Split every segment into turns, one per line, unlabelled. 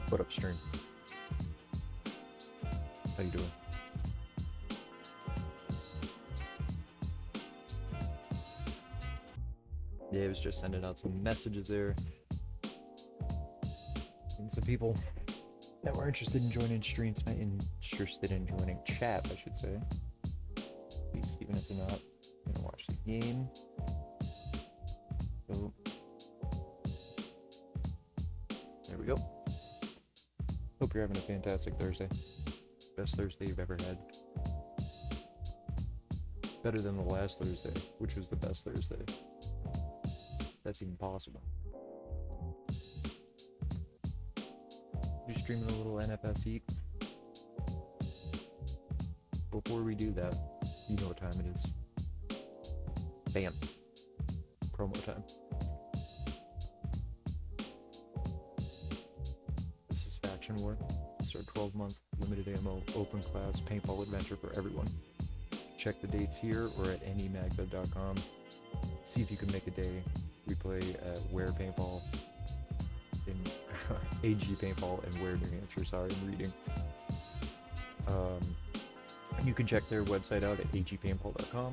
What up, stream? How you doing? Yeah, I was just sending out some messages there. And some people that were interested in joining stream tonight, interested in joining chat, I should say. Please, even if they're not gonna watch the game. So, there we go. Hope you're having a fantastic Thursday. Best Thursday you've ever had. Better than the last Thursday, which was the best Thursday. That's even possible. You're streaming a little NFS heat. Before we do that, you know what time it is. Bam. Promo time. This is Faction War. It's our 12-month limited ammo open class paintball adventure for everyone. Check the dates here or at nemagfed.com. See if you can make a day. We play at Ware Paintball in AG Paintball and Ware, New Hampshire. Sorry, I'm reading. You can check their website out at agpaintball.com.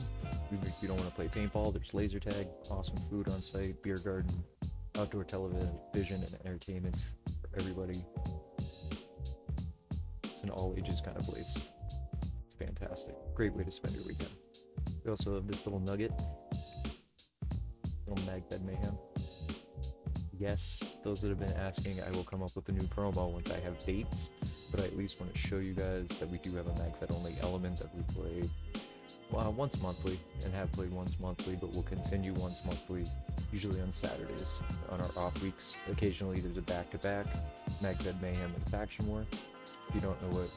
If you don't want to play paintball, there's laser tag, awesome food on site, beer garden, outdoor television and entertainment for everybody. It's an all ages kind of place. It's fantastic. Great way to spend your weekend. We also have this little nugget. Little Magbed Mayhem. Yes, those that have been asking, I will come up with a new promo once I have dates, but I at least want to show you guys that we do have a MagFed only element that we play once monthly and have played once monthly, but we'll continue once monthly, usually on Saturdays on our off weeks. Occasionally there's a back-to-back MagFed Mayhem and Faction War. If you don't know what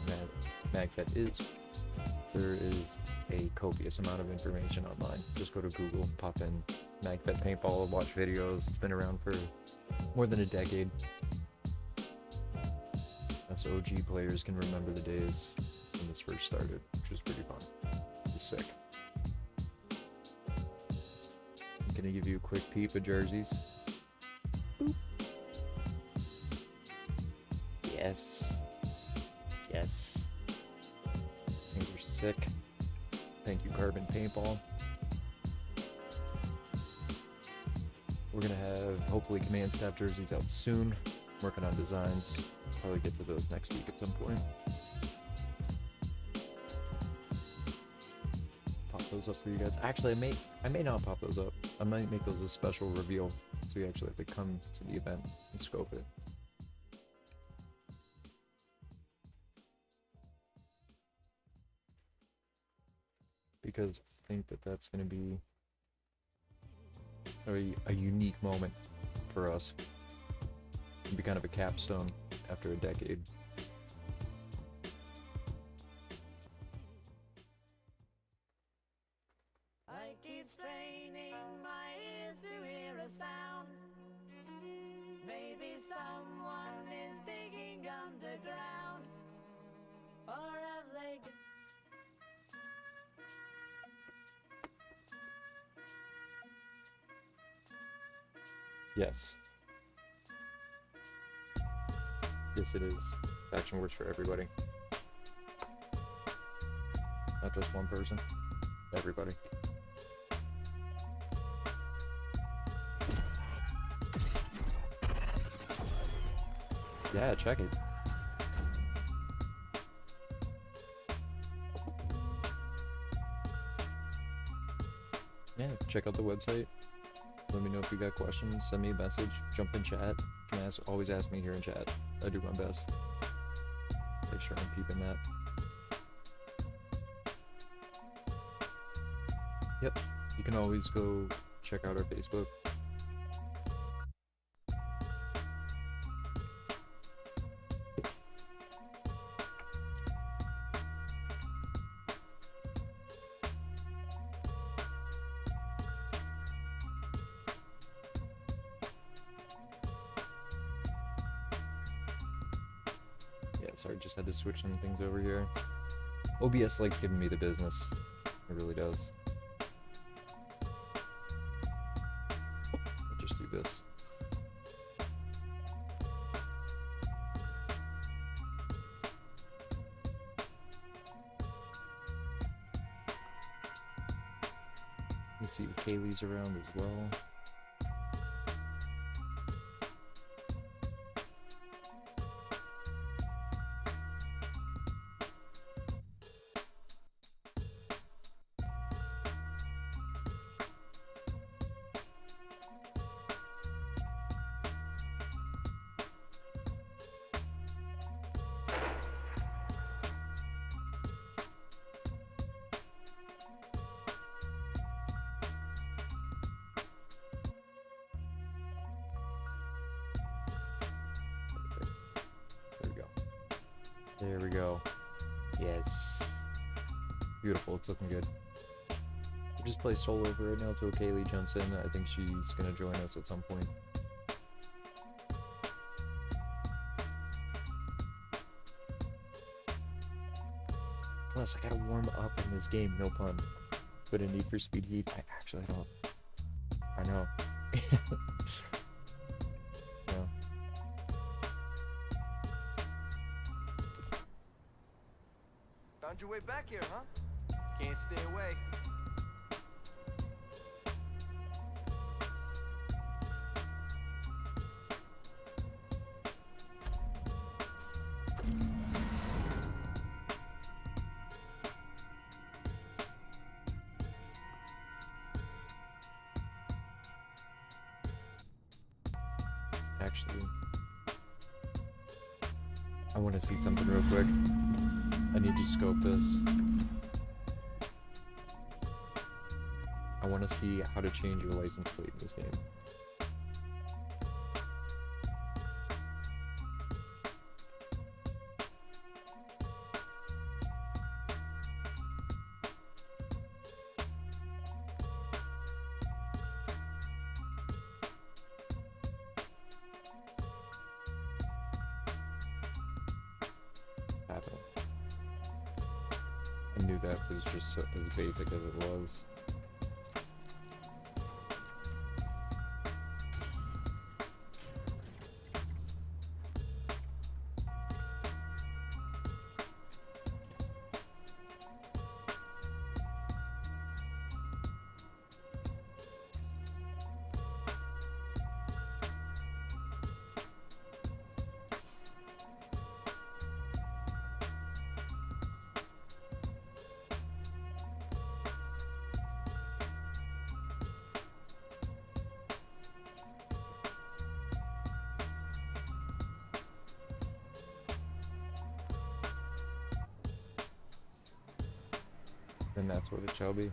MagFed is, there is a copious amount of information online. Just go to Google, pop in MagFed Paintball, watch videos. It's been around for more than a decade. Us OG players can remember the days when this first started, which was pretty fun. It was sick. I'm gonna give you a quick peep of jerseys. Boop. Yes. Yes. These things are sick. Thank you, Carbon Paintball. We're gonna have hopefully command staff jerseys out soon. Working on designs. Probably get to those next week at some point. Pop those up for you guys. Actually, I may not pop those up. I might make those a special reveal, so you actually have to come to the event and scope it. Because I think that that's going to be a unique moment for us. It'll be kind of a capstone after a decade.
I keep straining my ears to hear a sound. Maybe someone is digging underground. Or have they...
Yes. Yes, it is. Faction works for everybody. Not just one person. Everybody. Yeah, check it. Yeah, check out the website. Let me know if you got questions. Send me a message. Jump in chat. You can always ask me here in chat. I do my best. Make sure I'm peeping that. Yep. You can always go check out our Facebook. Sorry, just had to switch some things over here. OBS likes giving me the business. It really does. I'll just do this. Let's see if Kaylee's around as well. There we go. Yes. Beautiful, it's looking good. We'll just play solo over right now until Kaylee jumps in. I think she's gonna join us at some point. Plus, I gotta warm up in this game, no pun. But in Need for Speed Heat, I actually don't. I know. Yeah.
Found your way back here, huh? Can't stay away.
Actually, I want to see something real quick. I need to scope this. I want to see how to change your license plate in this game. Happening. I knew that was just as basic as it was. And that's what it shall be.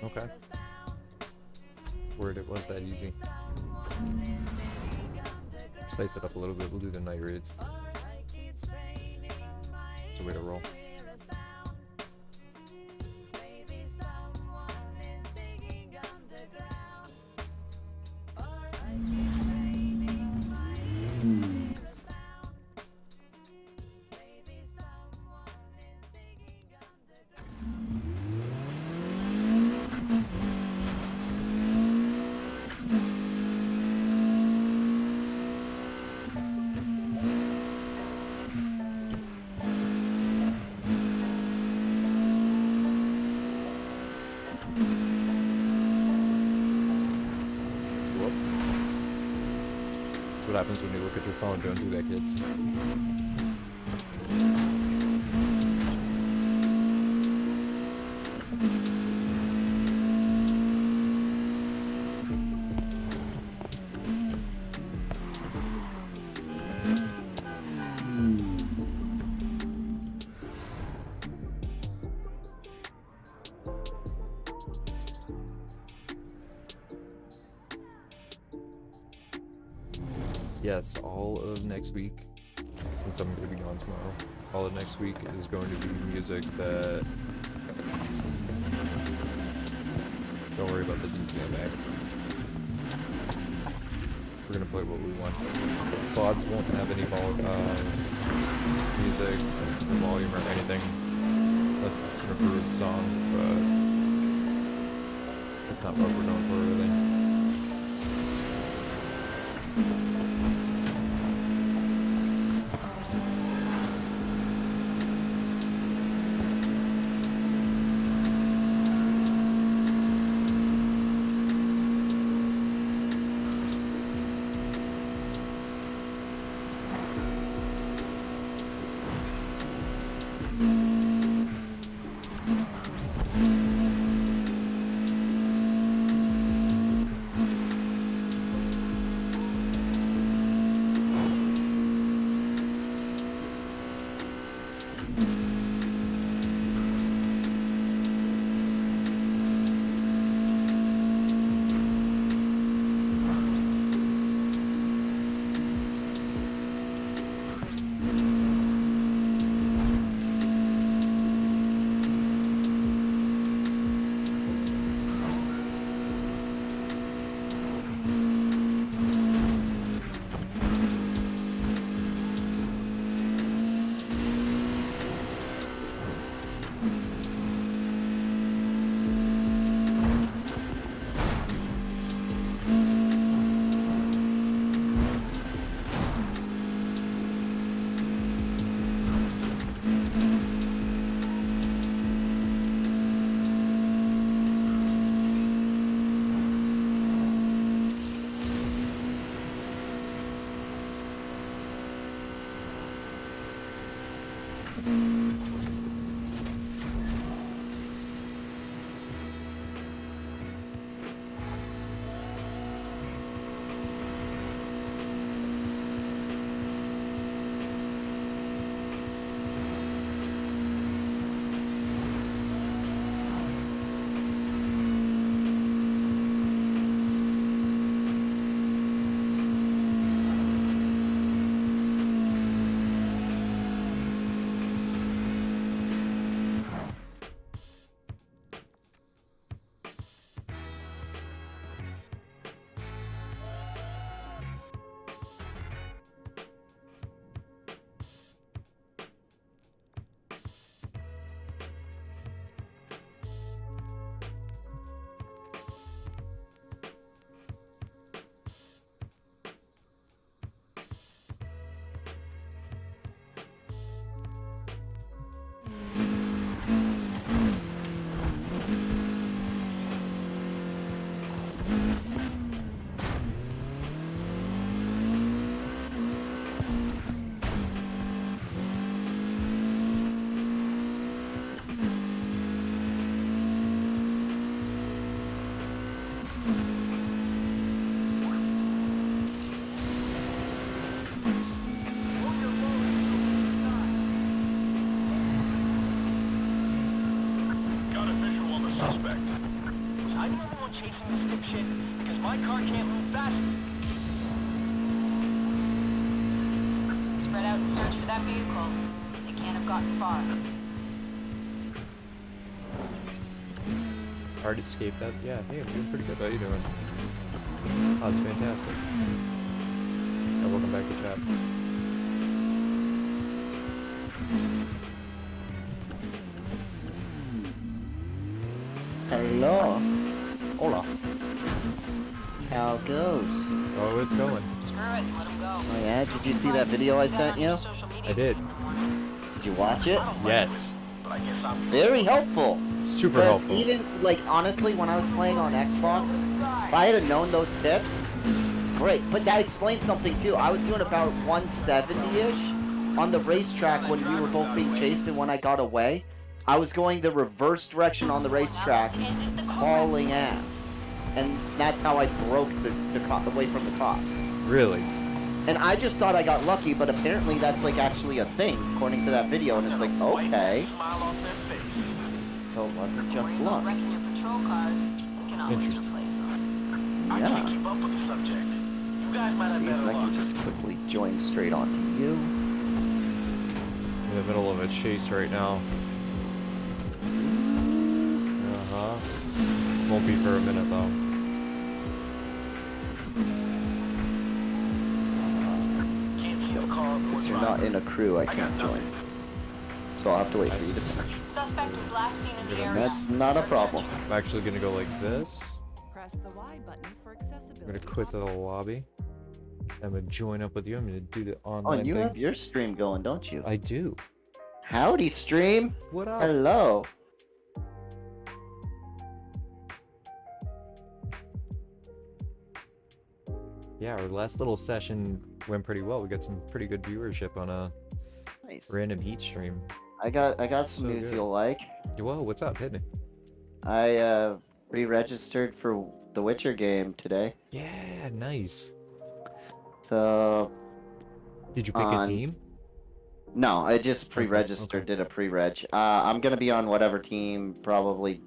Okay. Word, it was that easy. Let's spice it up a little bit. We'll do the night raids. It's a way to roll. That's what happens when you look at your phone. Don't do that, kids. Yes, all of next week, since I'm going to be gone tomorrow, all of next week is going to be music that Don't worry about the DC on back. We're gonna play what we want. Quads won't have any music or volume or anything. That's an approved song, but that's not what we're going for really. Already escaped that? Yeah, hey, I'm doing pretty good. How you doing? Oh, it's fantastic. Yeah, welcome back to chat.
Hello. Hola. How it goes?
Oh, it's going.
Oh yeah? Did you see that video I sent you?
I did.
Did you watch it?
Yes.
Very helpful.
Super helpful.
Even, like, honestly, when I was playing on Xbox, if I had known those tips, great. But that explains something, too. I was doing about 170-ish on the racetrack when we were both being chased, and when I got away, I was going the reverse direction on the racetrack, hauling ass. And that's how I broke the away from the cops.
Really?
And I just thought I got lucky, but apparently that's, like, actually a thing, according to that video, and it's like, okay. So it wasn't just luck.
Interesting.
Yeah. See if I can just quickly join straight onto you.
In the middle of a chase right now. Won't be for a minute though.
If you're not in a crew, I can't join. So I'll have to wait for you to finish.
Suspect was last seen in the
And
area.
That's not a problem.
I'm actually gonna go like this.
Press the Y button for
I'm
accessibility.
gonna quit the lobby. I'm gonna join up with you. I'm gonna do the
Oh,
online
and you
thing.
have your stream going, don't you?
I do.
Howdy, stream.
What up?
Hello.
Yeah, our last little session went pretty well. We got some pretty good viewership on a
Nice.
random heat stream.
I got some
So
news
good.
you'll like.
Whoa, what's up? Hit me.
I re-registered for the Witcher game today.
Yeah, nice.
So
Did you pick a
On-
team?
no, I just
Okay,
pre-registered,
okay.
did a pre-reg. I'm gonna be on whatever team probably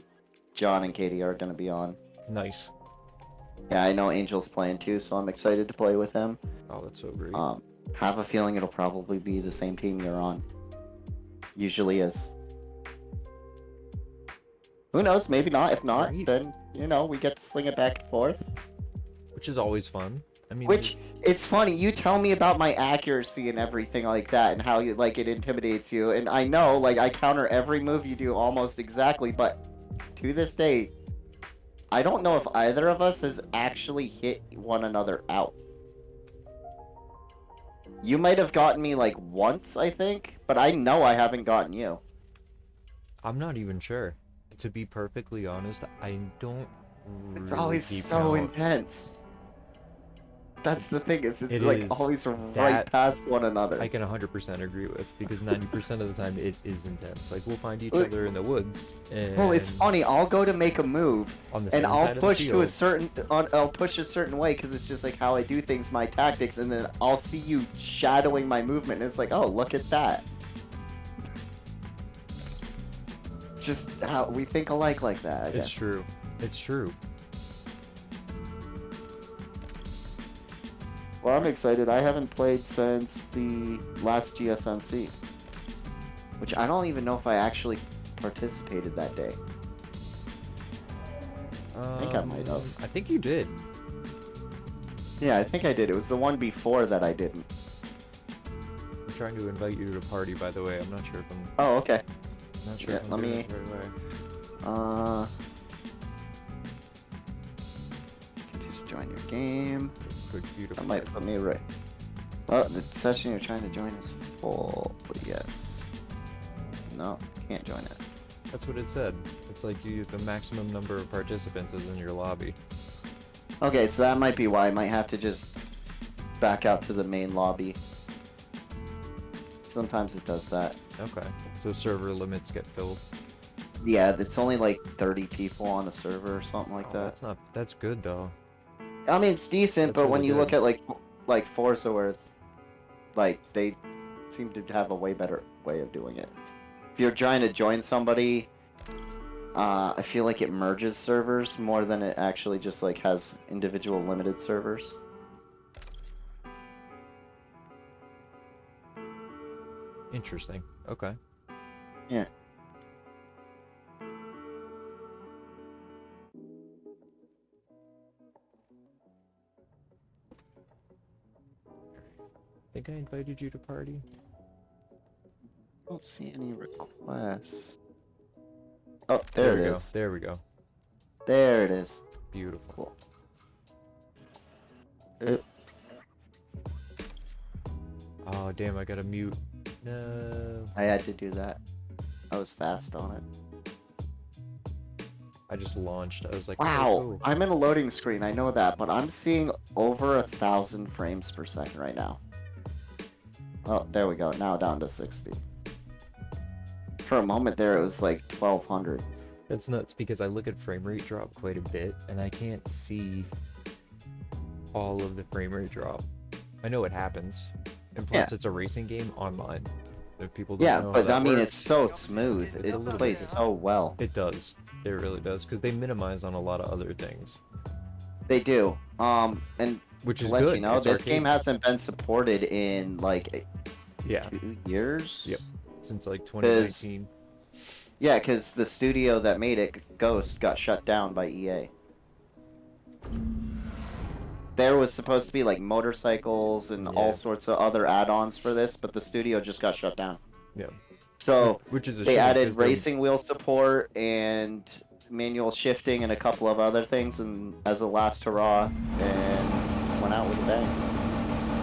John and Katie are gonna be on.
Nice.
Yeah, I know Angel's playing too, so I'm excited to play with him.
Oh, that's so great.
Have a feeling it'll probably be the same team you're on. Usually is. Who knows? Maybe not. If not,
Right.
then we get to sling it back and forth.
Which is always fun. I mean,
Which it's funny. You tell me about my accuracy and everything like that, and how it intimidates you. And I know, I counter every move you do almost exactly, but to this day, I don't know if either of us has actually hit one another out. You might have gotten me once, I think, but I know I haven't gotten you.
I'm not even sure. To be perfectly honest, I don't.
It's
really
always
keep
so
count.
intense. That's the thing, it's
It
like
is.
always right
That-
past one another.
I can 100% agree with, because 90% of the time it is intense. Like, we'll find each
Well,
other in the woods, and
Well, it's funny. I'll go to make a move,
on the
and
same
I'll
side
push
of the
to a
field.
certain I'll push a certain way because it's just how I do things, my tactics, and then I'll see you shadowing my movement, and it's like, oh, look at that. Just how we think alike like that. I
It's
guess.
true. It's true.
Well, I'm excited. I haven't played since the last GSMC, which I don't even know if I actually participated that day. I think I might have.
I think you did.
Yeah, I think I did. It was the one before that I didn't.
I'm trying to invite you to the party, by the way. I'm not sure if I'm.
Oh, okay.
Not sure
Yeah,
if I'm
let
doing
me-
it the right way.
You can just join your game.
Computer
That might
party.
put me right. Oh, the session you're trying to join is full. Yes. No, can't join it.
That's what it said. It's like the maximum number of participants is in your lobby.
Okay, so that might be why I might have to just back out to the main lobby. Sometimes it does that.
Okay. So server limits get filled.
Yeah, it's only 30 people on a server or something like
Oh,
that.
That's good though.
I mean, it's decent,
That's
but when
really
you look
good.
at like Forza, where it's they seem to have a way better way of doing it. If you're trying to join somebody, I feel like it merges servers more than it actually just has individual limited servers.
Interesting. Okay.
Yeah.
Think I invited you to party?
I don't see any requests. Oh, there
we
it
go.
is.
There we go.
There it is.
Beautiful.
Cool.
Oh damn! I gotta mute. No.
I had to do that. I was fast on it.
I just launched. I was like, oh,
Wow,
cool.
I'm in a loading screen, I know that, but I'm seeing over 1,000 frames per second right now. Oh, there we go, now down to 60. For a moment there, it was 1,200.
That's nuts because I look at frame rate drop quite a bit, and I can't see all of the frame rate drop. I know it happens, and plus it's a racing game online. If people don't
Yeah,
know how
but
that
I mean,
works,
it's so smooth.
It's a
It
little
plays
bit.
so well.
it does. It really does because they minimize on a lot of other things,
They do. And
which
to
is
let
good.
you know,
It's
this
arcade.
game hasn't been supported in
Yeah,
2 years.
Yep. Since 2019.
Yeah, because the studio that made it, Ghost, got shut down by EA. There was supposed to be like motorcycles and all
Yeah.
sorts of other add-ons for this, but the studio just got shut down.
Yeah.
So
Which is a
they
shame
added
because they
racing wheel support and manual shifting and a couple of other things, and as a last hurrah, and went out with a bang.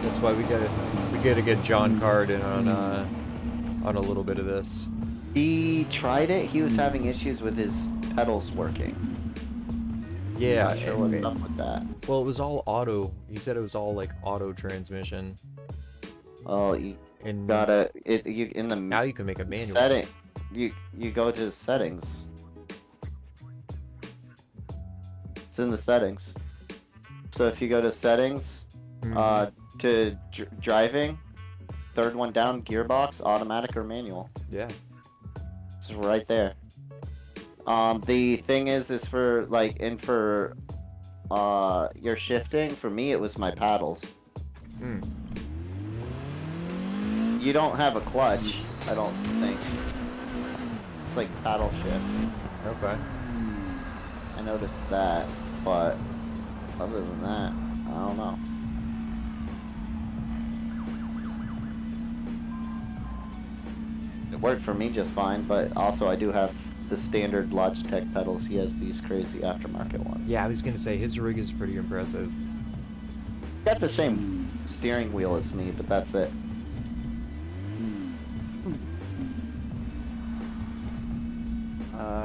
that's why we gotta get John Card in on a little bit of this.
He tried it. He was having issues with his pedals working.
Yeah,
Not sure what's up with that.
well, it was all auto. He said it was all like auto transmission.
Oh, you
And
gotta you in the
now you can make a manual.
setting. You go to settings. It's in the settings. So if you go to settings,
Mhm.
to driving, third one down, gearbox, automatic or manual.
Yeah.
It's right there. The thing is for like for your shifting. For me, it was my paddles.
Hmm.
You don't have a clutch, I don't think. It's like paddle shift.
Okay.
I noticed that, but other than that, I don't know. It worked for me just fine, but also I do have the standard Logitech pedals. He has these crazy aftermarket ones.
Yeah, I was gonna say his rig is pretty impressive.
Got the same steering wheel as me, but that's it.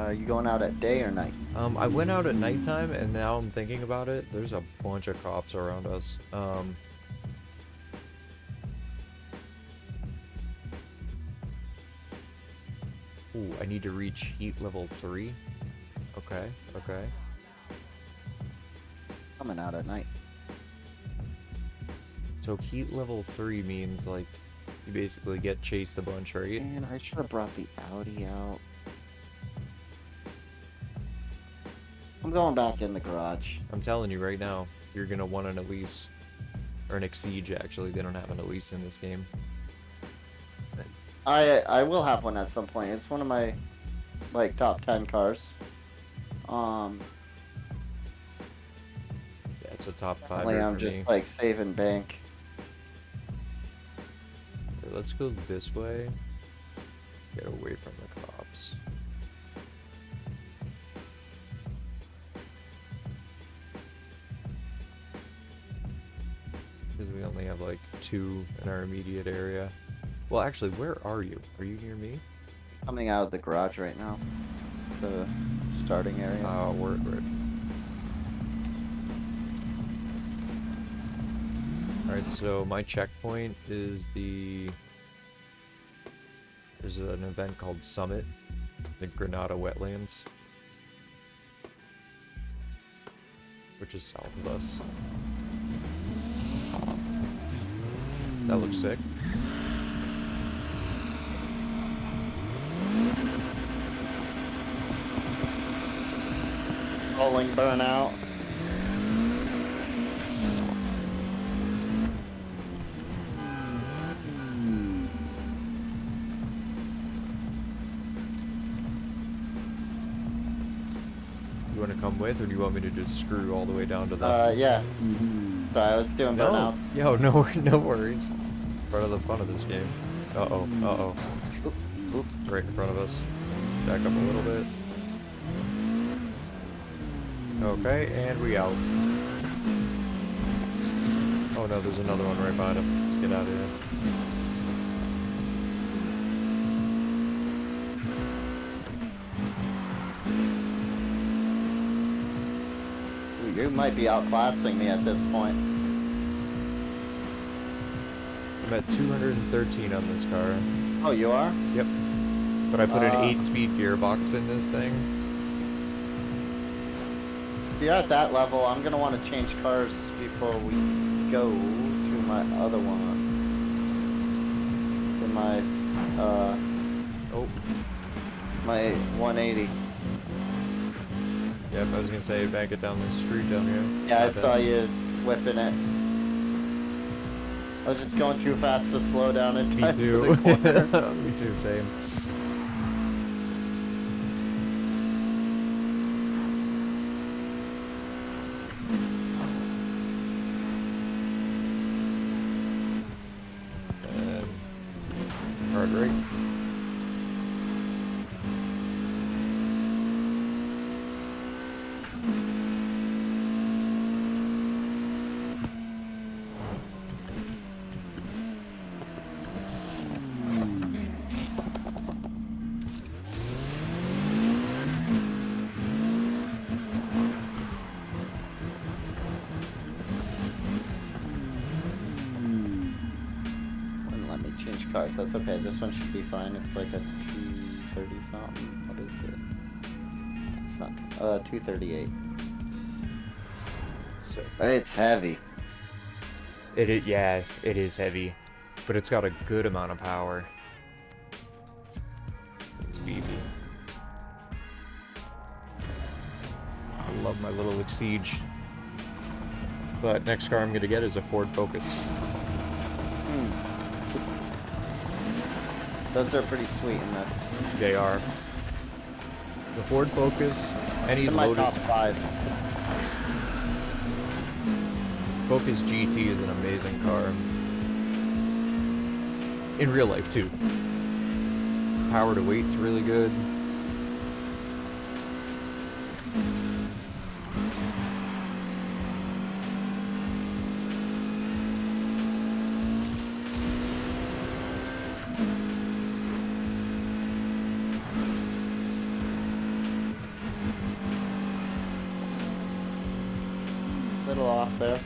You going out at day or night?
I went out at nighttime, and now I'm thinking about it. There's a bunch of cops around us. Ooh, I need to reach heat level 3. Okay, okay.
Coming out at night.
So heat level 3 means like you basically get chased a bunch, right?
Man, I should have brought the Audi out. I'm going back in the garage.
I'm telling you right now, you're gonna want an Elise. Or an Exige, actually. They don't have an Elise in this game.
I will have one at some point. It's one of my like top 10 cars.
Yeah, it's a top 5
Only
for
I'm
me.
just like saving bank.
Okay, let's go this way. Get away from the cops. Because we only have like 2 in our immediate area. Well, actually, where are you? Are you near me?
Coming out of the garage right now. The starting area.
We're right. Alright, so my checkpoint is there's an event called Summit, the Granada Wetlands, which is south of us. That looks sick.
Rolling burnout.
You want to come with, or do you want me to just screw all the way down to the...
Yeah. Sorry, I was doing
No,
burnouts.
yo, no worries. Part of the fun of this game. Uh-oh, uh-oh.
Oop, oop.
It's right in front of us. Back up a little bit. Okay, and we out. Oh no, there's another one right behind him. Let's get out of here.
You might be outclassing me at this point.
I'm at 213 on this car.
Oh, you are?
Yep. But I put an 8-speed gearbox in this thing.
If you're at that level, I'm gonna want to change cars before we go to my other one. To my,
Oh,
my 180.
yep, I was gonna say back it down the street down here.
Yeah, I
Not
saw
bad.
you whipping it. I was just going too fast to slow down in
Me
time
too.
for the corner.
Me too, same.
cars. That's okay. This one should be fine. It's like a 230 something. What is it? It's not 238.
So
It's heavy.
yeah, it is heavy, but it's got a good amount of power. It's beefy. I love my little Exige. But next car I'm gonna get is a Ford Focus.
Those are pretty sweet in this.
They are. The Ford Focus, any
In my
Lotus.
top 5.
Focus GT is an amazing car. In real life, too. Power to weight's really good.
Little off there.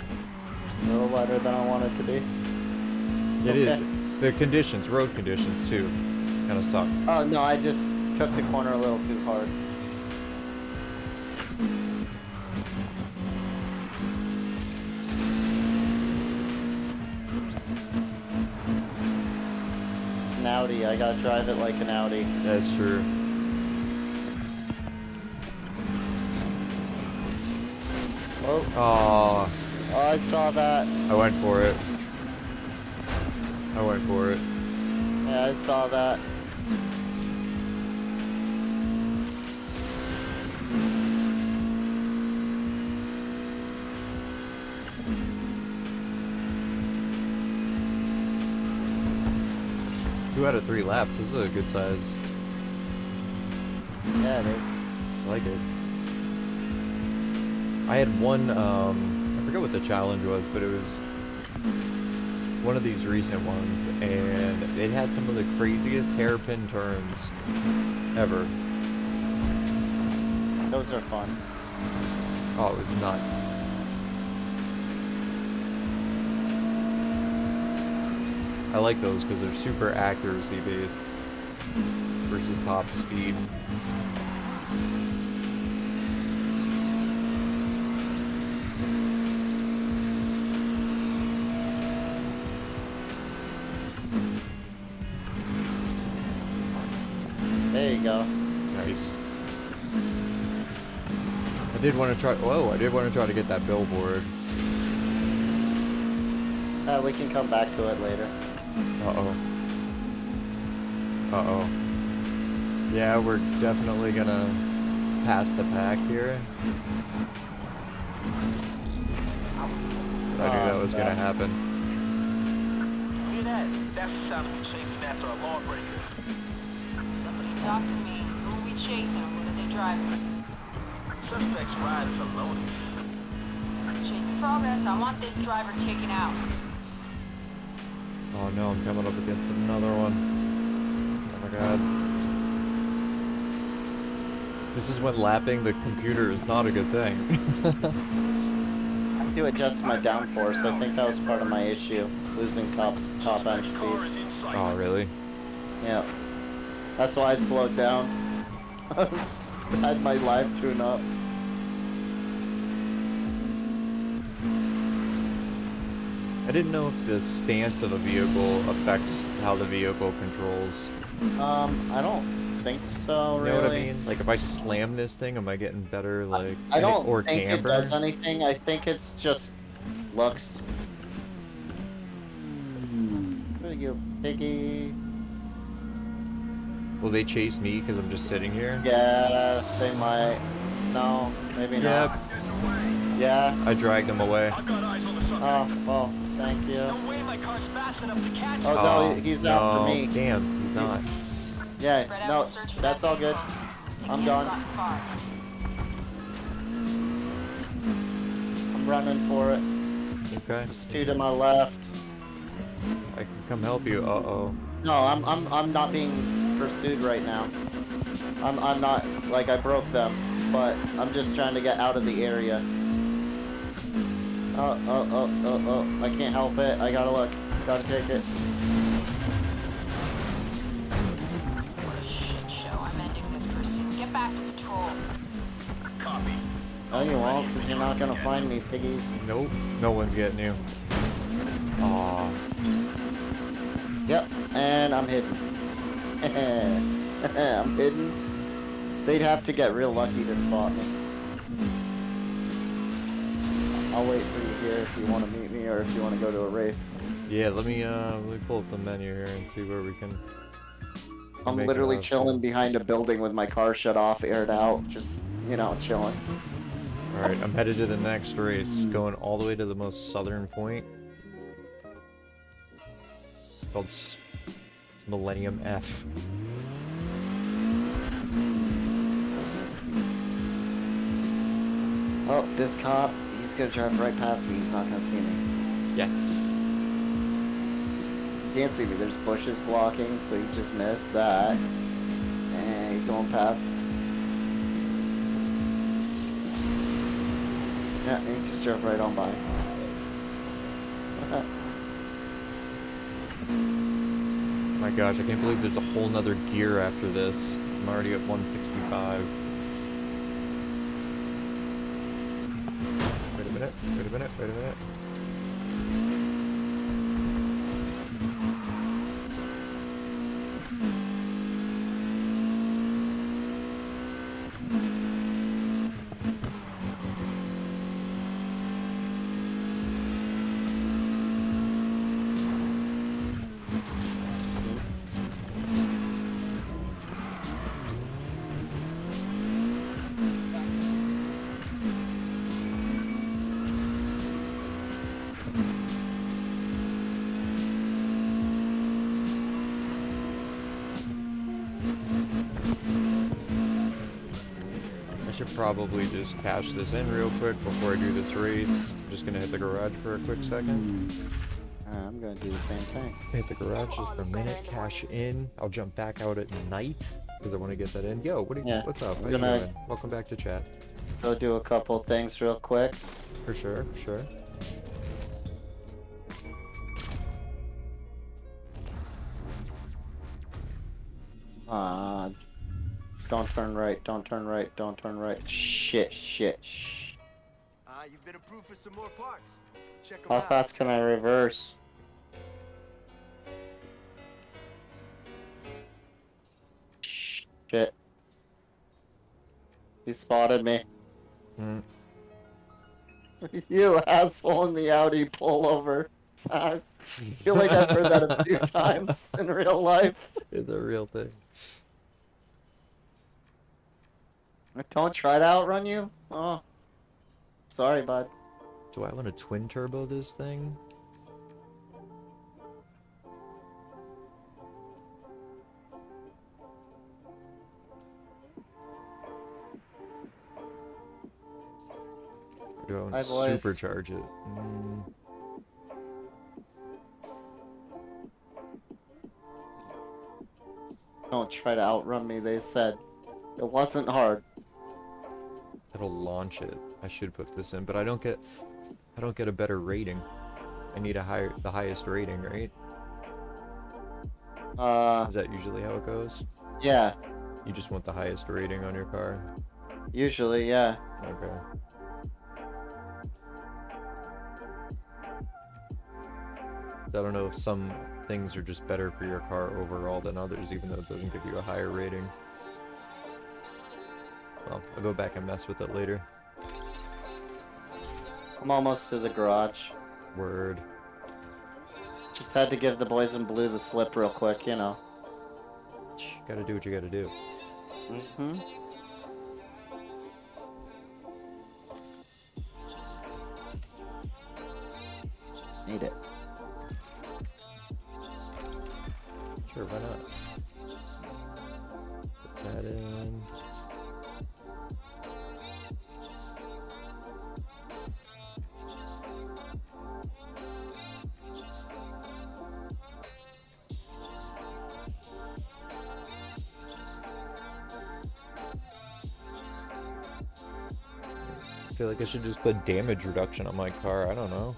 A little wider than I want it to be.
It
Okay.
is. The conditions, road conditions, too, kind of suck.
Oh no, I just took the corner a little too hard. An Audi, I gotta drive it like an Audi.
That's true.
Oh,
Aw,
oh, I saw that.
I went for it. I went for it.
Yeah, I saw that.
Two out of 3 laps. This is a good size.
Yeah, it is.
I like it. I had one, I forget what the challenge was, but it was one of these recent ones, and it had some of the craziest hairpin turns ever.
Those are fun.
Oh, it was nuts. I like those because they're super accuracy based versus top speed.
There you go.
Nice. I did want to try. Whoa! I did want to try to get that billboard.
We can come back to it later.
Uh-oh. Uh-oh. Yeah, we're definitely gonna pass the pack here. I knew that was gonna happen.
Hear that? That's the sound of me chasing after a lawbreaker.
Somebody talk to me. Who are we chasing? What are they driving?
Suspects ride for Lotus.
Chasing progress. I want this driver taken out.
Oh no, I'm coming up against another one. Oh my god. This is when lapping the computer is not a good thing.
I have to adjust my downforce. I think that was part of my issue. Losing top end speed.
Oh, really?
Yeah. That's why I slowed down. I had my live tune up.
I didn't know if the stance of a vehicle affects how the vehicle controls.
I don't think so,
You
really.
know what I mean? Like, if I slam this thing, am I getting better, like,
I don't
or
think
camber?
it does anything. I think it's just looks. What are you, piggy?
Will they chase me because I'm just sitting here?
Yeah, they might. No, maybe
Yep.
not. Yeah.
I dragged them away.
I've got eyes on the suspect.
Oh, well, thank you.
No way my car's fast enough to catch him.
Oh, no, he's after
no,
me.
Damn, he's not.
Yeah,
Spread out
no,
and search for
that's
that
all good.
vehicle. Get
I'm
me
done.
a front car.
I'm running for it.
Okay.
There's two to my left.
I can come help you. Uh-oh.
No, I'm not being pursued right now. I'm not, like, I broke them, but I'm just trying to get out of the area. Oh, I can't help it. I gotta look. Gotta take it. No, you won't, because you're not gonna find me, piggies.
Nope, no one's getting you. Aw.
Yep, and I'm hidden. I'm hidden. They'd have to get real lucky to spot me. I'll wait for you here if you want to meet me or if you want to go to a race.
Yeah, let me pull up the menu here and see where we can.
I'm
make
literally
it out.
chilling behind a building with my car shut off, aired out, just, you know, chilling.
All right, I'm headed to the next race, going all the way to the most southern point. It's Millennium F.
Oh, this cop, he's gonna drive right past me. He's not gonna see me.
Yes.
He can't see me. There's bushes blocking, so he just missed that. And he's going past. Yeah, he just drove right on by.
My gosh, I can't believe there's a whole nother gear after this. I'm already at 165. Wait a minute, wait a minute, wait a minute. I should probably just cash this in real quick before I do this race. I'm just gonna hit the garage for a quick second.
I'm gonna do the same thing.
Hit the garage just for a minute, cash in. I'll jump back out at night because I want to get that in. Yo, what's up? How you doing? Welcome back to chat.
Go do a couple things real quick.
For sure, for sure.
Don't turn right, don't turn right, don't turn right. Shit.
You've been approved for some more parts. Check them
How
out.
fast can I reverse? Shit. He spotted me. You asshole in the Audi pullover. I feel like I've heard that a few times in real life.
It's a real thing.
Don't try to outrun you? Oh. Sorry, bud.
Do I want to twin turbo this thing? Or do I want to
Hi, boys.
supercharge it?
Don't try to outrun me, they said. It wasn't hard.
It'll launch it. I should put this in, but I don't get a better rating. I need the highest rating, right? Is that usually how it goes?
Yeah.
You just want the highest rating on your car?
Usually, yeah.
Okay. I don't know if some things are just better for your car overall than others, even though it doesn't give you a higher rating. Well, I'll go back and mess with it later.
I'm almost to the garage.
Word.
Just had to give the boys in blue the slip real quick, you know.
Gotta do what you gotta do.
Mm-hmm. Need it.
Sure, why not? Put that in. I feel like I should just put damage reduction on my car. I don't know.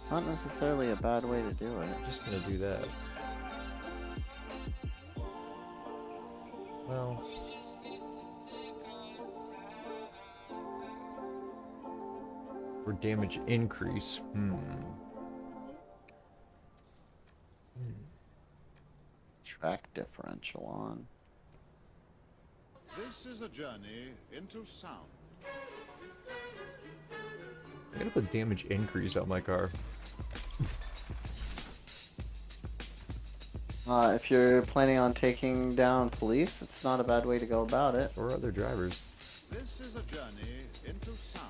Not necessarily a bad way to do it.
I'm just gonna do that. Well. Or damage increase.
Track differential on.
This is a journey into sound.
I gotta put damage increase on my car.
If you're planning on taking down police, it's not a bad way to go about it.
Or other drivers.
This is a journey into sound.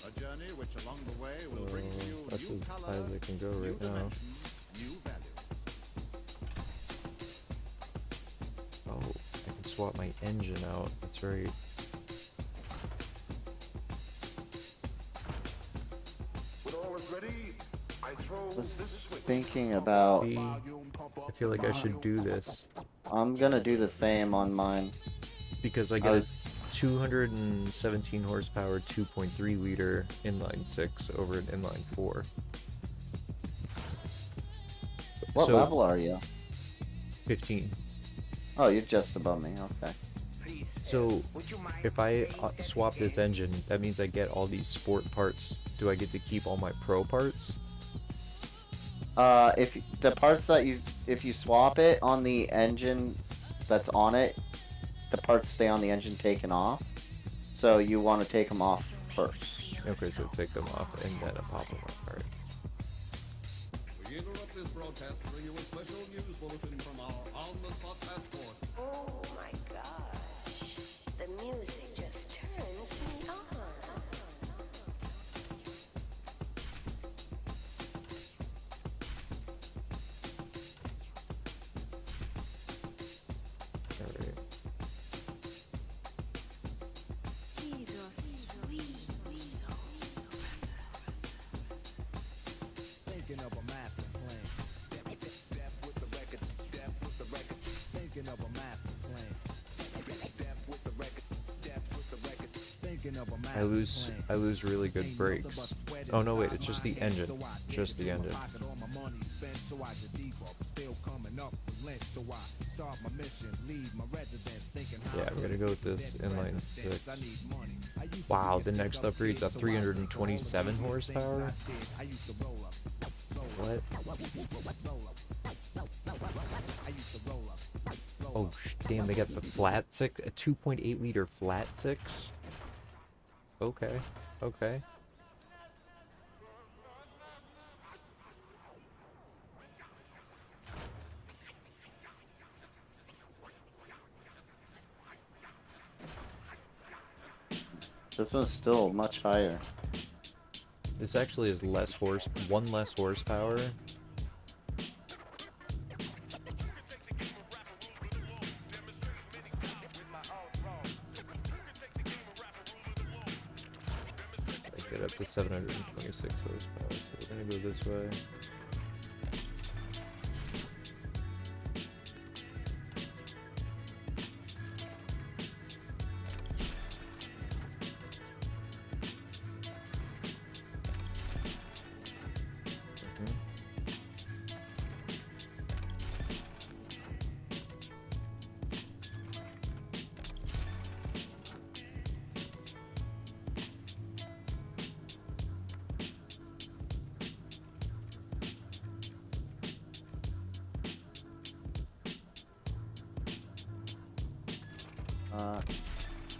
A journey which along the way will bring to you
That's
new
as
color,
high as I can go
new
right now.
dimension, new value.
Oh, I can swap my engine out. That's right.
I was thinking about.
See, I feel like I should do this
I'm gonna do the same on mine.
because I get a 217 horsepower 2.3 liter inline 6 over an inline 4.
What
So,
level are you?
15.
Oh, you're just above me. Okay.
So if I swap this engine, that means I get all these sport parts. Do I get to keep all my pro parts?
If the parts that if you swap it on the engine that's on it, the parts stay on the engine taken off. So you want to take them off first.
Okay, so take them off and then I pop them up. Alright.
We interrupt this broadcast to bring you a special news bulletin from our on-the-spot passport.
Oh my gosh. The music just turns me on.
Alright.
He's a sweet soul.
Thinking of a master plan. Step with the record. Step with the record. Thinking of a master plan. Step with the record. Step with the record. Thinking of a master plan.
I lose really good brakes. Oh no, wait, it's just the engine. Just the engine. Yeah, I'm gonna go with this inline 6. Wow, the next upgrade's a 327 horsepower? What? Oh, damn, they got the flat 6? A 2.8 liter flat 6? Okay, okay.
This one's still much higher.
This actually is one less horsepower. I get up to 726 horsepower, so we're gonna go this way.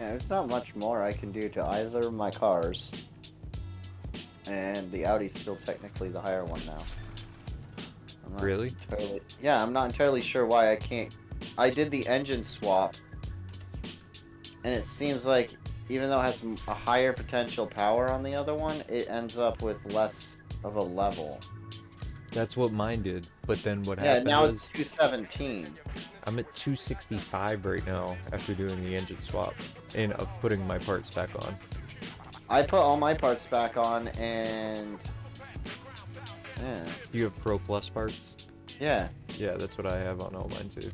Yeah, there's not much more I can do to either of my cars. And the Audi's still technically the higher one now. I'm not
Really?
Yeah, I'm not entirely sure why I can't. I did the engine swap. And it seems like even though it has a higher potential power on the other one, it ends up with less of a level.
That's what mine did, but then what
Yeah,
happened
now
was
it's 217.
I'm at 265 right now after doing the engine swap and putting my parts back on.
I put all my parts back on and... Yeah.
You have Pro Plus parts?
Yeah.
Yeah, that's what I have on all mine too.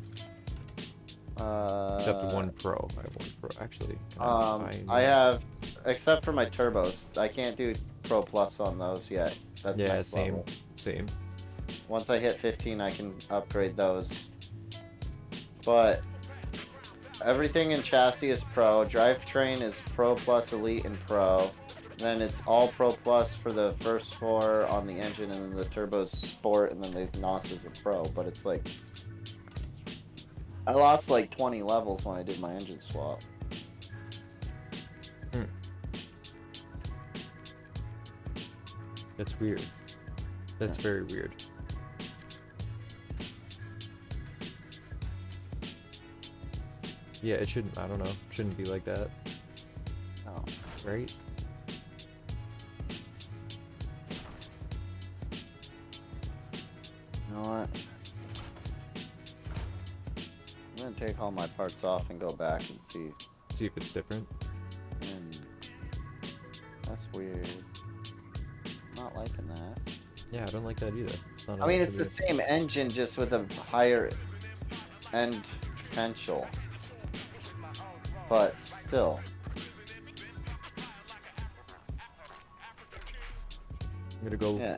Except one Pro. I have one Pro. Actually, can
I have, except for my turbos. I can't do Pro Plus on those yet. That's
yeah,
next
same,
level.
same.
Once I hit 15, I can upgrade those. but everything in chassis is Pro. Drivetrain is Pro Plus, Elite, and Pro. Then it's all Pro Plus for the first 4 on the engine, and then the turbo's Sport, and then the NOSes are Pro. But it's like I lost like 20 levels when I did my engine swap.
That's weird. That's very weird. Yeah, it shouldn't. I don't know. Shouldn't be like that,
Oh.
right?
You know what? I'm gonna take all my parts off and go back and see.
See if it's different.
And that's weird. Not liking that.
Yeah, I don't like that either. It's not.
I mean, it's the same engine, just with a higher end potential. But still.
I'm gonna go.
Yeah.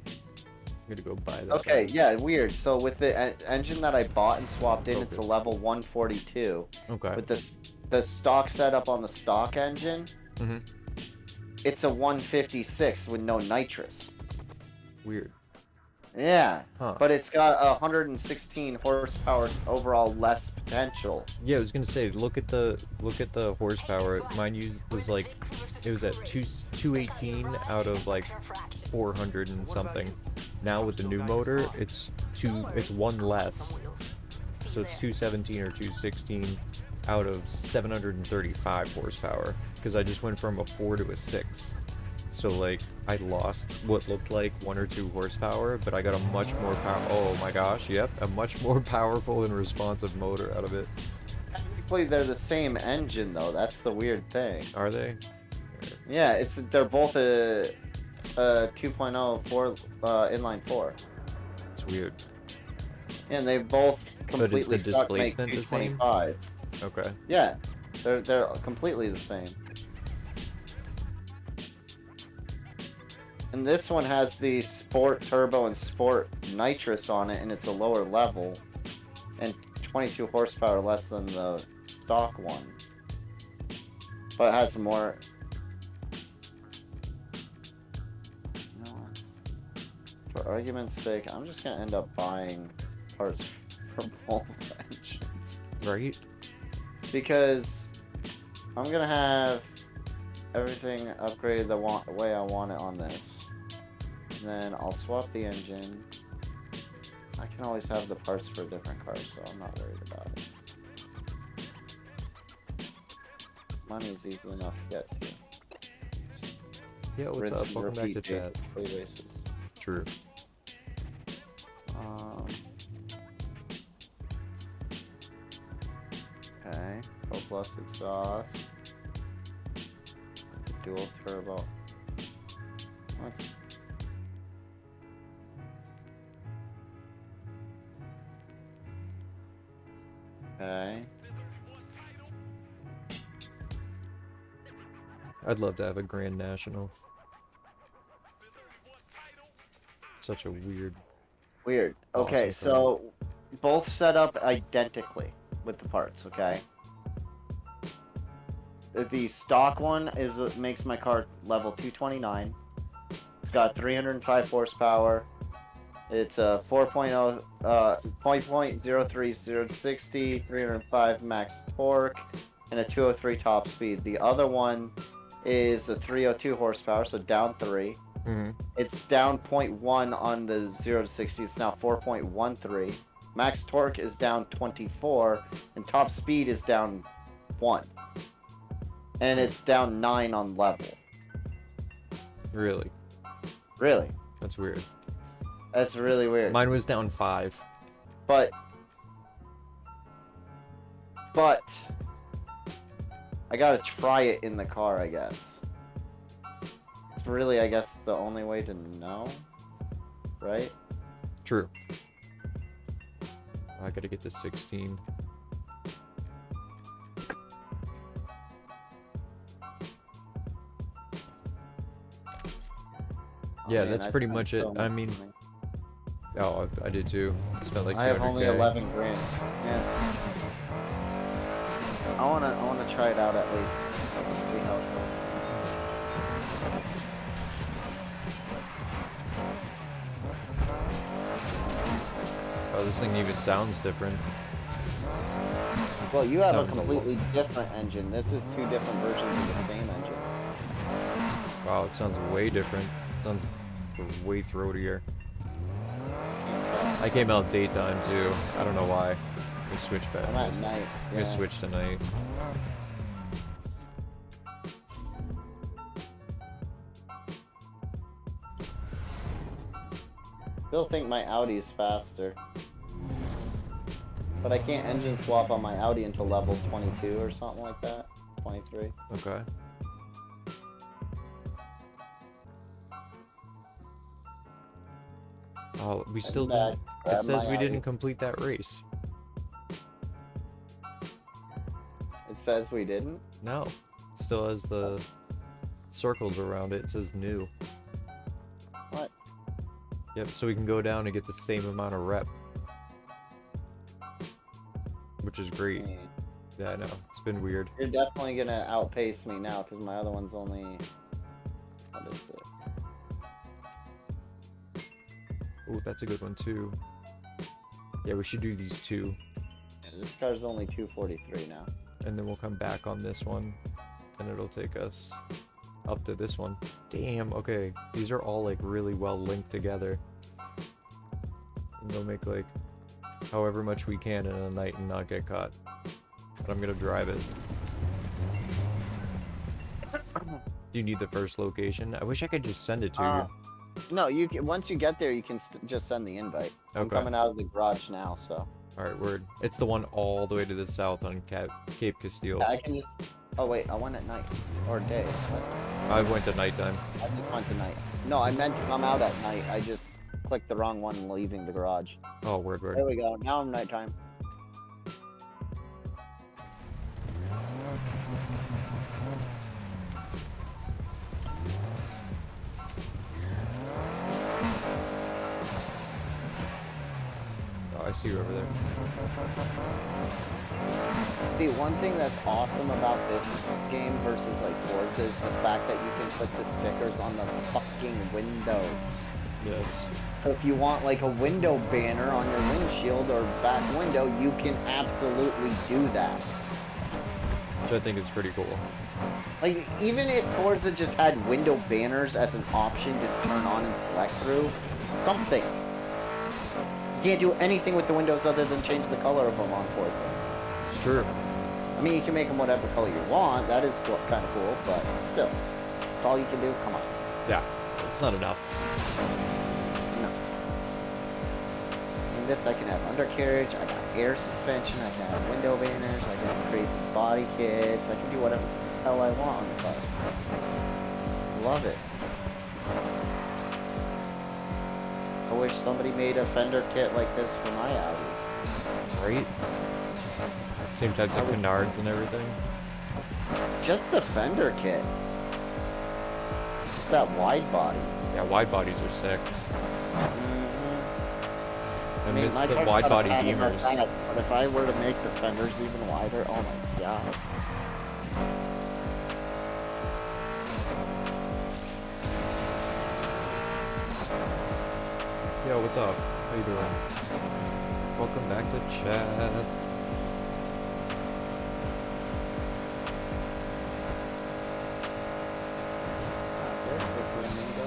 I'm gonna go buy that.
Okay, yeah, weird. So with the engine that I bought and swapped in, it's a
Focus.
level 142.
Okay.
With the stock setup on the stock engine,
Mhm.
it's a 156 with no nitrous.
Weird.
Yeah,
Huh.
but it's got 116 horsepower overall less potential.
Yeah, I was gonna say, look at the horsepower. Mine was like, it was at 218 out of like 400 and something. Now with the new motor, it's one less, so it's 217 or 216 out of 735 horsepower. Because I just went from a 4 to a 6. So like I lost what looked like 1 or 2 horsepower, but I got a much more oh my gosh, yep, a much more powerful and responsive motor out of it.
Technically, they're the same engine though. That's the weird thing.
Are they?
Yeah, they're both a 2.0 inline 4.
It's weird.
And they both
But is
completely
the
stuck make
displacement the same?
225.
Okay.
Yeah, they're completely the same. And this one has the Sport Turbo and Sport Nitrous on it, and it's a lower level, and 22 horsepower less than the stock one. But it has more. You know what? For argument's sake, I'm just gonna end up buying parts for both engines.
Right?
Because I'm gonna have everything upgraded the way I want it on this. And then I'll swap the engine. I can always have the parts for a different car, so I'm not worried about it. Money's easy enough to get to.
Yeah, what's
Rinse
up?
and
Welcome back to
repeat,
chat.
free races.
True.
Okay, Pro Plus exhaust. Dual turbo. What? Okay.
I'd love to have a Grand National. Such a weird.
Weird. Okay,
Awesome
so both set up identically with the parts, okay? The stock one makes my car level 229. It's got 305 horsepower. It's a 4.0 0.03 0 to 60, 305 max torque, and a 203 top speed. The other one is a 302 horsepower, so down 3.
Mm-hmm.
It's down 0.1 on the 0 to 60. It's now 4.13. Max torque is down 24, and top speed is down 1. And it's down 9 on level.
Really?
Really?
That's weird.
That's really weird.
Mine was down 5.
But I gotta try it in the car, I guess. It's really, I guess, the only way to know, right?
True. I gotta get to 16. Yeah,
man,
that's
I
pretty
spent
much
so
it. I
much
mean,
money.
Oh, I did too. Spent like
I have
200K.
only 11 grand. Yeah. I wanna try it out at least. See how it goes.
Oh, this thing even sounds different.
Well, you have a
Sounds a lot-
completely different engine. This is two different versions of the same engine.
Wow, it sounds way different. Sounds way throatier. I came out daytime too. I don't know why. We switched back.
I'm at night.
We
Yeah.
switched to night.
Still think my Audi is faster. But I can't engine swap on my Audi until level 22 or something like that. 23.
Okay. Oh, we still
back,
didn't.
grab
It says
my
we
Audi.
didn't complete that race.
It says we didn't?
No. Still has the circles around it. It says new.
What?
Yep, so we can go down and get the same amount of rep. Which is great.
Hmm.
Yeah, I know. It's been weird.
You're definitely gonna outpace me now because my other one's only. What is it?
Oh, that's a good one too. Yeah, we should do these two.
Yeah, this car's only 243 now.
And then we'll come back on this one. And it'll take us up to this one. Damn, okay. These are all like really well linked together. And we'll make like however much we can in a night and not get caught. But I'm gonna drive it. Do you need the first location? I wish I could just send it to you.
No, you can, once you get there, you can just send the invite. I'm
Okay.
coming out of the garage now, so.
Alright, word. It's the one all the way to the south on Cape Castile.
I can just. Oh wait, I went at night or day. What?
I went to nighttime.
I just went to night. No, I meant to come out at night. I just clicked the wrong one leaving the garage.
Oh, word, word.
There we go. Now I'm nighttime.
Oh, I see you over there.
The one thing that's awesome about this game versus like Forza is the fact that you can put the stickers on the fucking window.
Yes.
If you want like a window banner on your windshield or back window, you can absolutely do that.
Which I think is pretty cool.
Like, even if Forza just had window banners as an option to turn on and select through, something. You can't do anything with the windows other than change the color of them on Forza.
It's true.
I mean, you can make them whatever color you want. That is kind of cool, but still. That's all you can do? Come on.
Yeah. It's not enough.
No. In this, I can have undercarriage, I got air suspension, I can have window banners, I can have crazy body kits, I can do whatever the hell I want on the car. Love it. I wish somebody made a fender kit like this for my Audi.
Right? Same types of canards and everything.
Just the fender kit. Just that wide body.
Yeah, wide bodies are sick.
Mm-hmm.
I miss
my
the
car's
wide
got a
body
fat enough
Beamers.
tire, but if I were to make the fenders even wider, oh my god.
Yo, what's up? How you doing? Welcome back to chat.
There's the flamingo.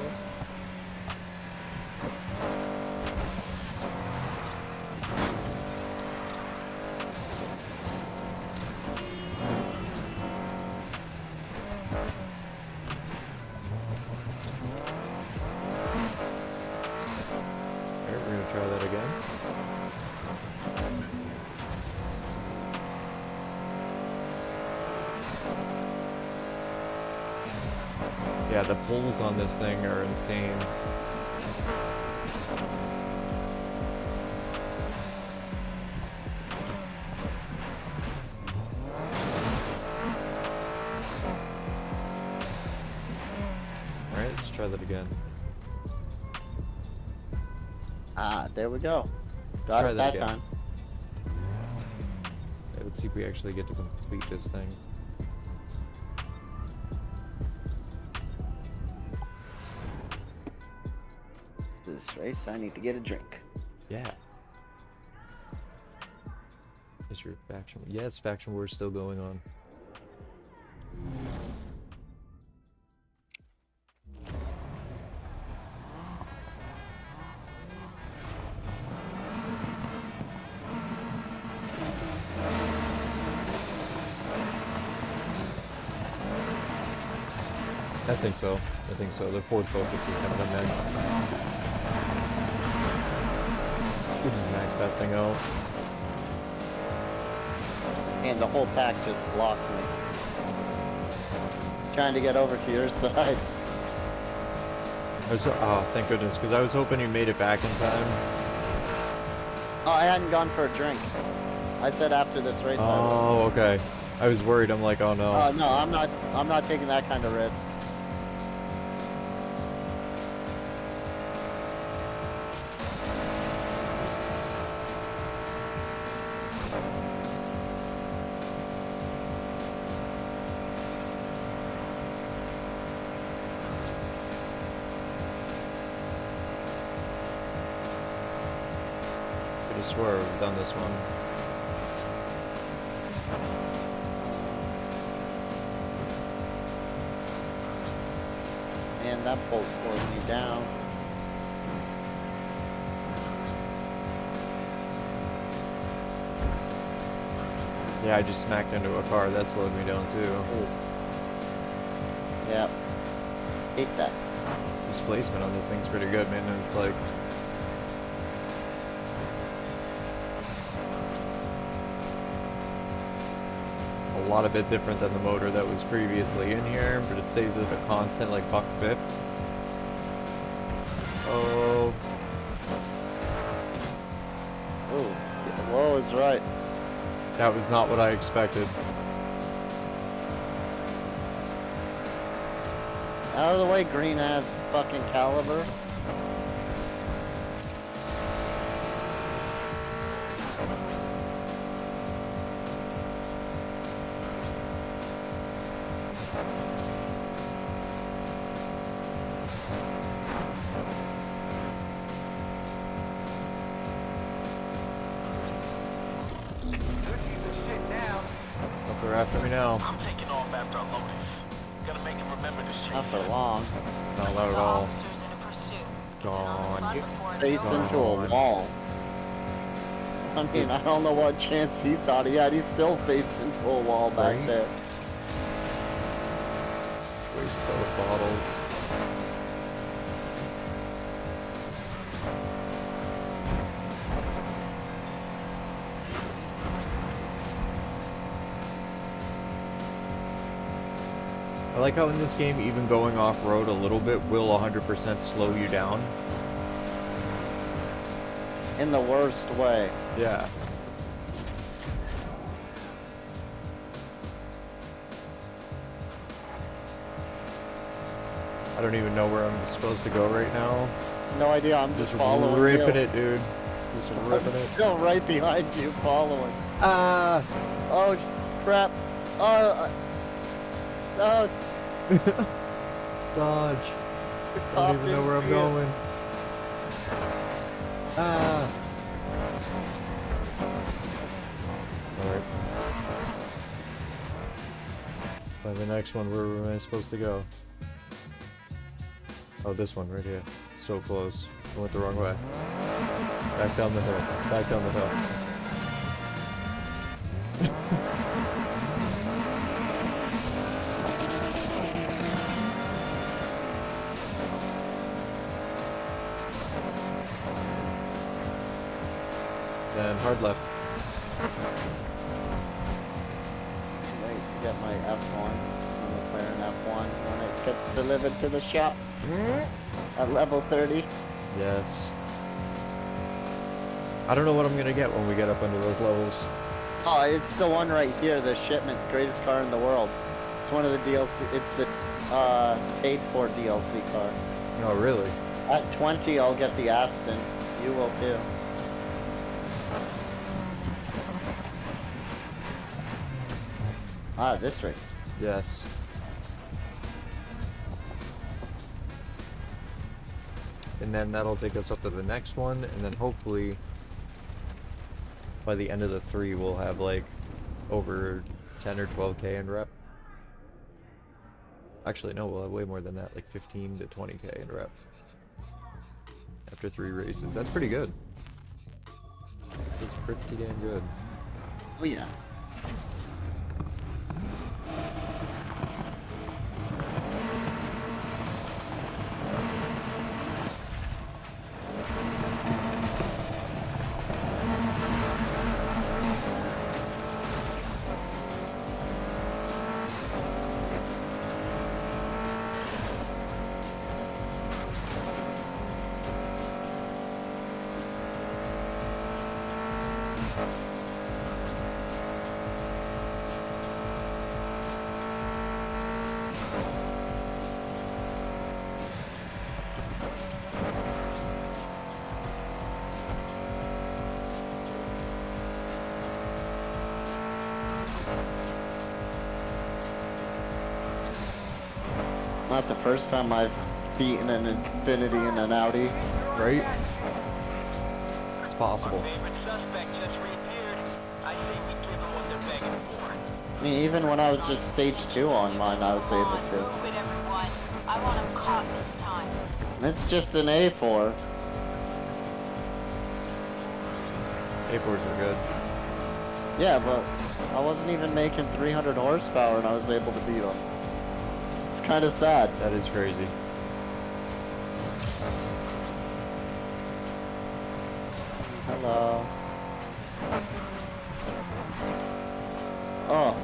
Alright, we're gonna try that again. Yeah, the pulls on this thing are insane. Alright, let's try that again.
Ah, there we go.
Let's
Got
try
it
that
that
again.
time.
Okay, let's see if we actually get to complete this thing.
This race, I need to get a drink.
Yeah. Is your faction? Yes, faction war's still going on. I think so. I think so. The Ford Focus is coming up next. We'll just max that thing out.
And the whole pack just blocked me. It's trying to get over to your side.
Oh, thank goodness, because I was hoping you made it back in time.
Oh, I hadn't gone for a drink. I said after this race I would.
Oh, okay. I was worried. I'm like, oh no.
No, I'm not taking that kind of risk.
I just swear we've done this one.
Man, that pole slowed me down.
Yeah, I just smacked into a car. That slowed me down too.
Ooh. Yep. Hate that.
Displacement on this thing's pretty good, man. And it's like a lot of bit different than the motor that was previously in here, but it stays at a constant like buck 50. Oh,
Ooh. Whoa is right.
that was not what I expected.
Out of the way, green ass fucking caliber.
Hope they're after me now.
I'm taking off after I load this. Gotta make him remember this chase.
Not for long.
Not allowed at all.
Officers in a pursuit.
Gone.
Face
Face
into a wall. I mean, I don't know what chance he thought he had. He's still faced into a wall back
Right?
there.
Waste both bottles. I like how in this game, even going off-road a little bit will 100% slow you down.
In the worst way.
Yeah. I don't even know where I'm supposed to go right now.
No idea, I'm just following
ripping
you.
it, dude. Just
I'm
ripping it.
still right behind you, following.
Ah!
Oh, crap. Oh,
Dodge. I don't even know where I'm going. Ah! Alright. Find the next one. Where am I supposed to go? Oh, this one right here. It's so close. I went the wrong way. Back down the hill. Back down the hill. And hard left.
wait to get my F1, my McLaren F1, when it gets delivered to the shop at level 30.
Yes. I don't know what I'm gonna get when we get up under those levels.
Oh, it's the one right here, the shipment, greatest car in the world. It's one of the DLC, it's the paid for DLC car.
Oh, really?
At 20, I'll get the Aston. You will too. Ah, this race.
Yes. And then that'll take us up to the next one, and then hopefully by the end of the 3 we'll have like over 10 or 12k in rep. Actually, no, we'll have way more than that, like 15 to 20k in rep. After 3 races. That's pretty good. That's pretty damn good.
Oh yeah. Not the first time I've beaten an Infinity in an Audi.
Right? It's possible.
Favorite suspect just reappeared. I say we give them what they're begging for.
I mean, even when I was just stage 2 on mine, I was able
Come on,
to.
move it, everyone. I want him caught this time.
It's just an A4.
A4s are good.
Yeah, but I wasn't even making 300 horsepower and I was able to beat them. It's kind of sad.
That is crazy.
Hello. Oh,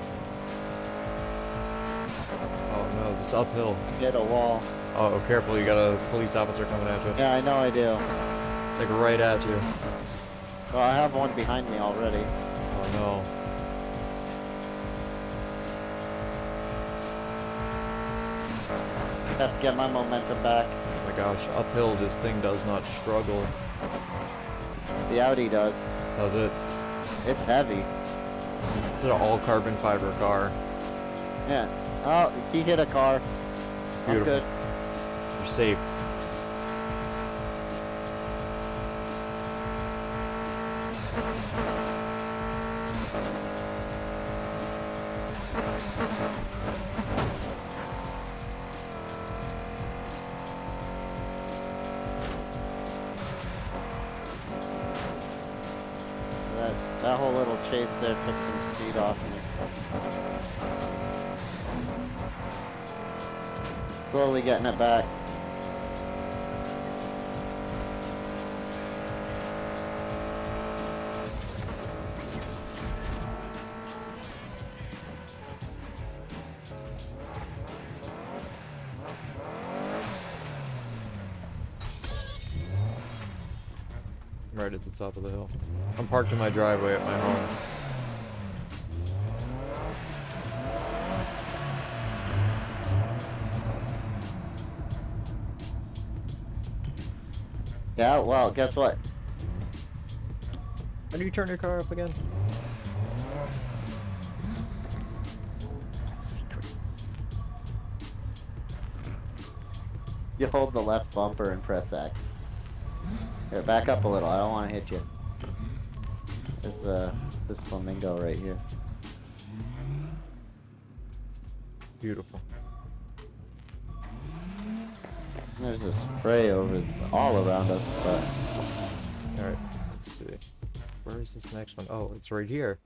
Oh no, this uphill.
I hit a wall.
Oh, careful, you got a police officer coming at you.
Yeah, I know I do.
Like right at you.
Well, I have one behind me already.
Oh no.
I have to get my momentum back.
Oh my gosh, uphill this thing does not struggle.
The Audi does.
Does it?
It's heavy.
It's an all carbon fiber car.
Yeah. Oh, he hit a car. I'm
Beautiful.
good.
You're safe.
That whole little chase there took some speed off me. Slowly getting it back.
Right at the top of the hill. I'm parked in my driveway at my home.
Yeah, well, guess what?
When do you turn your car up again?
Secret. You hold the left bumper and press X. Here, back up a little. I don't want to hit you. There's this flamingo right here.
Beautiful.
There's a spray over all around us, but
Alright, let's see. Where is this next one? Oh, it's right here.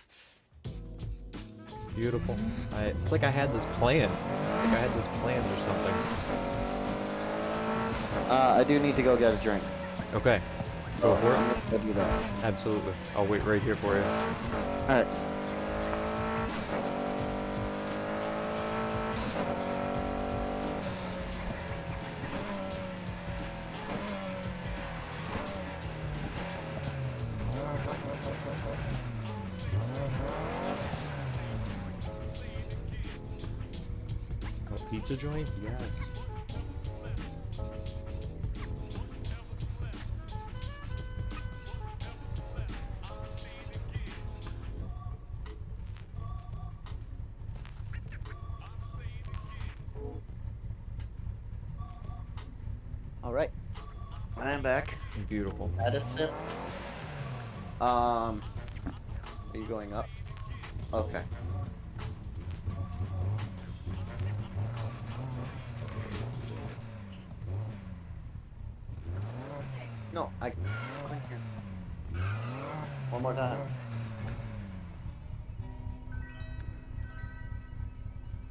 Beautiful. It's like I had this plan. Like I had this planned or something.
I do need to go get a drink.
Okay. Go for it.
I'm gonna do that.
Absolutely. I'll wait right here for you.
Alright.
Oh, pizza joint? Yes.
All right. I'm back.
Beautiful.
Edison. Are you going up? Okay. No, one more time.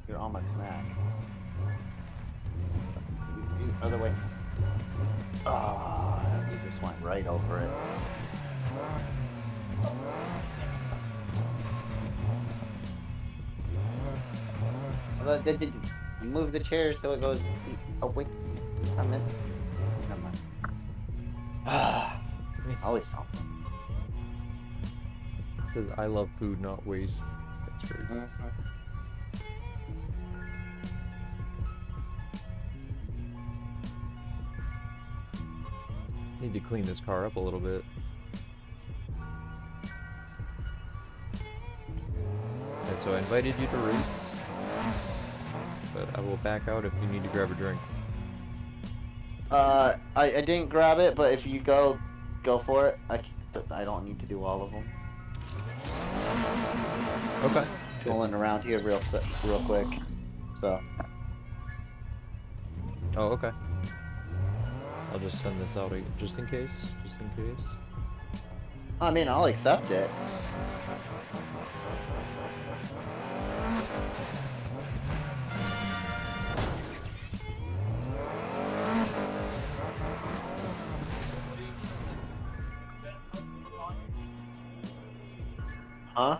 You're on my snack. Other way. Ah, you just went right over it. You move the chair so it goes. Oh wait, I'm in. Never mind. Ah, always something.
Says I love food, not waste. That's great. Need to clean this car up a little bit. And so I invited you to race, but I will back out if you need to grab a drink.
I didn't grab it, but if you go for it. I don't need to do all of them.
Okay.
Just tooling around here real quick. So.
Oh, okay. I'll just send this out just in case. Just in case.
I mean, I'll accept it. Huh?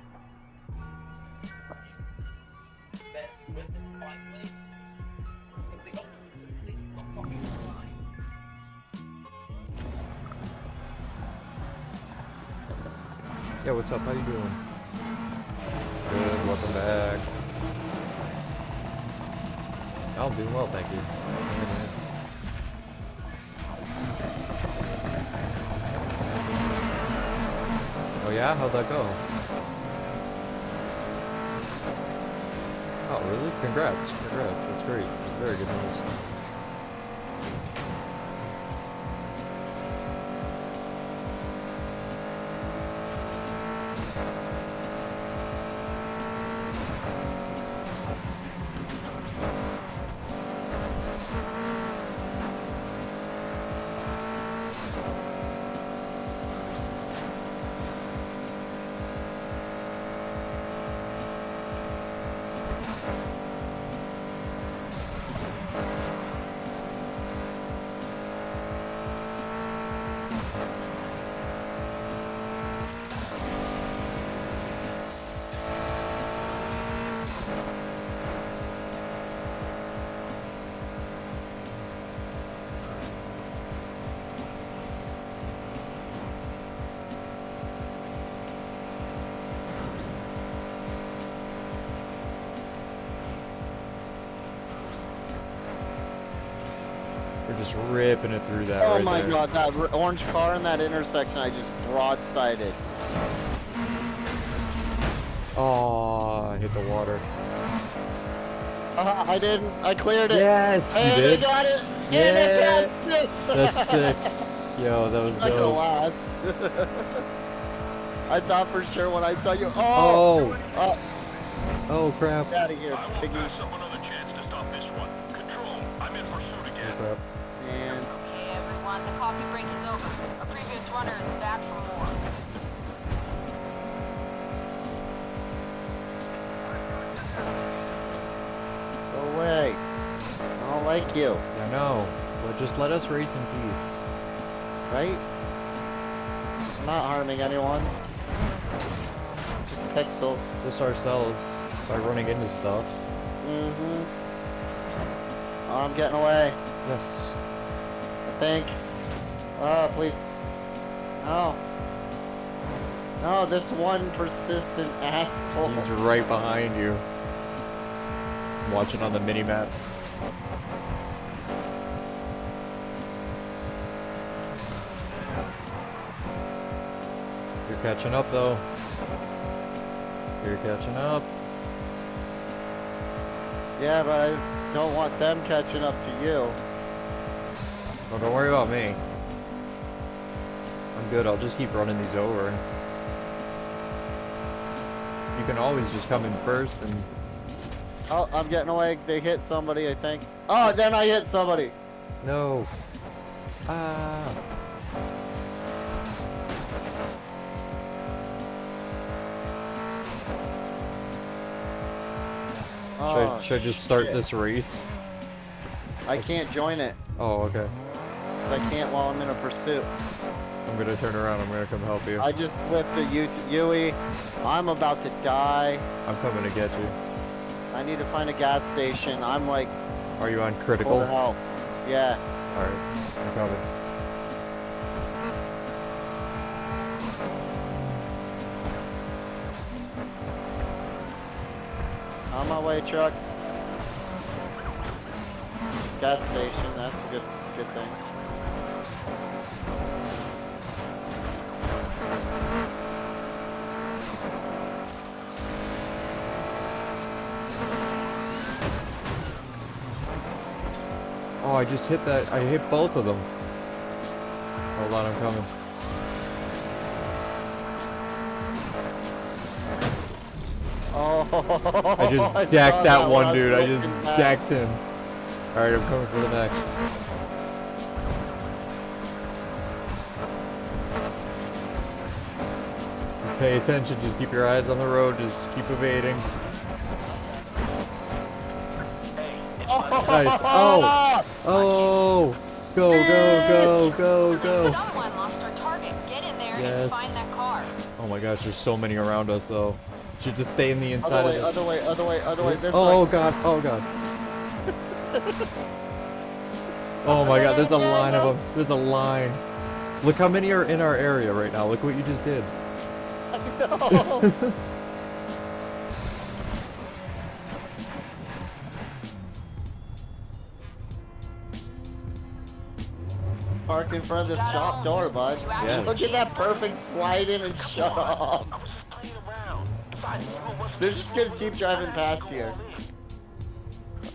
Yeah, what's up? How you doing? Good, welcome back. I'm doing well, thank you. Oh yeah? How'd that go? Oh really? Congrats. Congrats. That's great. That's very good news. We're just ripping it through that
Oh
right
my
there.
god, that orange car in that intersection, I just broadsided.
Oh, I hit the water.
I didn't. I cleared it.
Yes, you
And
did.
I got it.
Yeah.
And it passed me.
That's sick. Yo, that was
It's not gonna
dope.
last. I thought for sure when I saw you.
Oh,
Oh,
oh crap.
get out of here, piggy.
Up another chance to stop this one. Control, I'm in pursuit
Oh,
again.
crap.
And
Okay, everyone, the coffee break is over. A previous runner is back for more.
go away. I don't like you,
I know, but just let us race in peace.
right? I'm not harming anyone. Just pixels.
Just ourselves by running into stuff.
Mm-hmm. Oh, I'm getting away.
Yes.
I think. Oh, please. No. No, this one persistent asshole.
He's right behind you. I'm watching on the mini map. You're catching up though. You're catching up.
Yeah, but I don't want them catching up to you.
Oh, don't worry about me. I'm good. I'll just keep running these over. You can always just come in first and...
Oh, I'm getting away. They hit somebody, I think. Oh, then I hit somebody.
No. Ah.
Oh,
Should I just start
shit.
this race?
I can't join it.
Oh, okay.
'Cause I can't while I'm in a pursuit.
I'm gonna turn around. I'm gonna come help you.
I just whipped a Yui. I'm about to die.
I'm coming to get you.
I need to find a gas station. I'm like
Are you on
full
critical?
health. Yeah.
Alright. I'm coming.
On my way, truck. Gas station. That's a good thing.
Oh, I just hit that. I hit both of them. Hold on, I'm coming.
Oh,
I just
saw
decked that
when
one
I was
dude. I just
looking back.
decked him. Alright, I'm coming for the next. Just pay attention. Just keep your eyes on the road. Just keep evading. Nice. Oh! Oh! Go, go, go, go, go.
Someone lost our target. Get in there
Yes.
and find that car.
Oh my gosh, there's so many around us though. Should just stay in the inside
Other way,
of the...
other way, other way, other way. This
Oh
way.
god, oh god. Oh my god, there's a line of them. There's a line. Look how many are in our area right now. Look what you just did.
No. Parked in front of this shop door, bud.
Yeah.
Look at that perfect slide in and shut off.
I was just playing around. Besides, you know what's
They're just gonna keep driving past here.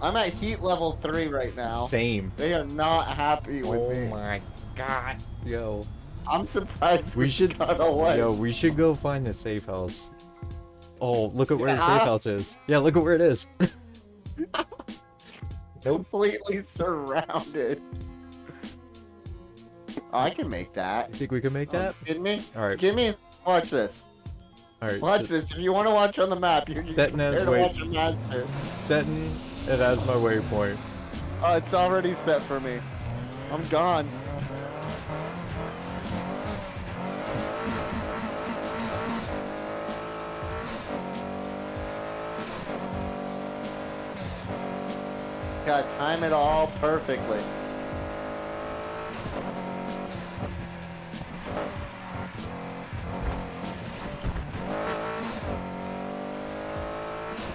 I'm at heat level 3 right now.
Same.
They are not happy with
Oh
me.
my god. Yo.
I'm surprised
We should
got away.
Yo, we should go find the safe house. Oh, look at where the
Yeah.
safe house is. Yeah, look at where it is.
Completely surrounded. Oh, I can make that.
You think we can make that?
Kidding me?
Alright.
Give me. Watch this.
Alright.
Watch this. If you want to watch on the map, you're
Setting as
there to
wait.
watch a master.
Setting it as my waypoint.
Oh, it's already set for me. I'm gone. Gotta time it all perfectly.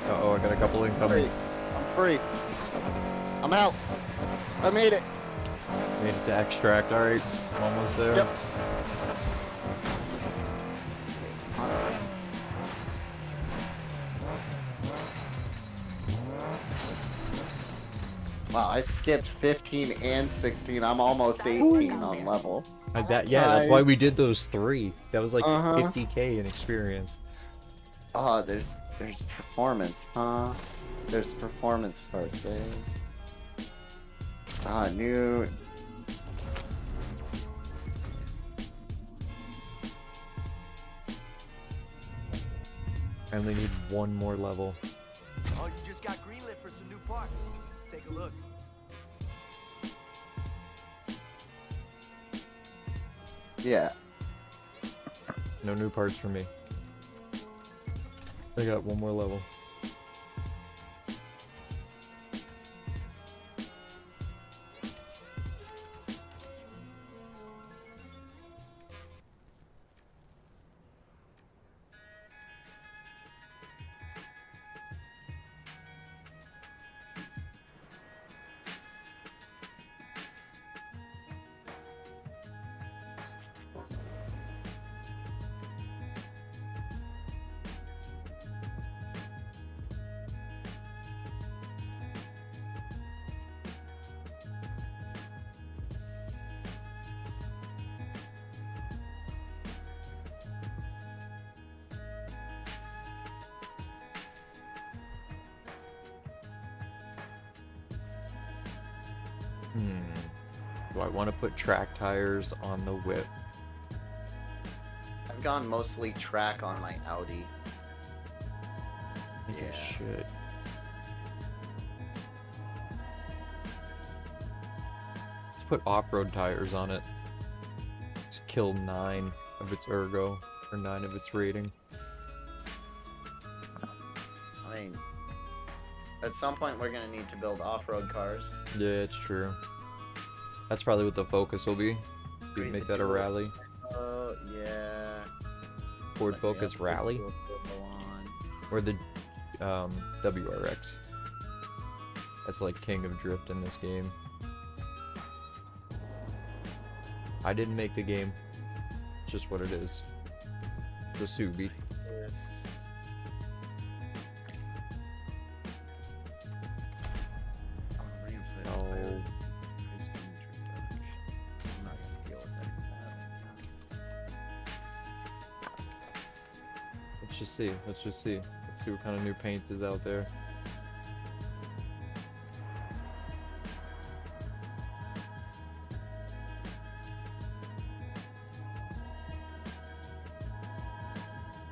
Uh-oh, I got a couple incoming.
I'm free. I'm out. I made it.
Made it to extract. Alright. Almost there.
Yep. Wow, I skipped 15 and 16. I'm almost 18 on level.
That's why we did those 3. That was like
Uh-huh.
50k in experience.
Oh, there's performance, huh? There's performance parts, eh? Ah, new.
I only need one more level.
Oh, you just got greenlit for some new parts. Take a look.
Yeah.
No new parts for me. I got one more level. Do I want to put track tires on the whip?
I've gone mostly track on my Audi.
I think I should. Let's put off-road tires on it. Let's kill 9 of its ergo, or 9 of its rating.
I mean, at some point we're gonna need to build off-road cars.
Yeah, it's true. That's probably what the focus will be. You
Great
make
to
that a
do it.
rally.
Oh yeah.
Ford
Yeah,
Focus Rally,
we'll go on.
or the WRX. That's like king of drift in this game. I didn't make the game. It's just what it is. It's a Subi.
Yes. Reinflate
Oh.
tire. Piston introduction. I'm not gonna deal with that.
Let's just see. Let's just see. Let's see what kind of new paint is out there.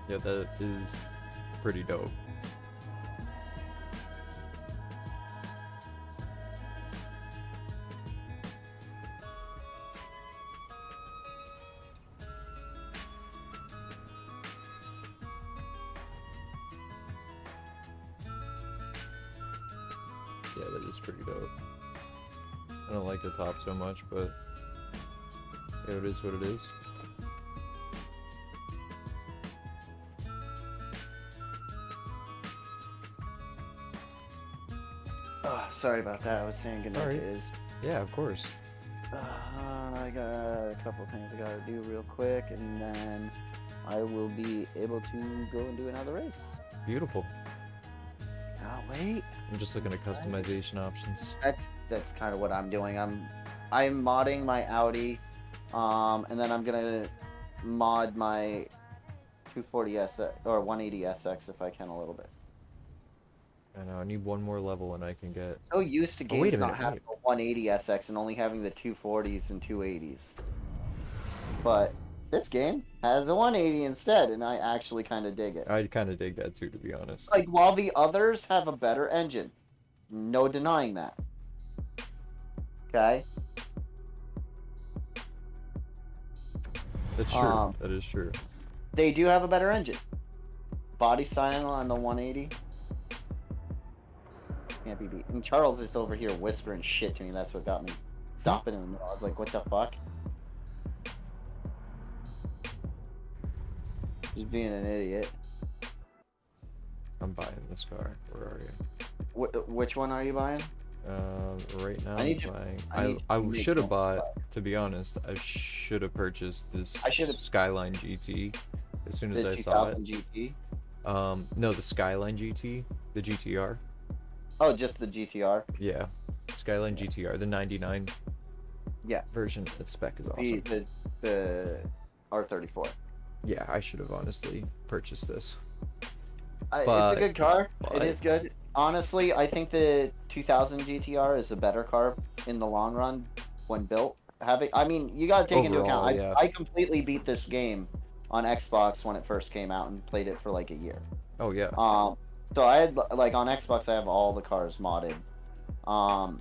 Yeah, that is pretty dope. Yeah, that is pretty dope. I don't like the top so much, but yeah, it is what it is.
Oh, sorry about that. I was saying goodnight
Alright.
to Iz.
Yeah, of course.
I got a couple things I gotta do real quick, and then I will be able to go and do another race.
Beautiful.
Can't wait.
I'm just looking at customization options.
That's kind of what I'm doing. I'm modding my Audi, and then I'm gonna mod my 240SX or 180SX if I can a little bit.
I know, I need one more level and I can get...
So used to
Oh, wait
games
a
not
minute,
having a 180SX and only having the 240s and 280s. But this game has a 180 instead, and I actually kind of dig it.
I kind of dig that too, to be honest.
Like, while the others have a better engine, no denying that. Okay?
That's true. That is true.
They do have a better engine. Body style on the 180 can't be beat. And Charles is over here whispering shit to me. That's what got me stopping in the middle. I was like, what the fuck? Just being an idiot.
I'm buying this car. Where are you?
Which one are you buying?
Right now
I need
I'm
to-
buying...
I need to
I
make
should have
one.
bought, to be honest, I should have purchased this
I should've-
Skyline GT as soon as
The
I saw it.
2000 GT?
No, the Skyline GT, the GTR.
Oh, just the GTR.
Yeah, Skyline GTR, the 99
Yeah.
version. Its spec is awesome.
The R34.
Yeah, I should have honestly purchased this.
It's
But-
a good car.
but-
It is good. Honestly, I think the 2000 GTR is a better car in the long run when built. I mean, you gotta take into
Overall,
account.
yeah.
I completely beat this game on Xbox when it first came out and played it for like a year.
Oh yeah.
So I had like on Xbox, I have all the cars modded. Kind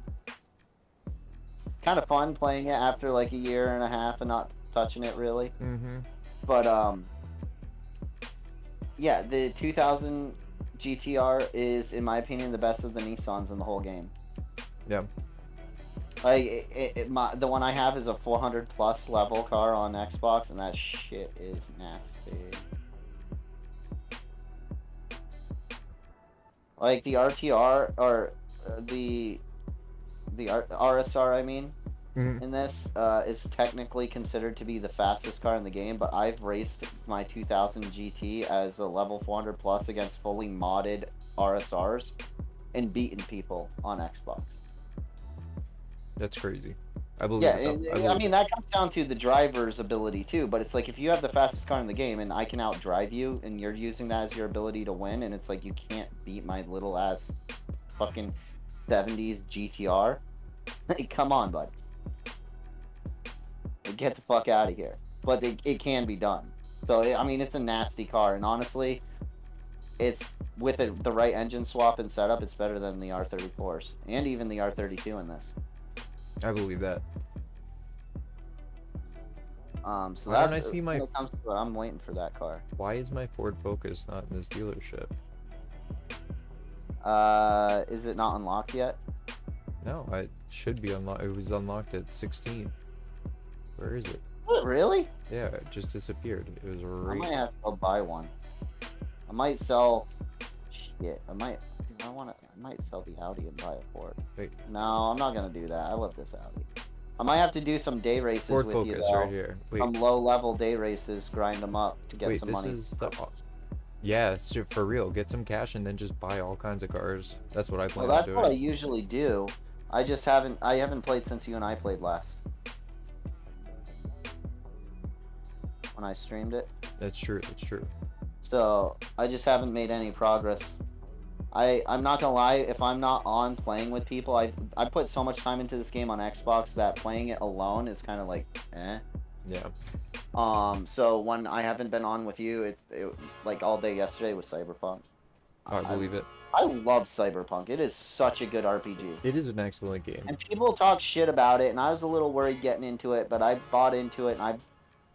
of fun playing it after like a year and a half and not touching it really.
Mm-hmm.
But yeah, the 2000 GTR is, in my opinion, the best of the Nissans in the whole game.
Yeah.
Like the one I have is a 400 plus level car on Xbox, and that shit is nasty. Like the RTR or the RSR, I mean,
Mhm.
in this is technically considered to be the fastest car in the game, but I've raced my 2000 GT as a level 400 plus against fully modded RSRs and beaten people on Xbox.
That's crazy. I believe
Yeah,
it.
I mean that comes down to the driver's ability too, but it's like if you have the fastest car in the game and I can outdrive you and you're using that as your ability to win, and it's like you can't beat my little ass fucking 70s GTR. Hey, come on, bud. Get the fuck out of here. But it can be done. So, I mean, it's a nasty car, and honestly, it's with the right engine swap and setup, it's better than the R34s, and even the R32 in this.
I believe that.
So
Why don't
that's
I see my-
when it comes to it, I'm waiting for that car.
Why is my Ford Focus not in this dealership?
Is it not unlocked yet?
No, it should be unlocked. It was unlocked at 16. Where is it?
Really?
Yeah, it just disappeared. It was
I
right.
might have to go buy one. I might sell. Shit, I might. Dude, I might sell the Audi and buy a Ford.
Wait,
No, I'm not gonna do that. I love this Audi. I might have to do some day races
Ford
with you,
Focus
though.
right here. Wait,
Some low-level day races, grind them up to get
wait,
some
this
money.
is the. Yeah, for real. Get some cash and then just buy all kinds of cars. That's what I plan
Well,
on
that's
doing.
what I usually do. I just haven't. I haven't played since you and I played last. When I streamed it.
That's true. That's true.
So I just haven't made any progress. I'm not gonna lie, if I'm not on playing with people, I put so much time into this game on Xbox that playing it alone is kind of like eh.
Yeah.
So when I haven't been on with you, it like all day yesterday was Cyberpunk.
I believe it.
I love Cyberpunk. It is such a good RPG.
It is an excellent game.
And people talk shit about it, and I was a little worried getting into it, but I bought into it, and I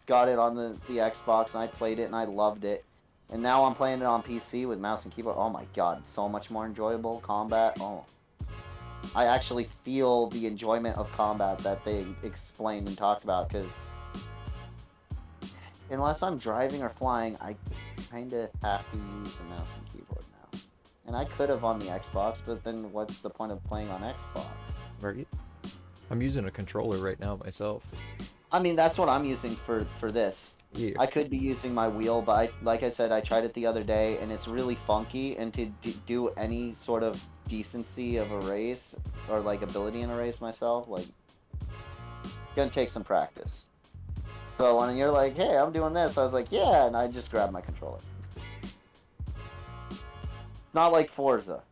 got it on the Xbox, and I played it, and I loved it. And now I'm playing it on PC with mouse and keyboard. Oh my god, so much more enjoyable. Combat, oh. I actually feel the enjoyment of combat that they explained and talked about, because unless I'm driving or flying, I kind of have to use the mouse and keyboard now. And I could have on the Xbox, but then what's the point of playing on Xbox?
Right? I'm using a controller right now myself.
I mean, that's what I'm using for this.
Yeah.
I could be using my wheel, but like I said, I tried it the other day, and it's really funky, and to do any sort of decency of a race, or like ability in a race myself, like, gonna take some practice. So when you're like, hey, I'm doing this, I was like, yeah, and I just grabbed my controller. Not like Forza,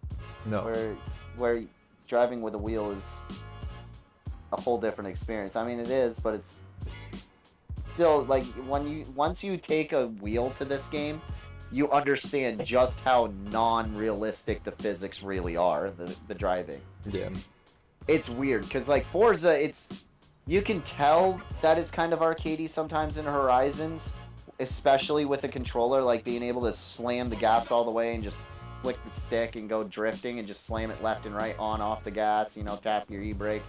No.
where driving with a wheel is a whole different experience. I mean, it is, but it's still like once you take a wheel to this game, you understand just how non-realistic the physics really are. The driving.
Yeah.
It's weird because like Forza, you can tell that it's kind of arcadey sometimes in Horizons, especially with a controller, like being able to slam the gas all the way and just flick the stick and go drifting and just slam it left and right on off the gas, tap your e-brake.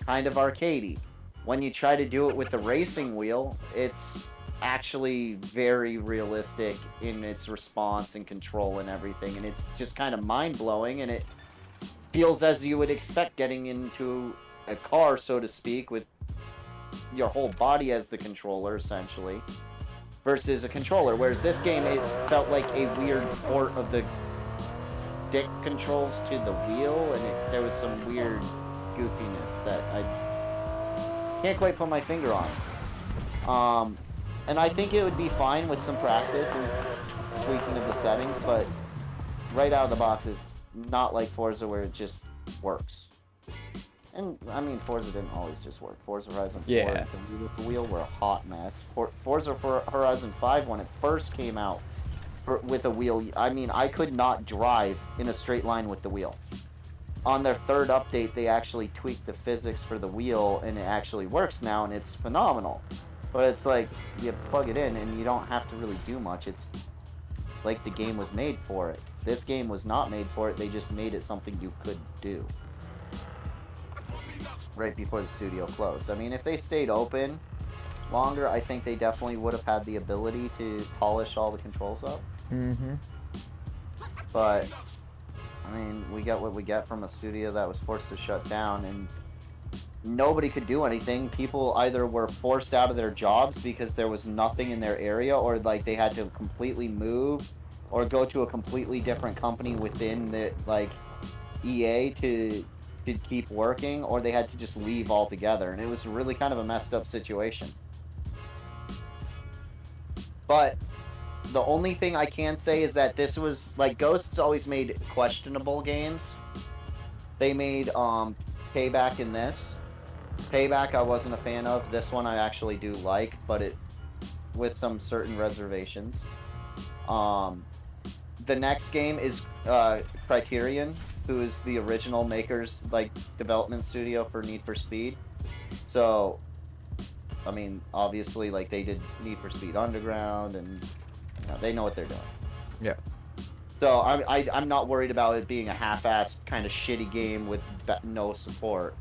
Kind of arcadey. When you try to do it with the racing wheel, it's actually very realistic in its response and control and everything, and it's just kind of mind-blowing, and it feels as you would expect getting into a car, so to speak, with your whole body as the controller, essentially, versus a controller, whereas this game, it felt like a weird port of the stick controls to the wheel, and there was some weird goofiness that I can't quite put my finger on. And I think it would be fine with some practice and tweaking of the settings, but right out of the box is not like Forza where it just works. And, I mean, Forza didn't always just work. Forza Horizon 4
Yeah.
with the wheel were a hot mess. Forza Horizon 5, when it first came out with a wheel, I mean, I could not drive in a straight line with the wheel. On their third update, they actually tweaked the physics for the wheel, and it actually works now, and it's phenomenal. But it's like, you plug it in, and you don't have to really do much. It's like the game was made for it. This game was not made for it, they just made it something you could do. Right before the studio closed. I mean, if they stayed open longer, I think they definitely would have had the ability to polish all the controls up.
Mm-hmm.
But I mean, we get what we get from a studio that was forced to shut down, and nobody could do anything. People either were forced out of their jobs because there was nothing in their area, or like they had to completely move or go to a completely different company within the like EA to keep working, or they had to just leave altogether, and it was really kind of a messed up situation. But the only thing I can say is that this was like Ghosts always made questionable games. They made Payback in this. Payback I wasn't a fan of. This one I actually do like, but it with some certain reservations. The next game is Criterion, who is the original makers, like, development studio for Need for Speed. So, I mean, obviously, like, they did Need for Speed Underground, and they know what they're doing.
Yeah.
So I'm not worried about it being a half-assed kind of shitty game with no support.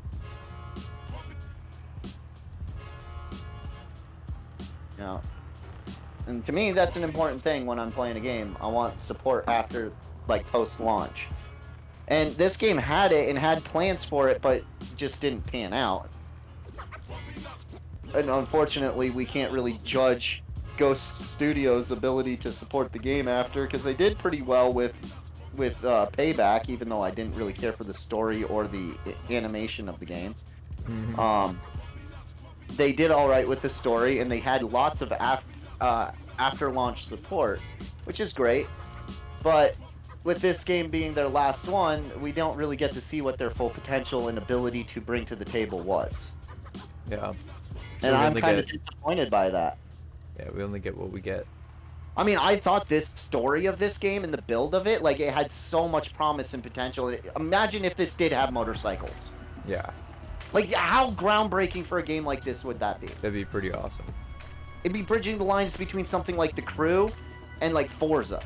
And to me, that's an important thing when I'm playing a game. I want support after, like, post-launch. And this game had it and had plans for it, but just didn't pan out. And unfortunately, we can't really judge Ghost Studios' ability to support the game after, because they did pretty well with Payback, even though I didn't really care for the story or the animation of the game.
Mm-hmm.
They did all right with the story, and they had lots of after launch support, which is great. But with this game being their last one, we don't really get to see what their full potential and ability to bring to the table was.
Yeah.
And I'm kind of disappointed by that.
Yeah, we only get what we get.
I mean, I thought this story of this game and the build of it, like, it had so much promise and potential. Imagine if this did have motorcycles.
Yeah.
Like, how groundbreaking for a game like this would that be?
That'd be pretty awesome.
It'd be bridging the lines between something like The Crew and, like, Forza.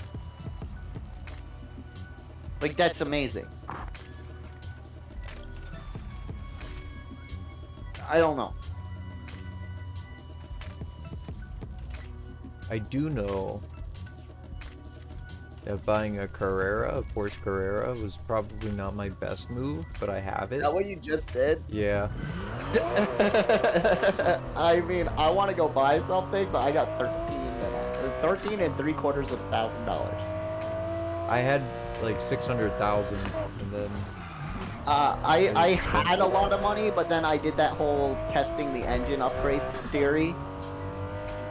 Like, that's amazing. I don't know.
I do know that buying a Carrera, a Porsche Carrera, was probably not my best move, but I have it.
Is that what you just did?
Yeah.
I mean, I want to go buy something, but I got $13,350,000.
I had like 600,000, and then
I had a lot of money, but then I did that whole testing the engine upgrade theory.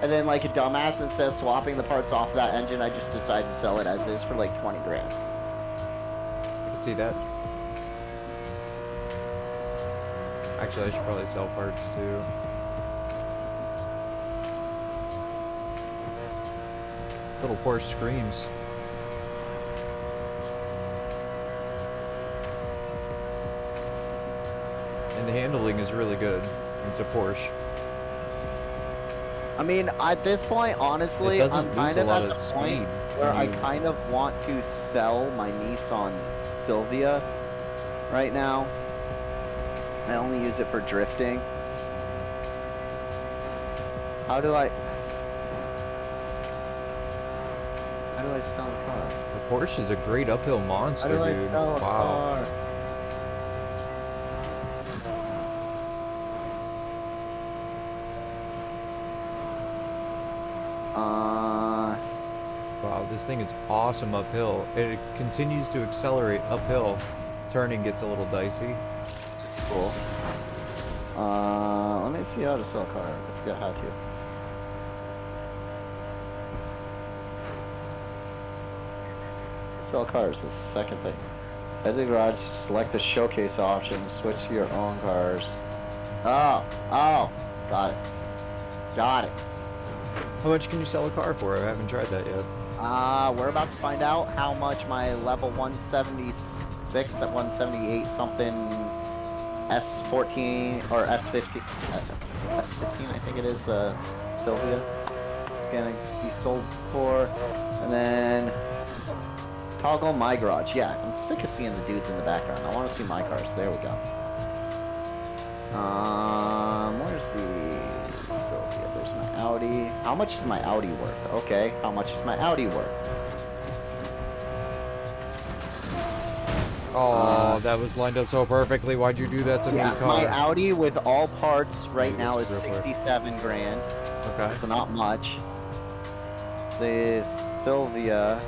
And then, like a dumbass, instead of swapping the parts off that engine, I just decided to sell it as is for like 20 grand.
I can see that. Actually, I should probably sell parts too. Little Porsche screams. And the handling is really good. It's a Porsche.
I mean, at this point, honestly, I'm kind of at the point where I kind of want to sell my Nissan Silvia right now. I only use it for drifting. How do I sell a car?
The Porsche is a great uphill monster,
How do I
dude.
sell a car?
Wow, this thing is awesome uphill. It continues to accelerate uphill. Turning gets a little dicey.
It's cool. Let me see how to sell a car. I forgot how to. Sell cars, that's the second thing. Head to the garage, select the showcase option, switch to your own cars. Oh, got it. Got it.
How much can you sell a car for? I haven't tried that yet.
We're about to find out how much my level 176 at 178 something S14 or S15, S15 I think it is, Sylvia is gonna be sold for. And then toggle my garage. Yeah, I'm sick of seeing the dudes in the background. I want to see my cars. There we go. Where's the Sylvia? There's my Audi. How much is my Audi worth? Okay, how much is my Audi worth?
Oh, that was lined up so perfectly. Why'd you do that to me, car?
My Audi with all parts right
Maybe
now
it's
is
real quick.
67 grand.
Okay.
So not much. The Sylvia,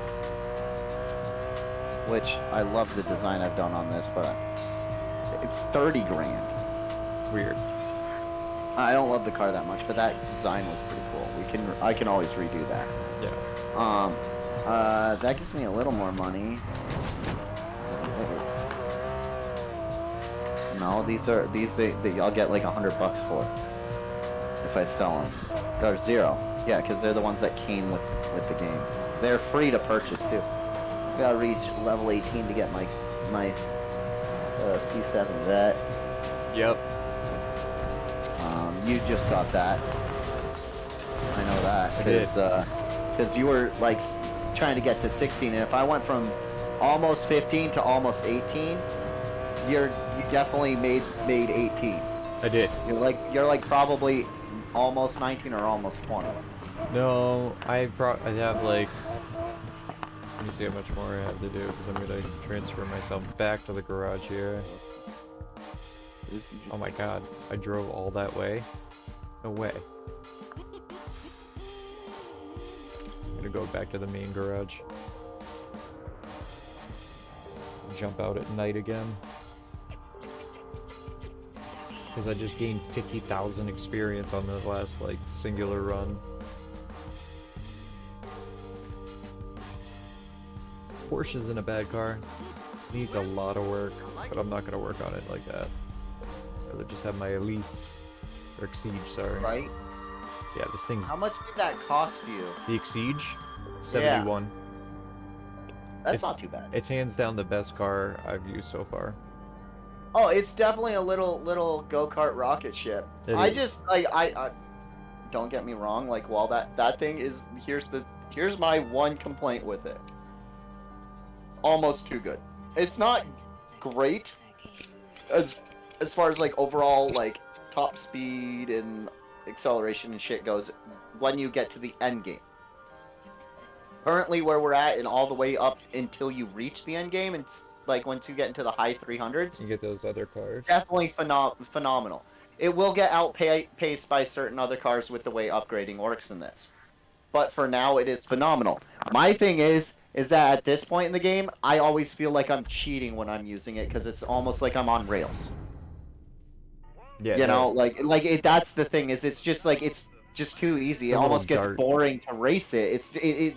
which I love the design I've done on this, but it's 30 grand.
Weird.
I don't love the car that much, but that design was pretty cool. I can always redo that.
Yeah.
That gives me a little more money. No, these I'll get like $100 for if I sell them. Or 0. Yeah, because they're the ones that came with the game. They're free to purchase too. Gotta reach level 18 to get my C7 vet.
Yep.
You just got that. I know that
I did.
because you were like trying to get to 16, and if I went from almost 15 to almost 18, you definitely made 18.
I did.
You're like probably almost 19 or almost 20.
No, I have like. Let me see how much more I have to do because I'm gonna transfer myself back to the garage here. Oh my god, I drove all that way? No way. I'm gonna go back to the main garage. Jump out at night again. Because I just gained 50,000 experience on the last, like, singular run. Porsche isn't a bad car. Needs a lot of work, but I'm not gonna work on it like that. I'd rather just have my Elise, or Exige, sorry.
Right?
Yeah, this thing's...
How much did that cost you?
The Exige? 71.
That's not too bad.
It's hands down the best car I've used so far.
Oh, it's definitely a little go-kart rocket ship.
It
I
is.
just I don't get me wrong, like while that thing is here's my one complaint with it. Almost too good. It's not great as far as like overall like top speed and acceleration and shit goes when you get to the end game. Currently where we're at and all the way up until you reach the end game, and like once you get into the high 300s,
You get those other cars.
definitely phenomenal. It will get outpaced by certain other cars with the way upgrading works in this. But for now, it is phenomenal. My thing is that at this point in the game, I always feel like I'm cheating when I'm using it because it's almost like I'm on rails.
Yeah,
You know,
no,
that's the thing is it's just like it's just too easy.
It's
It
a
almost
little
gets
dart.
boring to race it.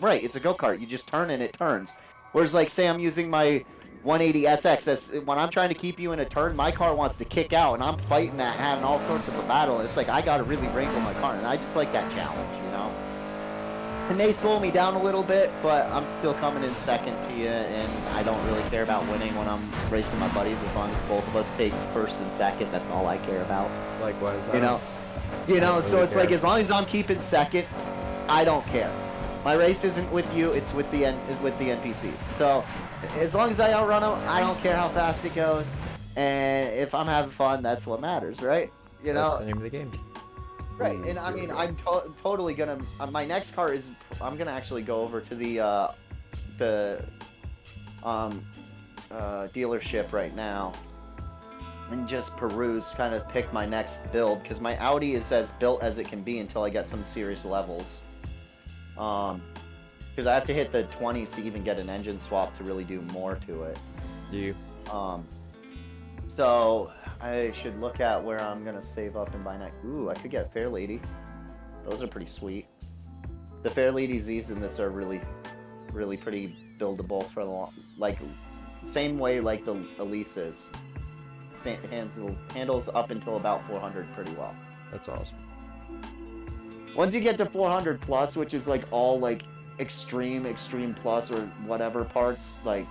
Right. It's a go-kart. You just turn and it turns. Whereas like say I'm using my 180 SX. When I'm trying to keep you in a turn, my car wants to kick out, and I'm fighting that, having all sorts of a battle. It's like I gotta really wrangle my car, and I just like that challenge, you know. And they slow me down a little bit, but I'm still coming in second to you, and I don't really care about winning when I'm racing my buddies. As long as both of us take first and second, that's all I care about.
likewise.
You know, so
really
it's like
care.
as long as I'm keeping second, I don't care. My race isn't with you; it's with the NPCs. So as long as I outrun them, I don't care how fast it goes. And if I'm having fun, that's what matters, right? You know,
That's the name of the game.
right? And I mean, I'm totally gonna. My next car is. I'm gonna actually go over to the dealership right now and just peruse, kind of pick my next build, because my Audi is as built as it can be until I get some serious levels. Because I have to hit the 20s to even get an engine swap to really do more to it.
You.
So I should look at where I'm gonna save up and buy next. Ooh, I could get Fair Lady. Those are pretty sweet. The Fair Lady Z's in this are really pretty buildable for the long, like same way like the Elise is. Handles up until about 400 pretty well.
That's awesome.
Once you get to 400 plus, which is like all like extreme plus or whatever parts, like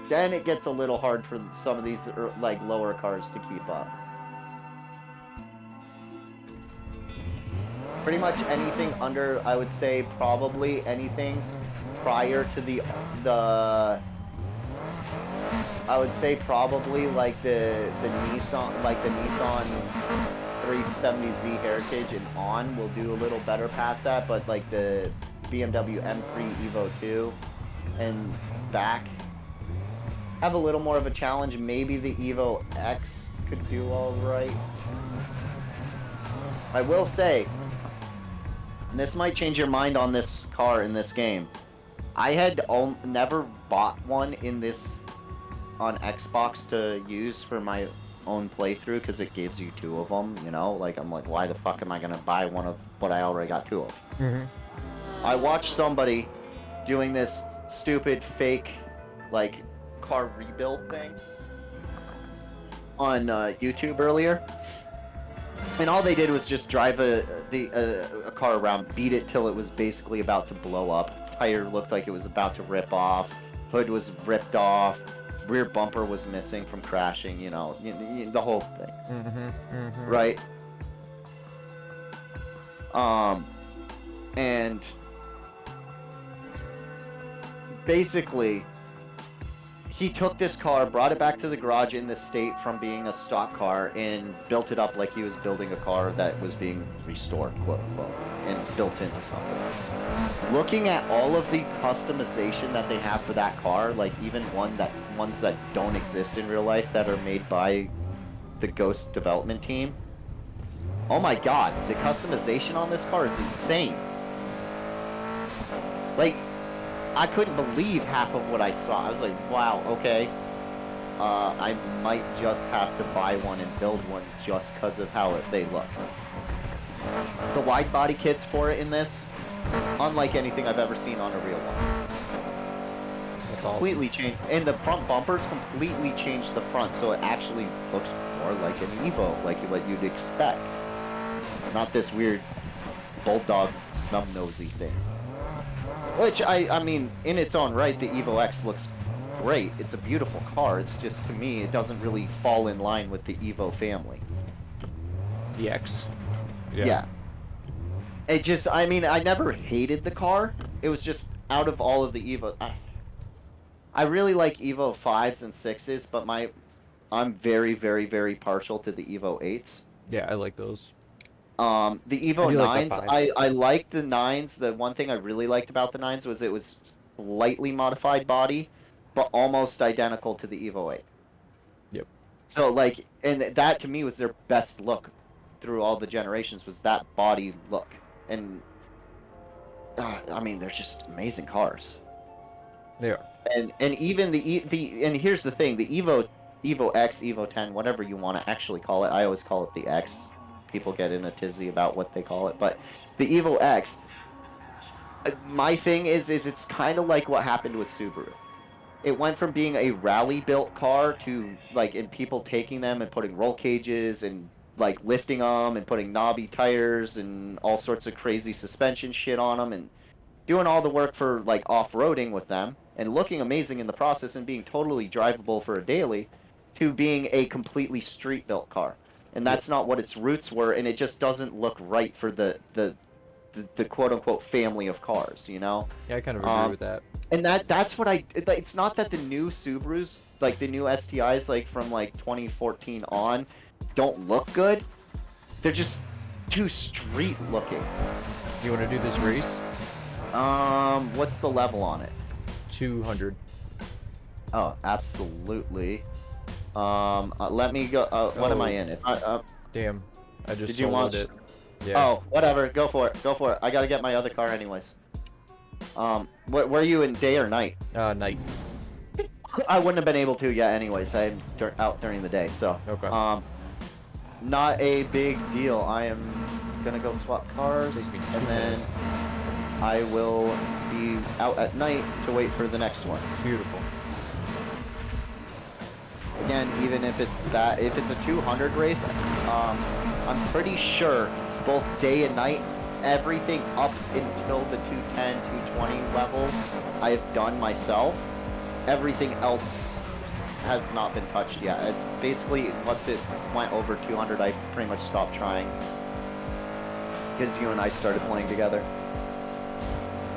then it gets a little hard for some of these like lower cars to keep up. Pretty much anything under, I would say probably anything prior to the I would say probably like the Nissan 370Z Heritage and on will do a little better past that, but like the BMW M3 Evo 2 and back have a little more of a challenge. Maybe the Evo X could do all right. I will say, and this might change your mind on this car in this game, I had never bought one in this on Xbox to use for my own playthrough because it gives you two of them, you know? Like, I'm like, why the fuck am I gonna buy one of what I already got two of?
Mm-hmm.
I watched somebody doing this stupid fake, like, car rebuild thing. on YouTube earlier, and all they did was just drive a car around, beat it till it was basically about to blow up. Tire looked like it was about to rip off. Hood was ripped off. Rear bumper was missing from crashing. You know, the whole thing. Right. And basically, he took this car, brought it back to the garage in this state from being a stock car, and built it up like he was building a car that was being restored, quote unquote, and built into something. Looking at all of the customization that they have for that car, like even ones that don't exist in real life that are made by the Ghost development team. Oh my god, the customization on this car is insane. Like, I couldn't believe half of what I saw. I was like, wow, okay. I might just have to buy one and build one just because of how they look. The wide body kits for it in this, unlike anything I've ever seen on a real one.
That's awesome.
Completely changed. And the front bumpers completely changed the front, so it actually looks more like an Evo, like what you'd expect. Not this weird bulldog snub-nosy thing. Which, I mean, in its own right, the Evo X looks great. It's a beautiful car. It's just, to me, it doesn't really fall in line with the Evo family.
The X.
Yeah. It just, I mean, I never hated the car. It was just, out of all of the Evo... I really like Evo 5s and 6s, but I'm very, very, very partial to the Evo 8s.
Yeah, I like those.
The Evo 9s,
like
I liked the 9s. The one thing I really liked about the 9s was it was slightly modified body, but almost identical to the Evo 8.
Yep.
So, like, and that to me was their best look through all the generations, was that body look. And, I mean, they're just amazing cars.
They are.
And even and here's the thing, the Evo X, Evo 10, whatever you want to actually call it, I always call it the X. People get in a tizzy about what they call it, but the Evo X, my thing is it's kind of like what happened with Subaru. It went from being a rally-built car to, like, in people taking them and putting roll cages and, like, lifting them and putting knobby tires and all sorts of crazy suspension shit on them and doing all the work for, like, off-roading with them and looking amazing in the process and being totally drivable for a daily, to being a completely street-built car. And that's not what its roots were, and it just doesn't look right for the quote-unquote family of cars, you know?
Yeah, I kind of agree with that.
And that's what it's not that the new Subarus, like the new STIs, like from like 2014 on, don't look good. They're just too street looking.
You want to do this race?
What's the level on it?
200.
Oh, absolutely. Let me go. What am I in?
Damn, I just
Did you launch
it. Yeah.
Oh, whatever. Go for it. Go for it. I gotta get my other car anyways. Were you in day or night?
Night.
I wouldn't have been able to yet anyways. I'm out during the day, so.
Okay.
Not a big deal. I am gonna go swap cars, and then I will be out at night to wait for the next one.
Beautiful.
Again, even if it's a 200 race, I'm pretty sure both day and night, everything up until the 210, 220 levels I have done myself. Everything else has not been touched yet. It's basically, once it went over 200, I pretty much stopped trying. Because you and I started playing together.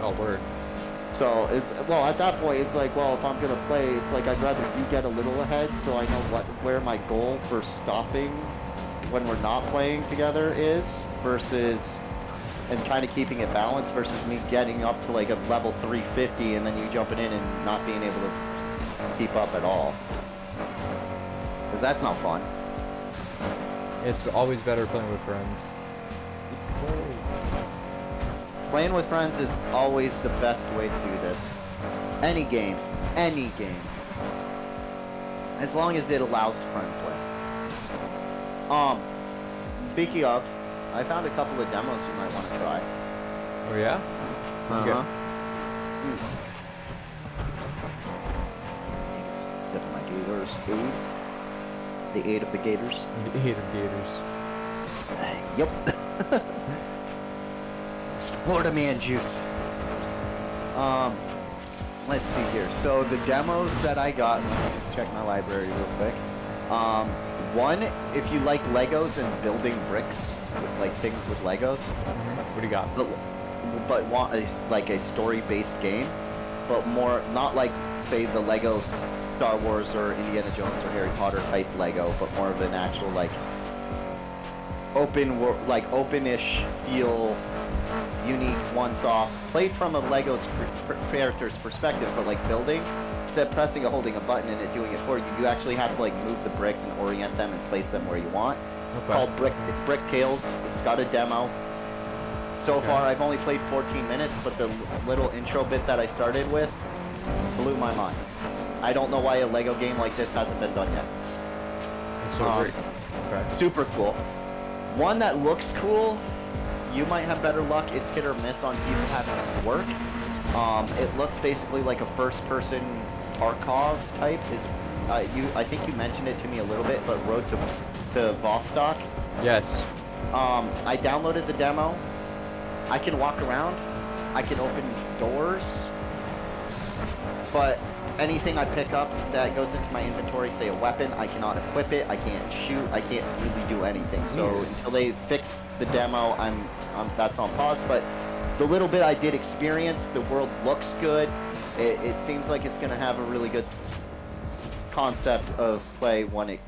Oh, word.
So, at that point, it's like, well, if I'm going to play, it's like, I'd rather you get a little ahead so I know where my goal for stopping when we're not playing together is, versus, and kind of keeping it balanced, versus me getting up to like a level 350 and then you jumping in and not being able to keep up at all. Because that's not fun.
It's always better playing with friends.
Playing with friends is always the best way to do this. Any game. As long as it allows friend play. Speaking of, I found a couple of demos you might want to try.
Oh yeah?
Uh-huh. Get my gators food. The 8 of the Gators.
The 8 of Gators.
Yep. It's Florida man juice. Let's see here. So the demos that I got, let me just check my library real quick. One, if you like Legos and building bricks, with, like things with Legos.
What do you got?
But want like a story-based game, but more not like say the Lego Star Wars or Indiana Jones or Harry Potter type Lego, but more of an actual like open world, like openish feel, unique, once-off, played from a Lego's character's perspective, but like building, instead of pressing or holding a button and it doing it for you, you actually have to like move the bricks and orient them and place them where you want.
Okay.
Called Brick Tales. It's got a demo. So far, I've only played 14 minutes, but the little intro bit that I started with blew my mind. I don't know why a Lego game like this hasn't been done yet.
It's so great. Okay.
Super cool. One that looks cool, you might have better luck. It's hit or miss on people having it work. It looks basically like a first-person Tarkov type. I think you mentioned it to me a little bit, but Road to Vostok.
Yes.
I downloaded the demo. I can walk around. I can open doors. But anything I pick up that goes into my inventory, say a weapon, I cannot equip it. I can't shoot. I can't really do anything. So until they fix the demo, that's on pause. But the little bit I did experience, the world looks good. It seems like it's going to have a really good concept of play when it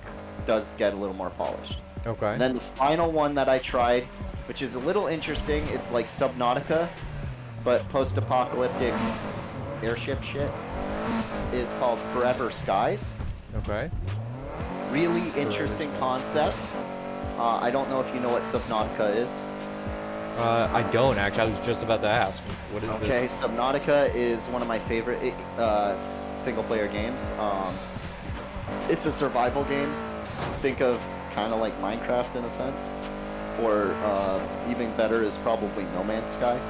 does get a little more polished.
Okay.
And then the final one that I tried, which is a little interesting, it's like Subnautica, but post-apocalyptic airship shit, is called Forever Skies.
Okay.
Really interesting concept. I don't know if you know what Subnautica is.
I don't actually. I was just about to ask. What is
Okay,
this?
Subnautica is one of my favorite single-player games. It's a survival game. Think of kind of like Minecraft in a sense, or even better is probably No Man's Sky.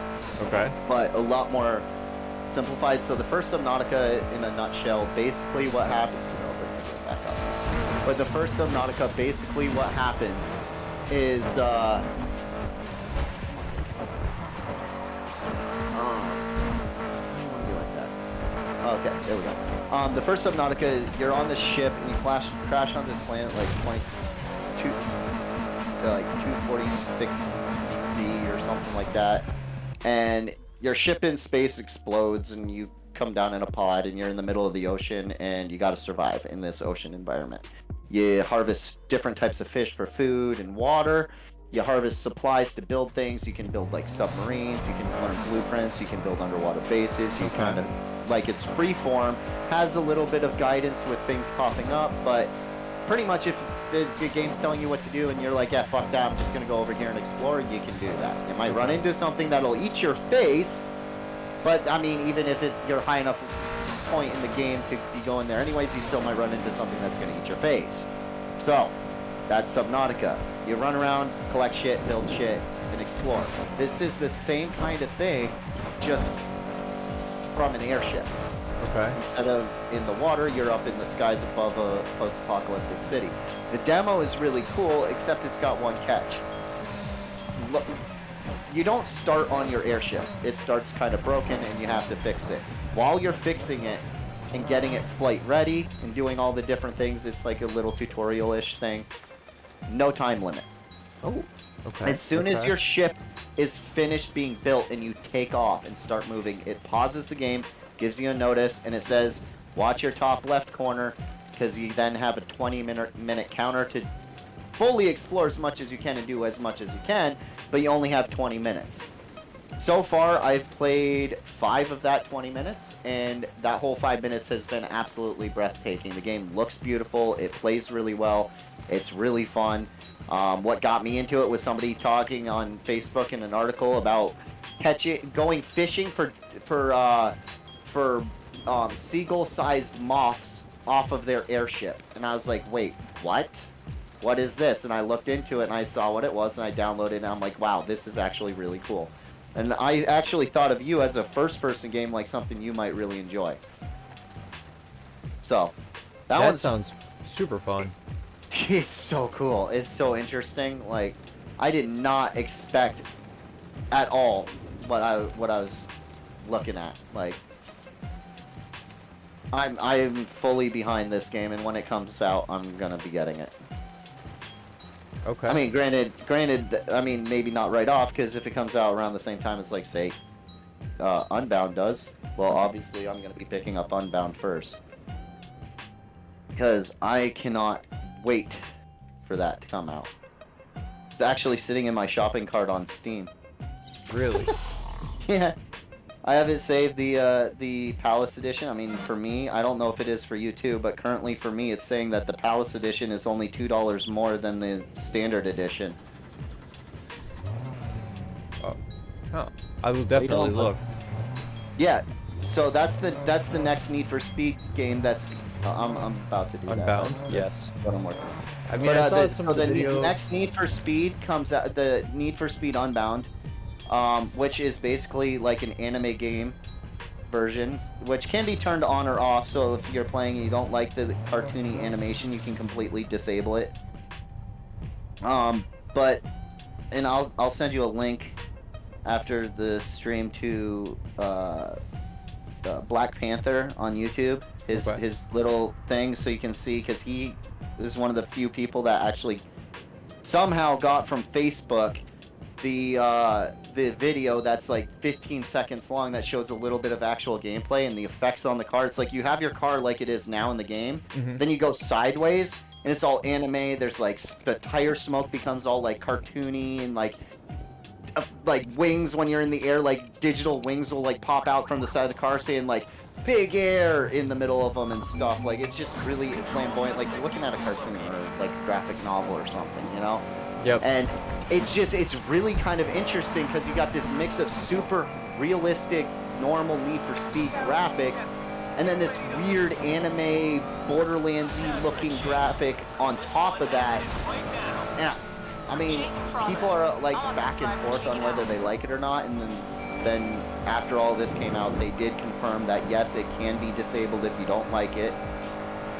Okay.
But a lot more simplified. So the first Subnautica, in a nutshell, basically what happens. Back up. But the first Subnautica, basically what happens is okay, there we go. The first Subnautica, you're on this ship and you crash on this planet like 246 B or something like that, and your ship in space explodes and you come down in a pod and you're in the middle of the ocean and you got to survive in this ocean environment. You harvest different types of fish for food and water. You harvest supplies to build things. You can build like submarines. You can learn blueprints. You can build underwater bases. You kind of like it's free form. Has a little bit of guidance with things popping up, but pretty much if the game's telling you what to do and you're like, yeah, fuck that, I'm just gonna go over here and explore, you can do that. You might run into something that'll eat your face, but I mean, even if you're high enough point in the game to be going there anyways, you still might run into something that's gonna eat your face. So that's Subnautica. You run around, collect shit, build shit, and explore. This is the same kind of thing, just from an airship.
Okay.
Instead of in the water, you're up in the skies above a post-apocalyptic city. The demo is really cool, except it's got one catch. Look, you don't start on your airship. It starts kind of broken and you have to fix it. While you're fixing it and getting it flight ready and doing all the different things, it's like a little tutorial-ish thing. No time limit.
Oh, okay.
As soon as your ship is finished being built and you take off and start moving, it pauses the game, gives you a notice, and it says, watch your top left corner, because you then have a 20-minute counter to fully explore as much as you can and do as much as you can, but you only have 20 minutes. So far, I've played 5 of that 20 minutes, and that whole 5 minutes has been absolutely breathtaking. The game looks beautiful, it plays really well, it's really fun. What got me into it was somebody talking on Facebook in an article about going fishing for seagull-sized moths off of their airship. And I was like, wait, what? What is this? And I looked into it and I saw what it was and I downloaded it and I'm like, wow, this is actually really cool. And I actually thought of you as a first-person game like something you might really enjoy. So, that one
sounds super fun.
It's so cool. It's so interesting. Like, I did not expect at all what I was looking at. Like, I'm fully behind this game, and when it comes out, I'm gonna be getting it.
Okay.
I mean, granted, I mean, maybe not right off, because if it comes out around the same time as, like, say, Unbound does, well, obviously I'm gonna be picking up Unbound first. Because I cannot wait for that to come out. It's actually sitting in my shopping cart on Steam.
Really?
Yeah. I have it saved, the Palace Edition. I mean, for me, I don't know if it is for you too, but currently for me, it's saying that the Palace Edition is only $2 more than the Standard Edition.
Oh. Huh. I will definitely look.
Yeah. So that's the next Need for Speed game that's I'm about to do
Unbound?
that.
Yes.
What I'm working on.
I mean,
But,
I saw
the,
some
so
of the
the
video.
next Need for Speed comes out, the Need for Speed Unbound, which is basically like an anime game version, which can be turned on or off. So if you're playing and you don't like the cartoony animation, you can completely disable it. But and I'll send you a link after the stream to Black Panther on YouTube. His little thing, so you can see, because he is one of the few people that actually somehow got from Facebook the video that's like 15 seconds long that shows a little bit of actual gameplay and the effects on the car. It's like you have your car like it is now in the game, then you go sideways and it's all anime. There's like the tire smoke becomes all like cartoony, and like wings when you're in the air, like digital wings will like pop out from the side of the car saying like big air in the middle of them and stuff. Like, it's just really flamboyant, like you're looking at a cartoon or like a graphic novel or something, you know?
Yep.
And it's really kind of interesting because you got this mix of super realistic normal Need for Speed graphics and then this weird anime Borderlands-y looking graphic on top of that. Yeah, I mean, people are like back and forth on whether they like it or not, and then after all this came out, they did confirm that yes, it can be disabled if you don't like it.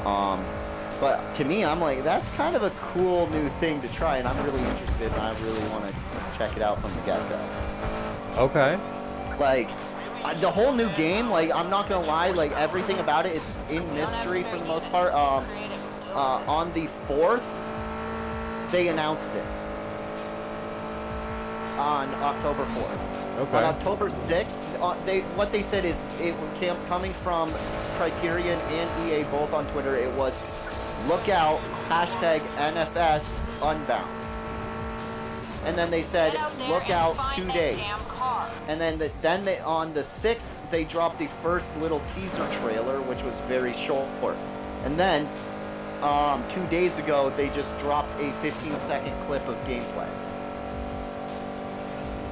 But to me, I'm like, that's kind of a cool new thing to try, and I'm really interested, and I really want to check it out from the get-go.
Okay.
Like, the whole new game, like, I'm not gonna lie, like, everything about it, it's in mystery for the most part. On the 4th, they announced it. On October 4th.
Okay.
On October 6th, what they said is it came coming from Criterion and EA both on Twitter. It was look out #NFS Unbound, and then they said look out 2 days, and then they on the 6th they dropped the first little teaser trailer, which was very short, and then 2 days ago they just dropped a 15-second clip of gameplay.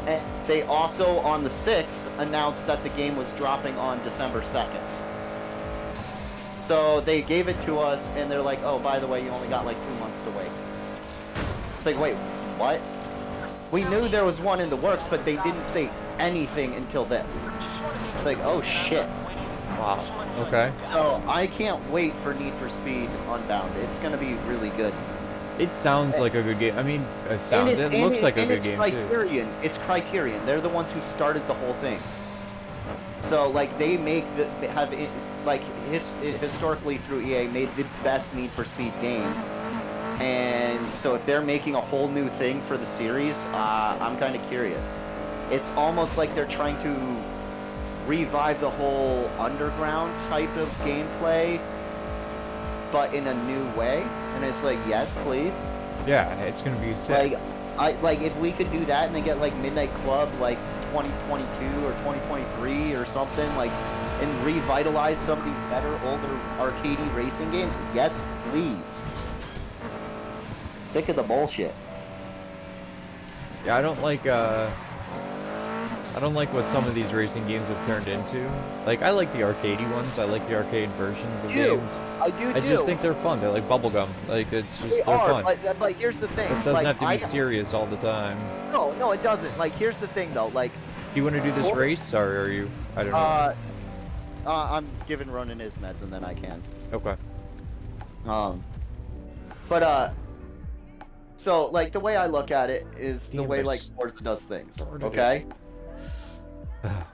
And they also, on the 6th, announced that the game was dropping on December 2nd. So they gave it to us, and they're like, oh, by the way, you only got like 2 months to wait. It's like, wait, what? We knew there was one in the works, but they didn't say anything until this. It's like, oh, shit.
Wow. Okay.
So I can't wait for Need for Speed Unbound. It's going to be really good.
It sounds like a good game. I mean, it looks like a good game
Criterion.
too.
It's Criterion. They're the ones who started the whole thing. So like they make historically through EA made the best Need for Speed games. And so if they're making a whole new thing for the series, I'm kind of curious. It's almost like they're trying to revive the whole underground type of gameplay, but in a new way. And it's like, yes, please.
Yeah, it's gonna be sick.
Like if we could do that and then get like Midnight Club like 2022 or 2023 or something, like, and revitalize some of these better older arcadey racing games, yes, please. Sick of the bullshit.
Yeah, I don't like what some of these racing games have turned into. Like, I like the arcadey ones. I like the arcade versions of games.
I do.
I just think they're fun. They're like bubblegum. Like, it's just, they're fun.
But here's the thing.
It doesn't have to be serious all the time.
No, it doesn't. Like, here's the thing, though. Like,
do you want to do this race, or are you? I don't know.
I'm giving Ronan his meds, and then I can.
Okay.
But so like the way I look at it is the
Damn,
way
I
like Forza does things.
started it.
Okay.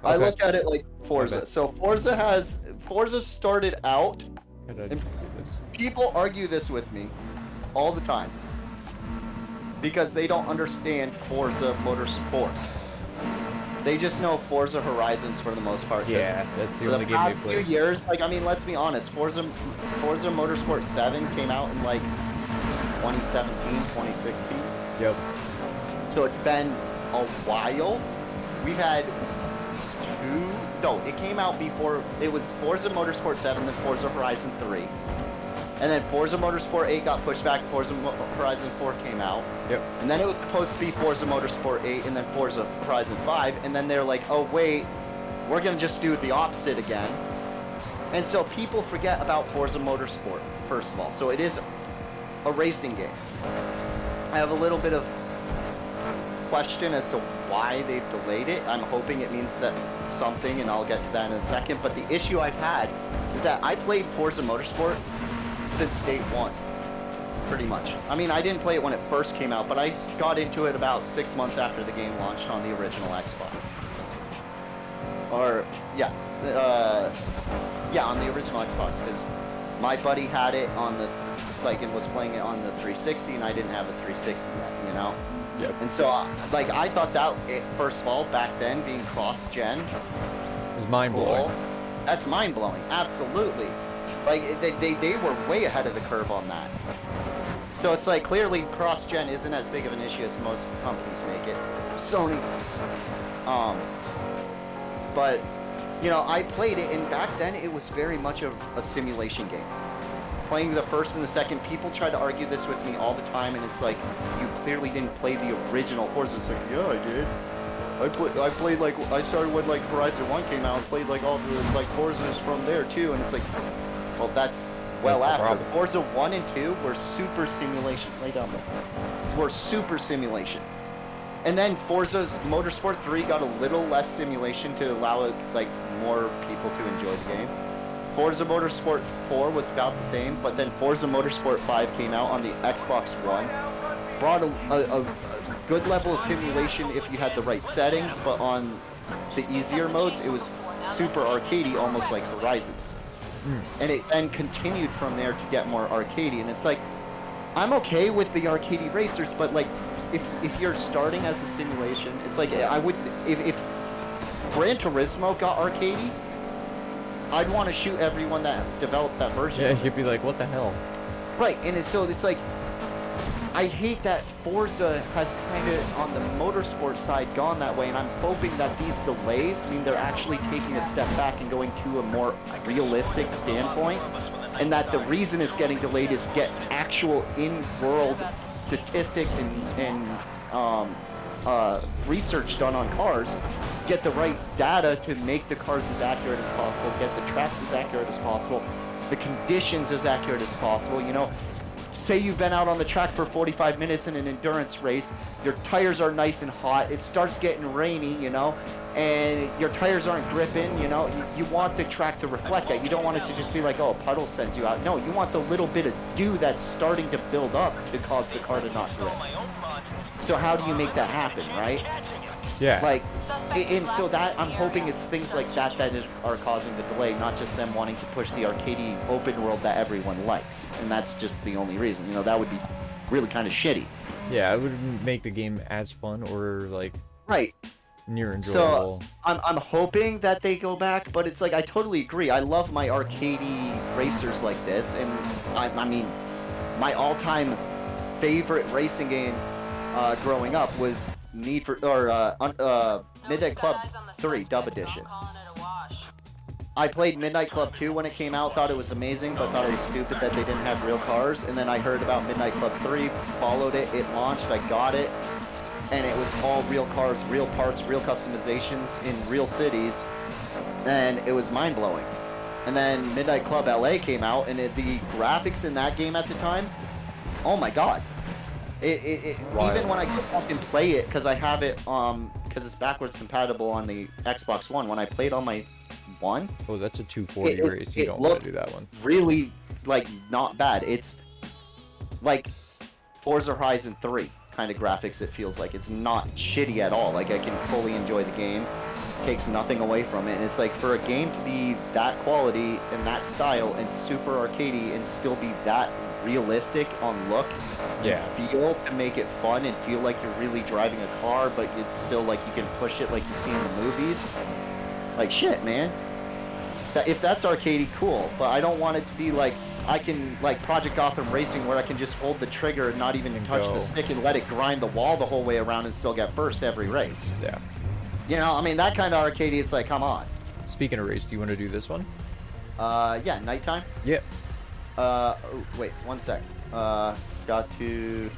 I
Okay.
look at it like Forza.
bad.
So Forza started out,
How did I
and
do this?
people argue this with me all the time because they don't understand Forza Motorsport. They just know Forza Horizons for the most part. 'cause
Yeah, that's
For
the
the
only game they
past few
played.
years, like I mean, let's be honest, Forza Motorsport 7 came out in like 2017, 2016.
Yep.
So it's been a while. We've had it came out before. It was Forza Motorsport 7, then Forza Horizon 3. And then Forza Motorsport 8 got pushed back, Horizon 4 came out.
Yep.
And then it was supposed to be Forza Motorsport 8 and then Forza Horizon 5. And then they're like, oh wait, we're going to just do the opposite again. And so people forget about Forza Motorsport, first of all. So it is a racing game. I have a little bit of question as to why they've delayed it. I'm hoping it means that something, and I'll get to that in a second. But the issue I've had is that I played Forza Motorsport since day one, pretty much. I mean, I didn't play it when it first came out, but I got into it about 6 months after the game launched on the original Xbox. Or, on the original Xbox, because my buddy had it on the, and was playing it on the 360, and I didn't have a 360 yet, you know?
Yep.
And so, I thought that, first of all, back then, being cross-gen,
It was mind-blowing.
that's mind-blowing, absolutely. Like, they were way ahead of the curve on that. So it's like, clearly, cross-gen isn't as big of an issue as most companies make it. Sony. But, you know, I played it, and back then, it was very much a simulation game. Playing the first and the second, people try to argue this with me all the time, and it's like, you clearly didn't play the original Forza. It's like, yeah, I did. I played like, I started when like Horizon 1 came out, and played like all the like Forzas from there too, and it's like, well, that's well
That's the
after.
problem.
Forza 1 and 2 were super simulation. Lay down there. Were super simulation. And then Forza Motorsport 3 got a little less simulation to allow it, like, more people to enjoy the game. Forza Motorsport 4 was about the same, but then Forza Motorsport 5 came out on the Xbox One. Brought a good level of simulation if you had the right settings, but on the easier modes, it was super arcadey, almost like Horizons. And it then continued from there to get more arcadey, and it's like, I'm okay with the arcadey racers, but like, if you're starting as a simulation, it's like, I would, if Gran Turismo got arcadey, I'd want to shoot everyone that developed that version.
Yeah, you'd be like, what the hell?
Right, and so it's like, I hate that Forza has kind of, on the motorsport side, gone that way, and I'm hoping that these delays mean they're actually taking a step back and going to a more realistic standpoint, and that the reason it's getting delayed is to get actual in-world statistics and research done on cars, get the right data to make the cars as accurate as possible, get the tracks as accurate as possible, the conditions as accurate as possible, you know. Say you've been out on the track for 45 minutes in an endurance race, your tires are nice and hot, it starts getting rainy, you know, and your tires aren't gripping, you know, you want the track to reflect that. You don't want it to just be like, oh, a puddle sends you out. No, you want the little bit of dew that's starting to build up to cause the car to not grip. So how do you make that happen, right?
Yeah.
Like, and so that, I'm hoping it's things like that are causing the delay, not just them wanting to push the arcadey open world that everyone likes. And that's just the only reason. You know, that would be really kind of shitty.
Yeah, it would make the game as fun or, like,
Right.
near enjoyable.
So, I'm hoping that they go back, but it's like, I totally agree. I love my arcadey racers like this, and I mean, my all-time favorite racing game growing up was Midnight Club 3 Dub Edition. I played Midnight Club 2 when it came out, thought it was amazing, but thought it was stupid that they didn't have real cars, and then I heard about Midnight Club 3, followed it, it launched, I got it, and it was all real cars, real parts, real customizations in real cities, and it was mind-blowing. And then Midnight Club LA came out, and the graphics in that game at the time, oh my god. Even when I go back and play it, because I have it, because it's backwards compatible on the Xbox One, when I played on my One,
Oh, that's a 240 race. You don't want to do that one.
really, like, not bad. It's like Forza Horizon 3 kind of graphics. It feels like it's not shitty at all. Like I can fully enjoy the game, takes nothing away from it. And it's like for a game to be that quality and that style and super arcadey and still be that realistic on look
Yeah.
and feel to make it fun and feel like you're really driving a car, but it's still like you can push it like you see in the movies. Like shit, man. If that's arcadey, cool. But I don't want it to be like I can like Project Gotham Racing where I can just hold the trigger and not even touch
go.
the stick and let it grind the wall the whole way around and still get first every race.
Yeah.
You know, I mean that kind of arcadey. It's like, come on.
Speaking of race, do you want to do this one?
Yeah, nighttime.
Yeah.
Oh, wait, one sec. Got to.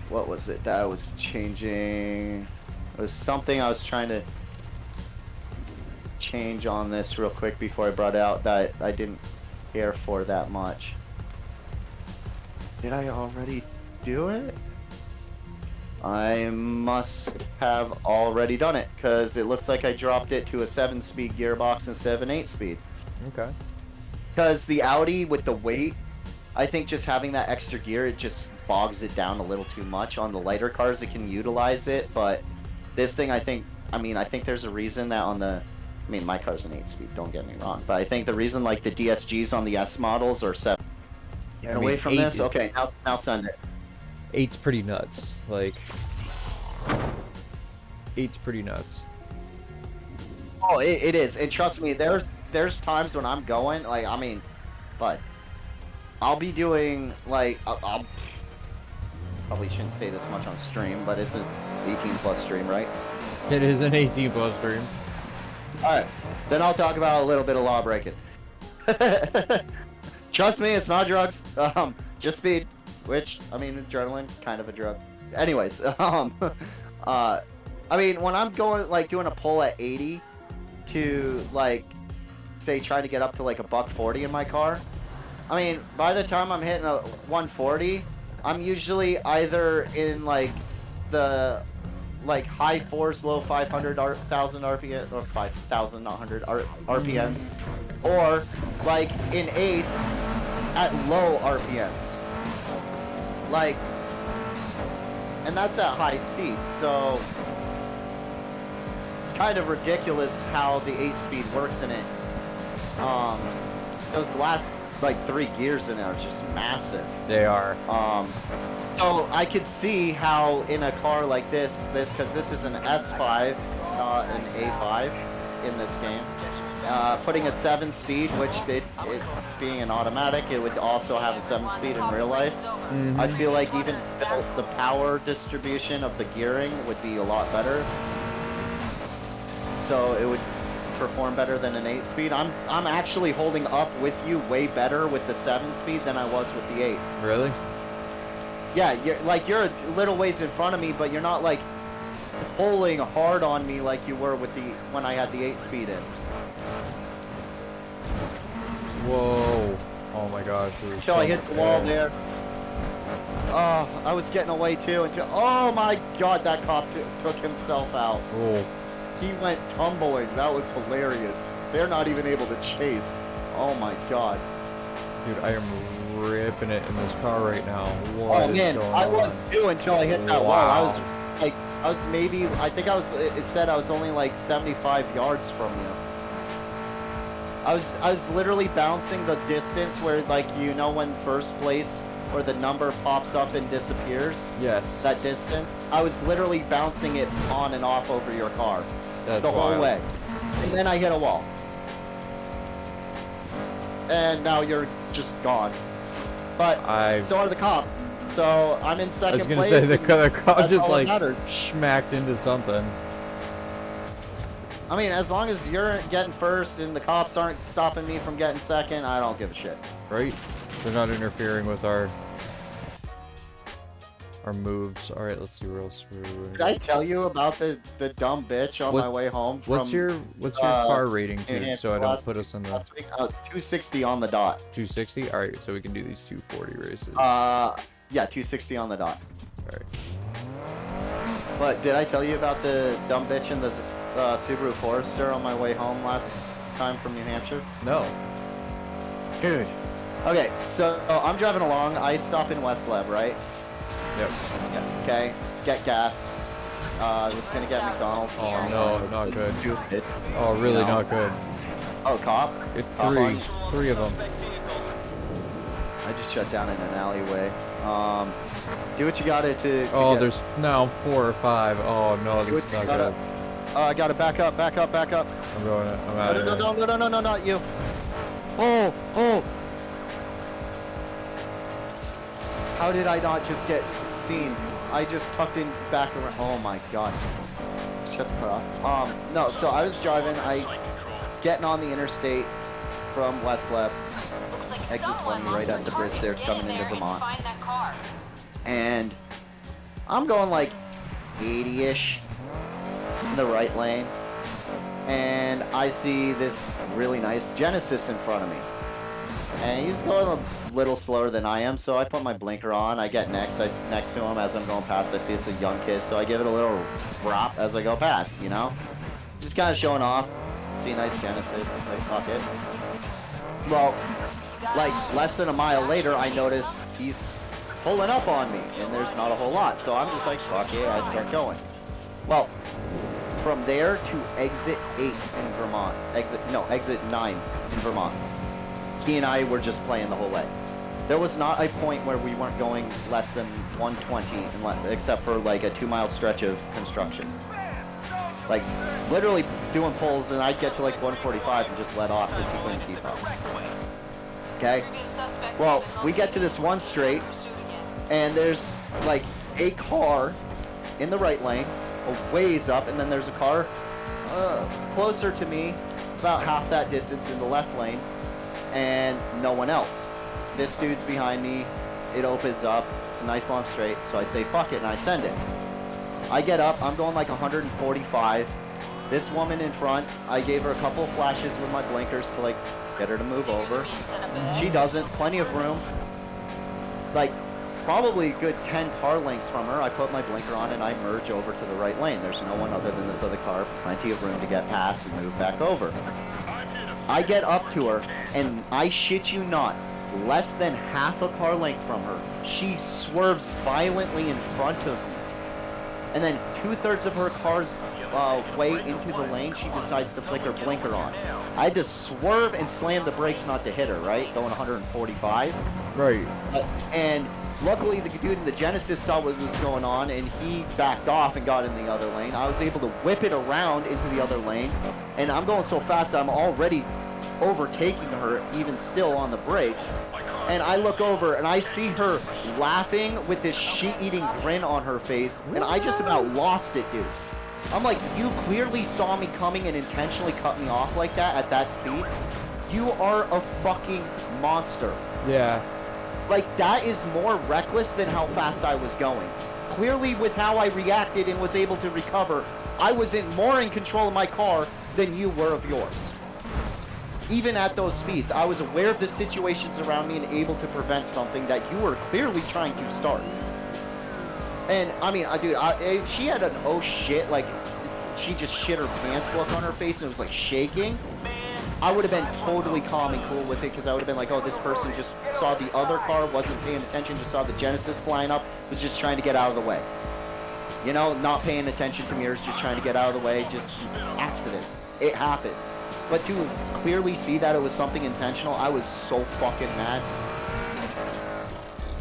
What was it that I was changing? It was something I was trying to change on this real quick before I brought it out that I didn't care for that much. Did I already do it? I must have already done it because it looks like I dropped it to a 7-speed gearbox instead of an 8-speed.
Okay.
Because the Audi with the weight, I think just having that extra gear, it just bogs it down a little too much. On the lighter cars, it can utilize it, but this thing, I think there's a reason that on the, I mean, my car's an 8-speed, don't get me wrong, but I think the reason like the DSGs on the S models are 7.
Yeah,
Get
I
away
mean,
from
8
this?
is-
Okay, now send it.
8's pretty nuts. Like, 8's pretty nuts.
Oh, it is, and trust me, there's times when I'm going, like, I mean, but I'll be doing, like, I'll probably shouldn't say this much on stream, but it's an 18+ stream, right?
It is an 18+ stream.
Alright, then I'll talk about a little bit of law breaking. Trust me, it's not drugs, just speed, which, I mean, adrenaline, kind of a drug. Anyways, I mean, when I'm going, like, doing a pull at 80 to, like, say, try to get up to, like, a $140 in my car, I mean, by the time I'm hitting a 140, I'm usually either in, like, the, like, high 4s, low 500,000 RPM, or 5,000, not 100 RPMs, or, like, in 8th at low RPMs. Like, and that's at high speed, so it's kind of ridiculous how the 8-speed works in it. Those last like 3 gears in it are just massive.
They are.
So I could see how in a car like this, because this is an S5, not an A5 in this game, putting a 7-speed, which it being an automatic, it would also have a 7-speed in real life.
Mhm.
I feel like even the power distribution of the gearing would be a lot better. So it would perform better than an 8-speed. I'm actually holding up with you way better with the 7-speed than I was with the 8.
Really?
Yeah, you're a little ways in front of me, but you're not like pulling hard on me like you were with when I had the 8-speed in.
Whoa. Oh my gosh.
Until I hit the wall there. Oh, I was getting away too until, oh my god, that cop took himself out.
Oh.
He went tumbling. That was hilarious. They're not even able to chase. Oh my god.
Dude, I am ripping it in this car right now. What
Oh
is
man,
going
I was
on?
too until I hit that wall. I
Wow.
was like, it said I was only like 75 yards from you. I was literally bouncing the distance where, like, you know, when first place where the number pops up and disappears,
Yes.
that distance, I was literally bouncing it on and off over your car
That's
the whole
wild.
way. And then I hit a wall. And now you're just gone. But so are the cops. So I'm in
I
second
was gonna
place.
say the
and
car
that's
just
all that
like
matters.
smacked into something.
I mean, as long as you're getting first and the cops aren't stopping me from getting second, I don't give a shit.
Right? They're not interfering with our moves. All right, let's see where else
Did I tell you about the dumb bitch on my way home from
What's your car rating,
New
dude? So I
Hampshire
don't put us in the
last week? 260 on the dot.
260. All right, so we can do these 240 races.
Yeah, 260 on the dot.
All right.
But did I tell you about the dumb bitch in the Subaru Forester on my way home last time from New Hampshire?
No.
Dude, Okay, so I'm driving along. I stop in West Leb, right?
Yep.
Yeah. Okay. Get gas. I was gonna get McDonald's.
Oh no, not good.
Stupid.
Oh, really
No.
not good.
Oh, cop.
It's
Cop on.
three of them.
I just shut down in an alleyway. Do what you gotta to
Oh,
get,
there's now 4 or 5. Oh no,
do
this
what
is
you
not
gotta.
good.
I gotta back up. I'm
I'm out
No,
of
no,
here.
no, no, no, no, no, not you. Oh. How did I not just get seen? I just tucked in back around. Oh my god. Shut the car off. No, so I was driving. Getting on the interstate from West Leb. Exit 20 right at the bridge there coming into Vermont.
Find that car.
And I'm going like 80-ish in the right lane. And I see this really nice Genesis in front of me. And he's going a little slower than I am, so I put my blinker on. I get next to him as I'm going past. I see it's a young kid, so I give it a little rap as I go past, you know? Just kind of showing off. See a nice Genesis. Like, fuck it. Well, like less than a mile later, I notice he's pulling up on me, and there's not a whole lot. So I'm just like, fuck it, I start going. Well, from there to exit 8 in Vermont. Exit 9 in Vermont. He and I were just playing the whole way. There was not a point where we weren't going less than 120, except for like a 2-mile stretch of construction. Like, literally doing pulls, and I'd get to like 145 and just let off because he couldn't keep up. Okay? Well, we get to this one straight, and there's like a car in the right lane, a ways up, and then there's a car closer to me, about half that distance in the left lane, and no one else. This dude's behind me, it opens up, it's a nice long straight, so I say fuck it and I send it. I get up, I'm going like 145. This woman in front, I gave her a couple of flashes with my blinkers to like get her to move over. She doesn't, plenty of room. Like probably a good 10 car lengths from her, I put my blinker on and I merge over to the right lane. There's no one other than this other car, plenty of room to get past and move back over. I get up to her, and I shit you not, less than half a car length from her, she swerves violently in front of me. And then 2/3 of her car's way into the lane, she decides to flick her blinker on. I had to swerve and slam the brakes not to hit her, right? Going 145.
Right.
And luckily the dude in the Genesis saw what was going on, and he backed off and got in the other lane. I was able to whip it around into the other lane, and I'm going so fast that I'm already overtaking her, even still on the brakes. And I look over and I see her laughing with this shit-eating grin on her face, and I just about lost it, dude. I'm like, you clearly saw me coming and intentionally cut me off like that at that speed. You are a fucking monster.
Yeah.
Like, that is more reckless than how fast I was going. Clearly, with how I reacted and was able to recover, I was more in control of my car than you were of yours. Even at those speeds, I was aware of the situations around me and able to prevent something that you were clearly trying to start. And, I mean, dude, she had an oh shit, like, she just shit her pants look on her face and it was, like, shaking. I would have been totally calm and cool with it because I would have been like, oh, this person just saw the other car, wasn't paying attention, just saw the Genesis flying up, was just trying to get out of the way. You know, not paying attention to mirrors, just trying to get out of the way, just accident. It happens. But to clearly see that it was something intentional, I was so fucking mad.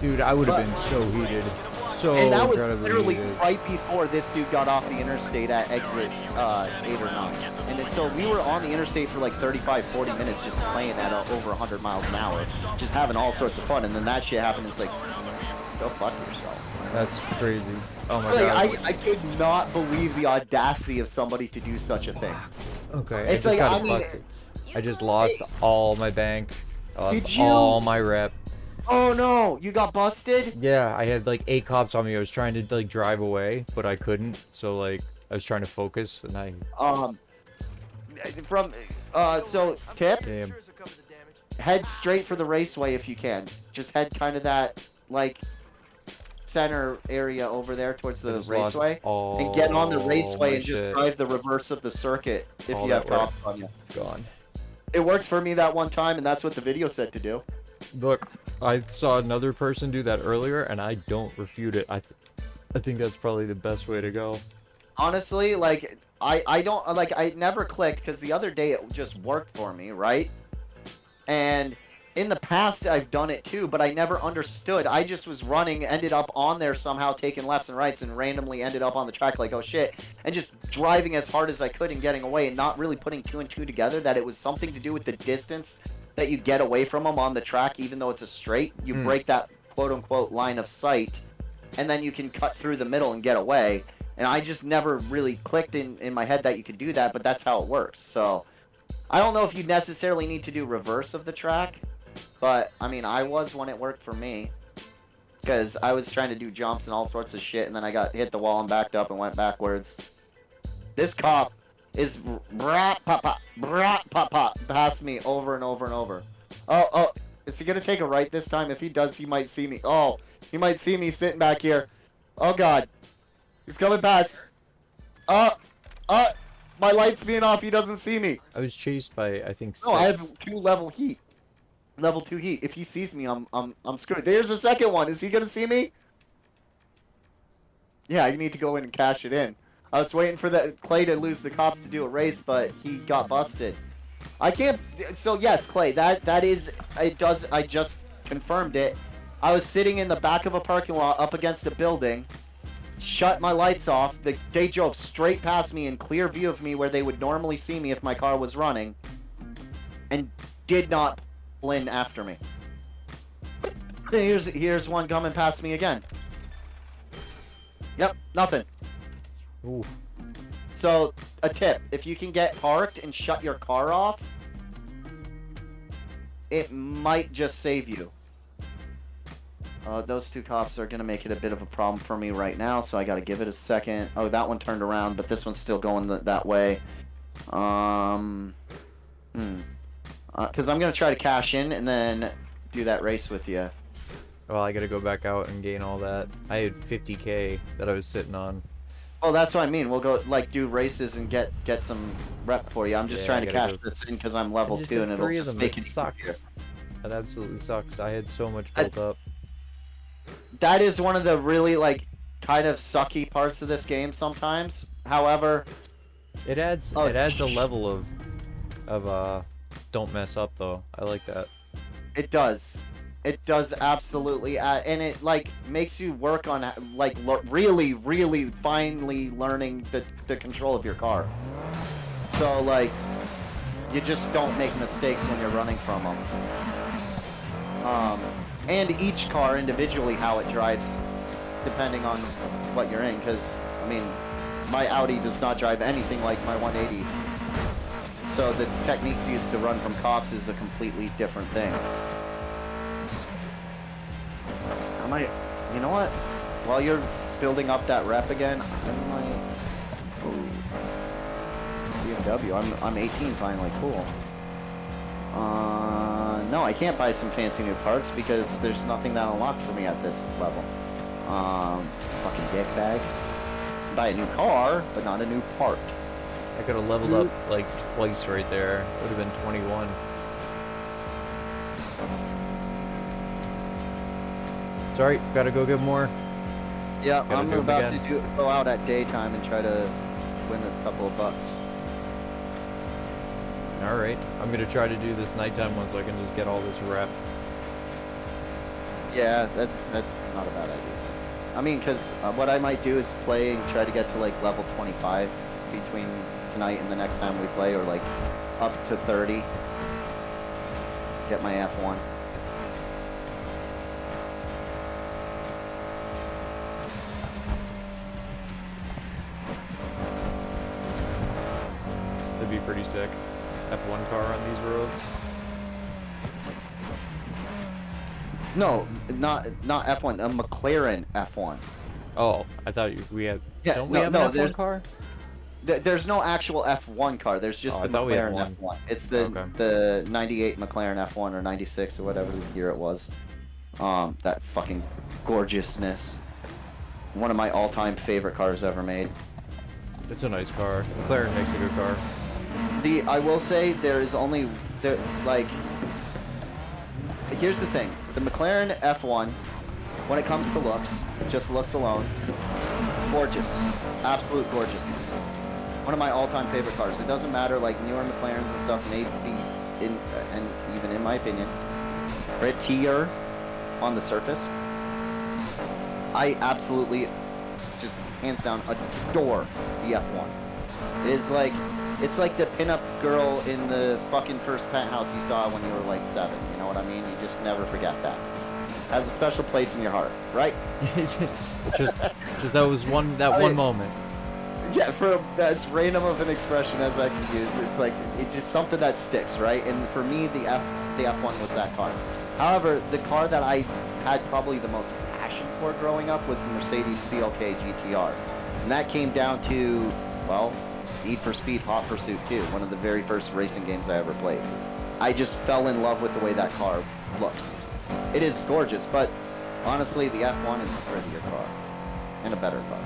Dude, I would have been so heated. So
And that was
incredibly
literally
heated.
right before this dude got off the interstate at exit 8 or 9. And then, so we were on the interstate for like 35, 40 minutes just playing at over 100 miles an hour. Just having all sorts of fun. And then that shit happened. It's like, go fuck yourself.
That's crazy. Oh
It's
my
like,
god.
I could not believe the audacity of somebody to do such a thing.
Okay,
It's
I just
like,
got
I mean,
busted. I just lost all my bank. I
Did
lost
you?
all my rep.
Oh no, you got busted?
Yeah, I had like 8 cops on me. I was trying to like drive away, but I couldn't. So like I was trying to focus, and I
So tip,
damn.
head straight for the raceway if you can. Just head kind of that like center area over there towards the
just lost
raceway,
all
and get on the
my
raceway and just
shit.
drive the reverse of the circuit if
All
you have
that work.
cops on you.
Gone.
It worked for me that one time, and that's what the video said to do.
Look, I saw another person do that earlier, and I don't refute it. I think that's probably the best way to go.
Honestly, like, I don't, like, I never clicked because the other day it just worked for me, right? And in the past I've done it too, but I never understood. I just was running, ended up on there somehow, taking lefts and rights, and randomly ended up on the track like, oh shit, and just driving as hard as I could and getting away, and not really putting two and two together that it was something to do with the distance that you get away from them on the track, even though it's a straight. You break that quote-unquote line of sight, and then you can cut through the middle and get away. And I just never really clicked in my head that you could do that, but that's how it works. So I don't know if you necessarily need to do reverse of the track, but I mean, I was when it worked for me, because I was trying to do jumps and all sorts of shit, and then I got hit the wall and backed up and went backwards. This cop is brat pop past me over and over and over. Oh, is he gonna take a right this time? If he does, he might see me. Oh, he might see me sitting back here. Oh god, he's coming past. My light's being off. He doesn't see me.
I was chased by, I think, 6.
No, I have 2 level heat. Level 2 heat. If he sees me, I'm screwed. There's a second one. Is he gonna see me? Yeah, you need to go in and cash it in. I was waiting for Clay to lose the cops to do a race, but he got busted. I can't. So yes, Clay, that is. It does. I just confirmed it. I was sitting in the back of a parking lot up against a building. Shut my lights off. They drove straight past me in clear view of me where they would normally see me if my car was running, and did not pull in after me. Here's one coming past me again. Yep, nothing.
Ooh.
So, a tip. If you can get parked and shut your car off, it might just save you. Those 2 cops are going to make it a bit of a problem for me right now, so I got to give it a second. Oh, that one turned around, but this one's still going that way. Because I'm going to try to cash in and then do that race with you.
Well, I gotta go back out and gain all that. I had 50k that I was sitting on.
Oh, that's what I mean. We'll go, like, do races and get some rep for you. I'm just trying to cash this in because I'm level 2 and it'll just make it
sucks.
easier.
That absolutely sucks. I had so much built up.
That is one of the really, like, kind of sucky parts of this game sometimes. However,
it adds a level of don't mess up though. I like that.
It does. It does absolutely add, and it like makes you work on like really finely learning the control of your car. So like you just don't make mistakes when you're running from them. And each car individually how it drives depending on what you're in, because I mean my Audi does not drive anything like my 180. So the techniques used to run from cops is a completely different thing. You know what? While you're building up that rep again, I might. Ooh. BMW. I'm 18 finally. Cool. No, I can't buy some fancy new parts because there's nothing that unlocked for me at this level. Fucking dickbag. Buy a new car, but not a new part.
I could have leveled up like twice right there. It would have been 21. Sorry, gotta go get more.
Yeah,
Gotta
I'm
do 'em
about
again.
to go out at daytime and try to win a couple of bucks.
Alright, I'm gonna try to do this nighttime one so I can just get all this rep.
Yeah, that's not a bad idea. I mean, because what I might do is play and try to get to like level 25 between tonight and the next time we play, or like up to 30. Get my F1.
That'd be pretty sick. F1 car on these roads.
No, not F1, a McLaren F1.
Oh, I thought we had.
Yeah,
Don't we have an F1 car?
There's no actual F1 car. There's just the
I thought we had
McLaren
one.
F1. It's the 98 McLaren F1 or 96 or whatever year it was. That fucking gorgeousness. One of my all-time favorite cars ever made.
It's a nice car. McLaren makes a good car.
I will say there is only like
here's the thing. The McLaren F1, when it comes to looks, just looks alone, gorgeous. Absolute gorgeousness. One of my all-time favorite cars. It doesn't matter, like, newer McLarens and stuff may be, and even in my opinion, prettier on the surface. I absolutely, just hands down, adore the F1. It is like, it's like the pinup girl in the fucking first penthouse you saw when you were like 7. You know what I mean? You just never forget that. Has a special place in your heart, right?
just that was one moment.
Yeah, for as random of an expression as I can use, it's like it's just something that sticks, right? And for me, the F1 was that car. However, the car that I had probably the most passion for growing up was the Mercedes CLK GTR, and that came down to, well, Need for Speed Hot Pursuit 2, one of the very first racing games I ever played. I just fell in love with the way that car looks. It is gorgeous, but honestly, the F1 is a prettier car and a better car.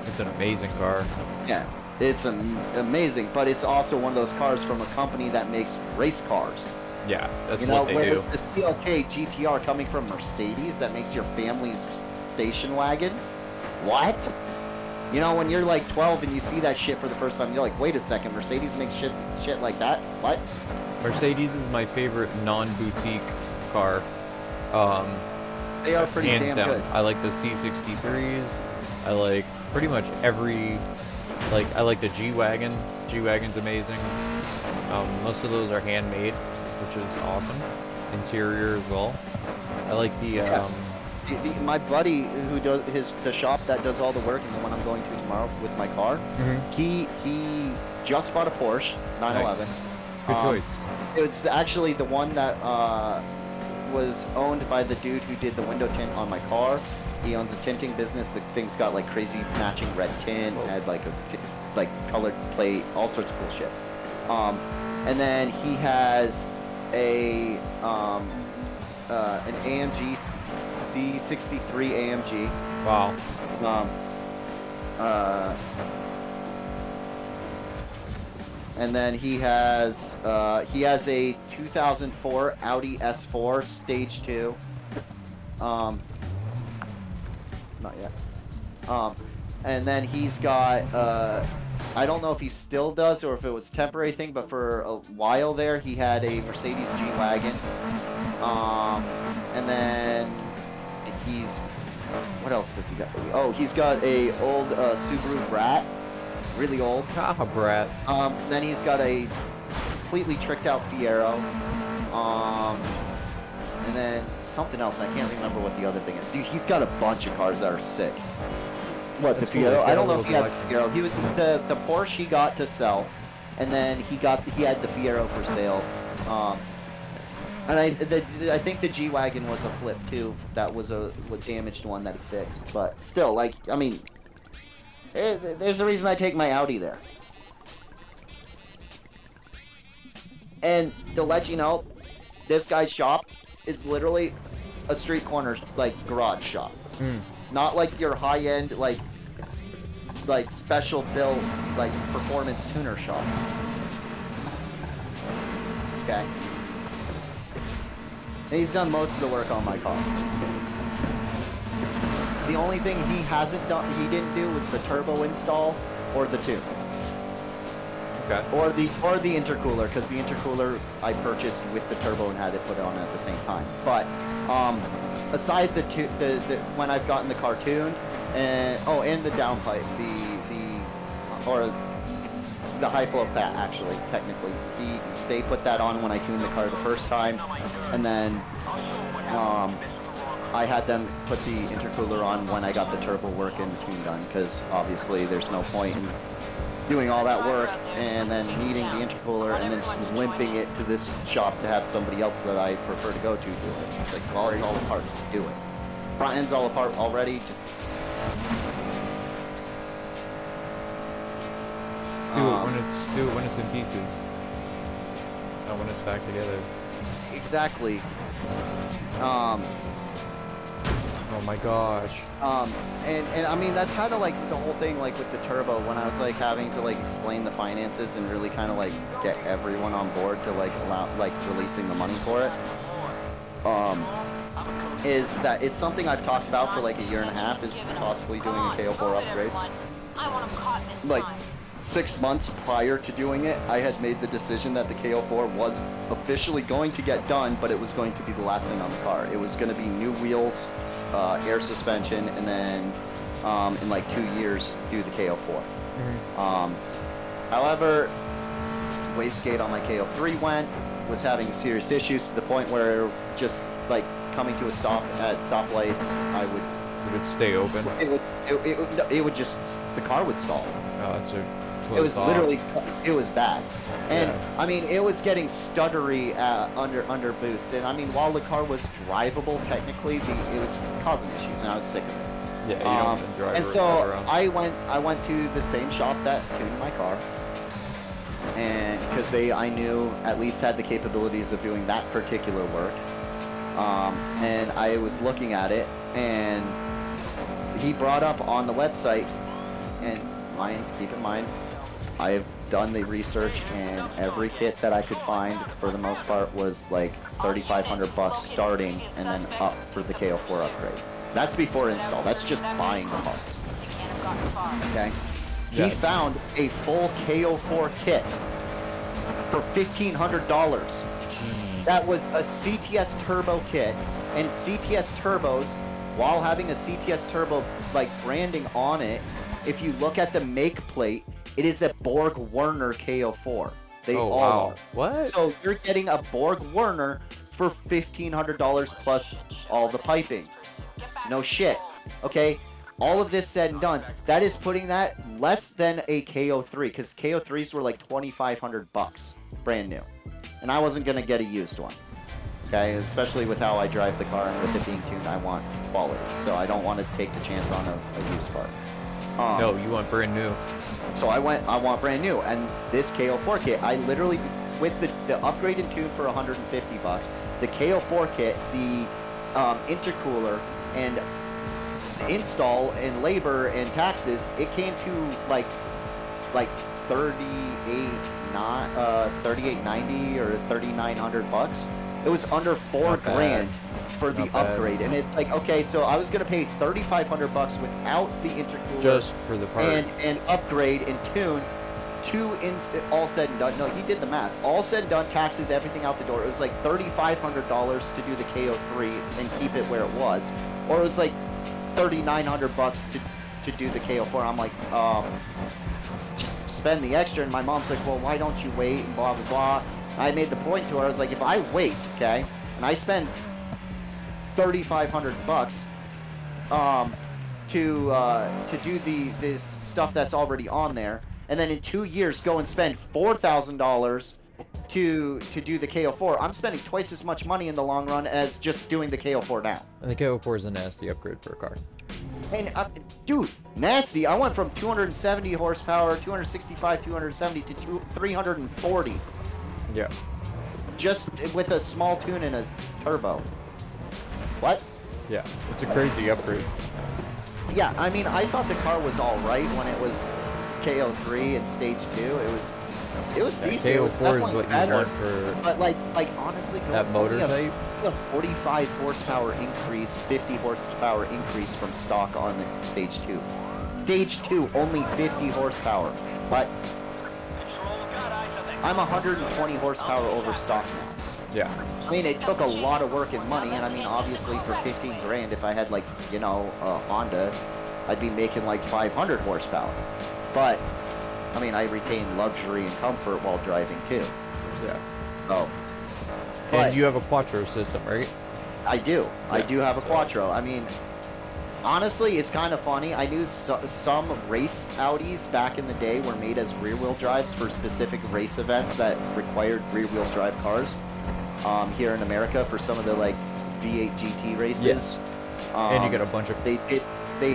It's an amazing car.
Yeah, it's amazing, but it's also one of those cars from a company that makes race cars.
Yeah, that's
You know,
what they do.
whereas the CLK GTR coming from Mercedes that makes your family's station wagon? What? You know, when you're like 12 and you see that shit for the first time, you're like, wait a second, Mercedes makes shit like that? What?
Mercedes is my favorite non-boutique car.
They are pretty
hands
damn
down.
good.
I like the C63s. I like pretty much every, I like the G-Wagon. G-Wagon's amazing. Most of those are handmade, which is awesome. Interior as well. I like the,
my buddy who does the shop that does all the work and the one I'm going to tomorrow with my car, he just bought a Porsche 911.
Nice. Good choice.
It's actually the one that was owned by the dude who did the window tint on my car. He owns a tinting business. The thing's got like crazy matching red tint, had like a colored plate, all sorts of cool shit. And then he has a an AMG Z63 AMG.
Wow.
And then he has a 2004 Audi S4 Stage 2. Not yet. And then he's got I don't know if he still does or if it was a temporary thing, but for a while there he had a Mercedes G-Wagon. And then what else does he got? Oh, he's got a old Subaru Brat, really old.
Ah, Brat.
Then he's got a completely tricked out Fiero. And then something else. I can't remember what the other thing is. Dude, he's got a bunch of cars that are sick. What, the
Cool.
Fiero? I don't know if
Got
he
a
has the Fiero. He was the Porsche he got to sell, and then he had the Fiero for sale. And I think the G-Wagon was a flip too. That was a damaged one that he fixed. But still, like, I mean, there's a reason I take my Audi there. And to let you know, this guy's shop is literally a street corner, like, garage shop. Not like your high-end, like special built, like, performance tuner shop. Okay. And he's done most of the work on my car. The only thing he didn't do was the turbo install or the tune.
Okay.
Or the intercooler, because the intercooler I purchased with the turbo and had it put on at the same time. But aside the when I've gotten the car tuned, and the downpipe, the high flow pat, actually, technically, they put that on when I tuned the car the first time, and then I had them put the intercooler on when I got the turbo work and the tune done, because obviously there's no point in doing all that work and then needing the intercooler and then just limping it to this shop to have somebody else that I prefer to go to do it. It's like, well, it's all apart, just do it. Front end's all apart already, just...
Do it when it's in pieces. Not when it's back together.
Exactly.
Oh my gosh.
And I mean, that's kind of like the whole thing, like with the turbo, when I was like having to like explain the finances and really kind of like get everyone on board to like allow, like releasing the money for it. is that it's something I've talked about for like a year and a half, is possibly doing a KO4 upgrade.
I want him caught this
Like,
time.
6 months prior to doing it, I had made the decision that the KO4 was officially going to get done, but it was going to be the last thing on the car. It was going to be new wheels, air suspension, and then in like 2 years do the KO4. However, wastegate on my KO3 was having serious issues to the point where just like coming to a stop at stoplights,
It would stay open.
it would just, the car would stall.
So
It was literally, it was bad. And
Yeah.
I mean, it was getting stuttery under boost. And I mean, while the car was drivable technically, it was causing issues, and I was sick of it.
Yeah, you don't even drive
and
it
so
around.
I went to the same shop that tuned my car, and because I knew at least had the capabilities of doing that particular work. And I was looking at it, and he brought up on the website, and keep in mind, I've done the research, and every kit that I could find, for the most part, was like $3,500 starting, and then up for the KO4 upgrade. That's before install. That's just buying the parts. Okay.
Yeah.
He found a full KO4 kit for $1,500. That was a CTS turbo kit, and CTS turbos, while having a CTS turbo like branding on it, if you look at the make plate, it is a Borg Warner KO4. They
Oh,
all
wow.
are.
What?
So you're getting a Borg Warner for $1,500 plus all the piping. No shit. Okay. All of this said and done, that is putting that less than a KO3, because KO3s were like $2,500 brand new, and I wasn't gonna get a used one. Okay, especially with how I drive the car and with it being tuned, I want quality, so I don't want to take the chance on a used part.
No, you want brand new.
So I want brand new, and this KO4 kit, I literally, with the upgraded tune for $150, the KO4 kit, the intercooler, and install and labor and taxes, it came to like $38.90 or $3,900. It was under $4
Not bad.
grand for the
Not bad.
upgrade, and it's like, okay, so I was gonna pay $3,500 without the intercooler
Just for the part.
and upgrade and tune. All said and done. No, he did the math. All said and done, taxes, everything out the door. It was like $3,500 to do the KO3 and keep it where it was, or it was like $3,900 to do the KO4. I'm like, just spend the extra. And my mom's like, well, why don't you wait? And blah blah blah. I made the point to her. I was like, if I wait, okay, and I spend $3,500 to do this stuff that's already on there, and then in 2 years go and spend $4,000 to do the KO4, I'm spending twice as much money in the long run as just doing the KO4 now.
And the KO4 is a nasty upgrade for a car.
And dude, nasty. I went from 270 horsepower, 265, 270 to 340,
Yeah.
just with a small tune and a turbo. What?
Yeah. It's a crazy upgrade.
Yeah, I mean, I thought the car was all right when it was KO3 and stage 2. It was
Yeah,
decent. It was
KO4 is
definitely
what you
better.
want for
But like honestly,
that motor type.
a 45 horsepower increase, 50 horsepower increase from stock on the stage 2. Stage 2 only 50 horsepower, but I'm 120 horsepower over stock now.
Yeah.
I mean, it took a lot of work and money, and I mean, obviously for 15 grand, if I had like, you know, a Honda, I'd be making like 500 horsepower. But, I mean, I retain luxury and comfort while driving too.
Yeah.
Oh.
And you have a Quattro system, right?
I do. I
Yeah.
do have a Quattro. I mean, honestly, it's kind of funny. I knew some race Audis back in the day were made as rear-wheel drives for specific race events that required rear-wheel drive cars. Here in America for some of the like V8 GT races.
Yes. And you get a bunch of
They
get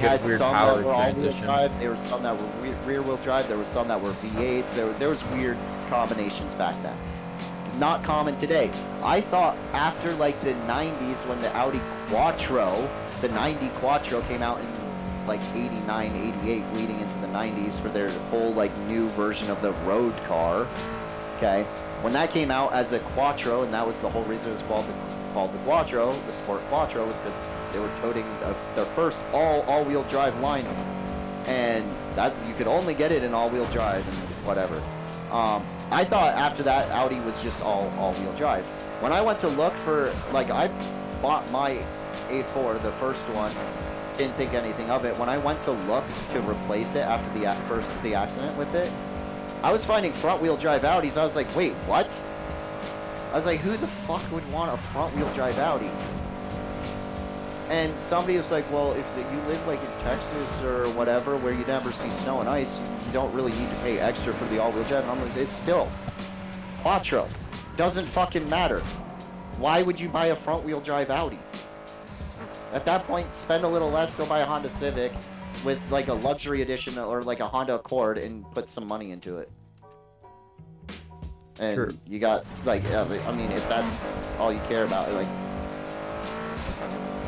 had
weird
some
power
that were all-wheel
transition.
drive. There were some that were rear-wheel drive. There were some that were V8s. There was weird combinations back then. Not common today. I thought after like the 90s when the Audi Quattro, the 90 Quattro came out in like 89, 88, leading into the 90s for their whole like new version of the road car. Okay. When that came out as a Quattro, and that was the whole reason it was called the called the Quattro, the Sport Quattro, was because they were toting the first all-wheel drive lineup, and that you could only get it in all-wheel drive and whatever. I thought after that Audi was just all-wheel drive. When I went to look for, like, I bought my A4, the first one, didn't think anything of it. When I went to look to replace it after the accident with it, I was finding front-wheel drive Audis. I was like, wait, what? I was like, who the fuck would want a front-wheel drive Audi? And somebody was like, well, if you live like in Texas or whatever, where you never see snow and ice, you don't really need to pay extra for the all-wheel drive. And I'm like, it's still Quattro. Doesn't fucking matter. Why would you buy a front-wheel drive Audi? At that point, spend a little less, go buy a Honda Civic with like a luxury edition or like a Honda Accord and put some money into it. And
Sure.
you got, like, I mean, if that's all you care about, like,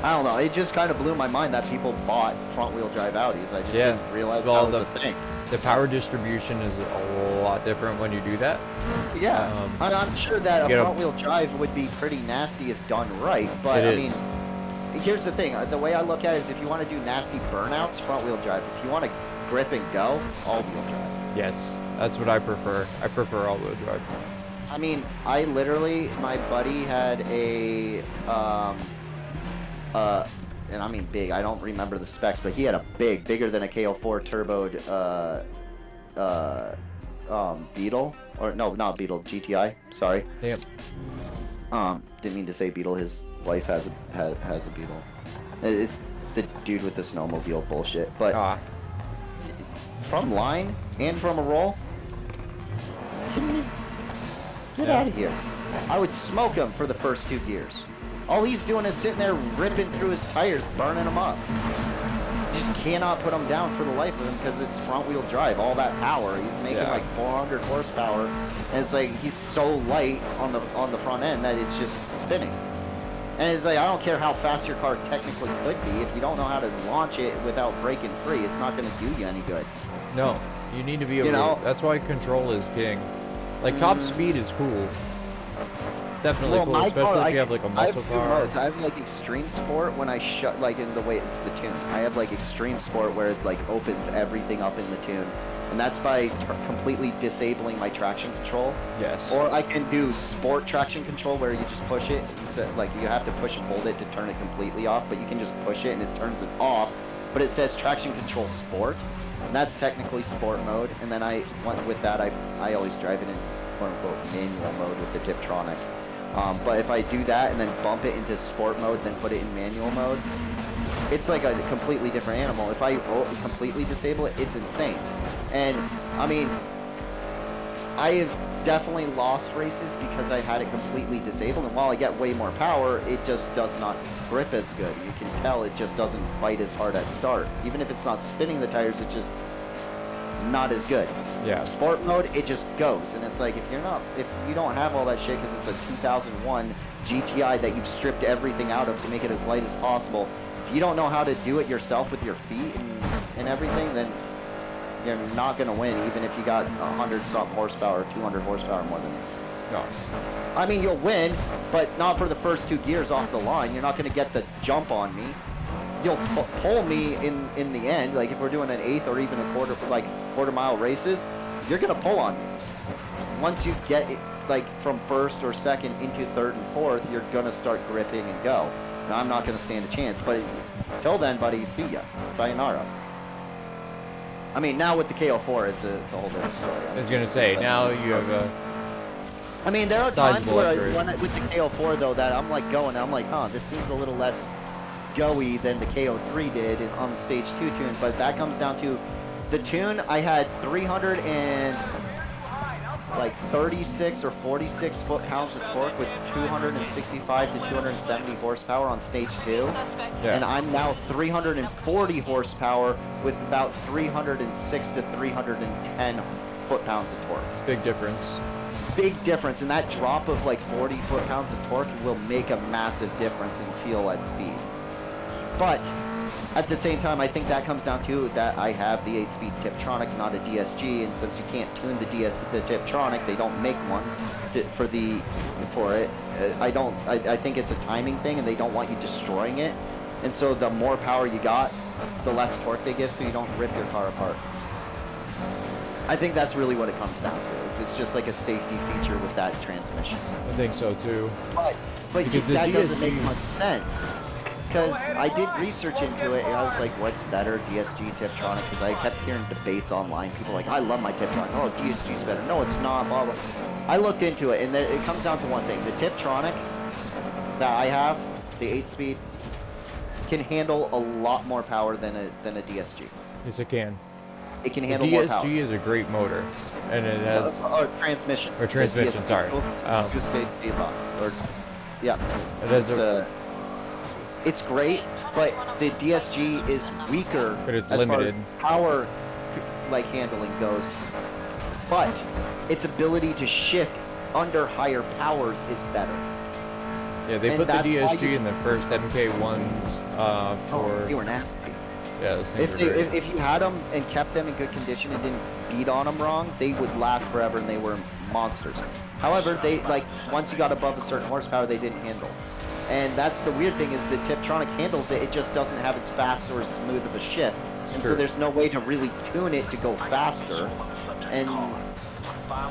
I don't know. It just kind of blew my mind that people bought front-wheel drive Audis. I just didn't realize
well,
that was a thing.
The power distribution is a lot different when you do that.
Yeah, and I'm sure that a
know-
front-wheel drive would be pretty nasty if done right. But
It
I
is.
mean, here's the thing. The way I look at it is, if you want to do nasty burnouts, front-wheel drive. If you want to grip and go, all-wheel drive.
Yes, that's what I prefer. I prefer all-wheel drive.
I mean, I literally, my buddy had a, and I mean big, I don't remember the specs, but he had a bigger than a KO4 turboed, Beetle, or no, not Beetle, GTI, sorry.
Damn.
Didn't mean to say Beetle, his wife has a Beetle. It's the dude with the snowmobile bullshit, but from line and from a roll, get out of here. I would smoke him for the first 2 gears. All he's doing is sitting there ripping through his tires, burning them up. You just cannot put him down for the life of him because it's front-wheel drive, all that power. He's making like 400 horsepower, and it's like he's so light on the front end that it's just spinning. And it's like, I don't care how fast your car technically could be, if you don't know how to launch it without breaking free, it's not going to do you any good.
No, you need to be able
You know?
to, that's why control is king. Like, top speed is cool. It's definitely cool, especially if you have like a muscle
I have 2
car.
modes. I have like extreme sport when I shut, like in the way it's the tune. I have like extreme sport where it like opens everything up in the tune. And that's by completely disabling my traction control.
Yes.
Or I can do sport traction control where you just push it. So, like, you have to push and hold it to turn it completely off, but you can just push it and it turns it off. But it says traction control sport. And that's technically sport mode. And then I went with that. I always drive it in quote-unquote manual mode with the Tiptronic. But if I do that and then bump it into sport mode, then put it in manual mode, it's like a completely different animal. If I completely disable it, it's insane. And, I mean, I have definitely lost races because I had it completely disabled, and while I get way more power, it just does not grip as good. You can tell it just doesn't bite as hard at start. Even if it's not spinning the tires, it's just not as good.
Yeah.
Sport mode, it just goes, and it's like, if you don't have all that shit because it's a 2001 GTI that you've stripped everything out of to make it as light as possible, if you don't know how to do it yourself with your feet and everything, then you're not going to win, even if you got 100-something horsepower, 200 horsepower more than me.
No.
I mean, you'll win, but not for the first 2 gears off the line. You're not going to get the jump on me. You'll pull me in the end. Like, if we're doing an eighth or even a quarter mile races, you're going to pull on me. Once you get it, like, from first or second into third and fourth, you're going to start gripping and go. Now, I'm not going to stand a chance, but till then, buddy, see ya. Sayonara. I mean, now with the KO4, it's a whole different story.
I was gonna say, now you have a...
I mean, there are times
sizable
where
upgrade.
with the KO4, though, that I'm like going, I'm like, huh, this seems a little less go-y than the KO3 did on the Stage 2 tune, but that comes down to the tune. I had 336 or 46 foot-pounds of torque with 265 to 270 horsepower on Stage 2.
Yeah.
And I'm now 340 horsepower with about 306 to 310 foot-pounds of torque.
Big difference.
Big difference, and that drop of like 40 foot-pounds of torque will make a massive difference in feel at speed. But
at the same time, I think that comes down to that I have the 8-speed Tiptronic, not a DSG, and since you can't tune the Tiptronic, they don't make one for it. I think it's a timing thing, and they don't want you destroying it. And so the more power you got, the less torque they give, so you don't rip your car apart. I think that's really what it comes down to. Is it's just like a safety feature with that transmission.
I think so too.
But
Because the
that doesn't make
DSG
much sense. Because I did research into it, and I was like, what's better, DSG, Tiptronic? Because I kept hearing debates online. People like, I love my Tiptronic. Oh, DSG's better. No, it's not, blah, blah. I looked into it, and it comes down to one thing. The Tiptronic that I have, the 8-speed, can handle a lot more power than a DSG.
Yes, it can.
It can
The
handle more
DSG
power.
is a great motor, and it has
Or transmission.
or transmission.
The DSG,
Sorry,
two-stage gearbox. Or yeah,
it has
it's great, but the DSG is weaker
But it's
as
limited.
far as power like handling goes. But its ability to shift under higher powers is better.
yeah. They
and
put the
that's why
DSG in the first MK1s for
They were nasty.
yeah. Those things
If
were great.
if you had them and kept them in good condition and didn't beat on them wrong, they would last forever and they were monsters. However, they like once you got above a certain horsepower, they didn't handle. And that's the weird thing is the Tiptronic handles it. It just doesn't have as fast or as smooth of a shift, and so
Sure.
there's no way to really tune it to go faster. And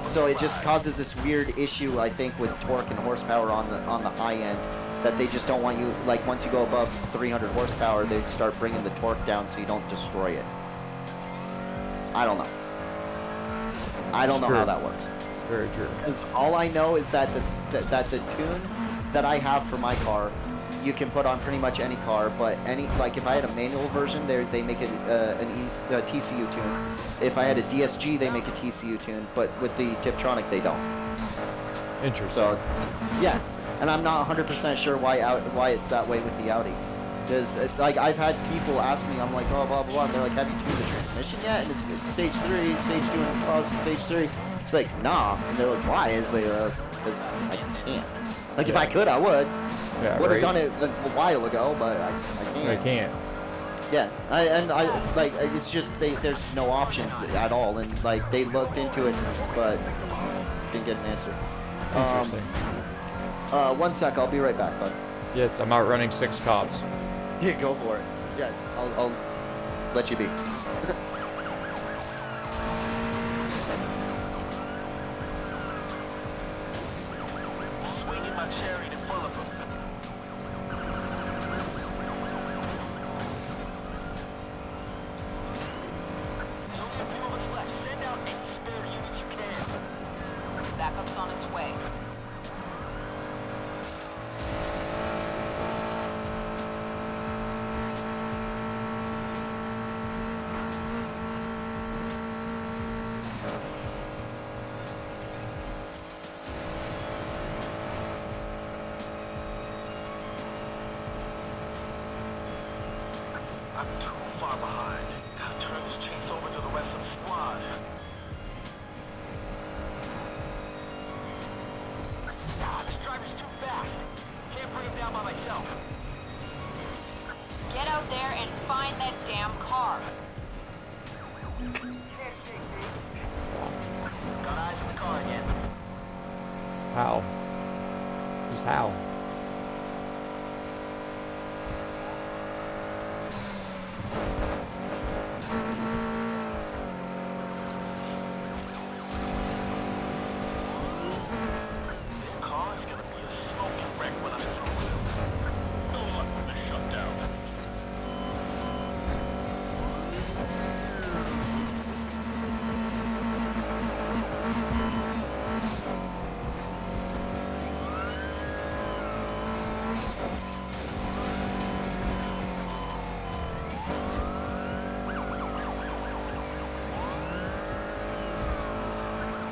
so it just causes this weird issue, I think, with torque and horsepower on the high end, that they just don't want you, like once you go above 300 horsepower, they start bringing the torque down so you don't destroy it. I don't know. I don't know how that works.
Very true.
Because all I know is that that the tune that I have for my car, you can put on pretty much any car. But like if I had a manual version, they make a TCU tune. If I had a DSG, they make a TCU tune. But with the Tiptronic, they don't.
Interesting.
So, yeah. And I'm not 100% sure why it's that way with the Audi. Because like I've had people ask me, I'm like, oh blah blah blah. And they're like, have you tuned the transmission yet? And it's stage 3, stage 2, and plus stage 3. It's like, nah. And they're like, why? It's like, because I can't. Like if I could, I would.
Yeah,
Would have
right?
done it a while ago, but I can't.
I can't.
Yeah, I like it's just there's no options at all, and like they looked into it, but didn't get an answer.
Interesting.
1 sec, I'll be right back, bud.
Yes, I'm outrunning 6 cops.
Yeah, go for it. Yeah, I'll let you be.
Swinging my cherry to full of them. So many people that's left. Send out any spare units you can.
Backup's on its way.
I'm too far behind. Gotta turn this chase over to the rest of the squad. Ah, this driver's too fast. Can't bring him down by myself.
Get out there and find that damn car.
Got eyes on the car again.
How? Just how?
Their car is gonna be a smoking wreck when I'm through with them. No luck with the shutdown.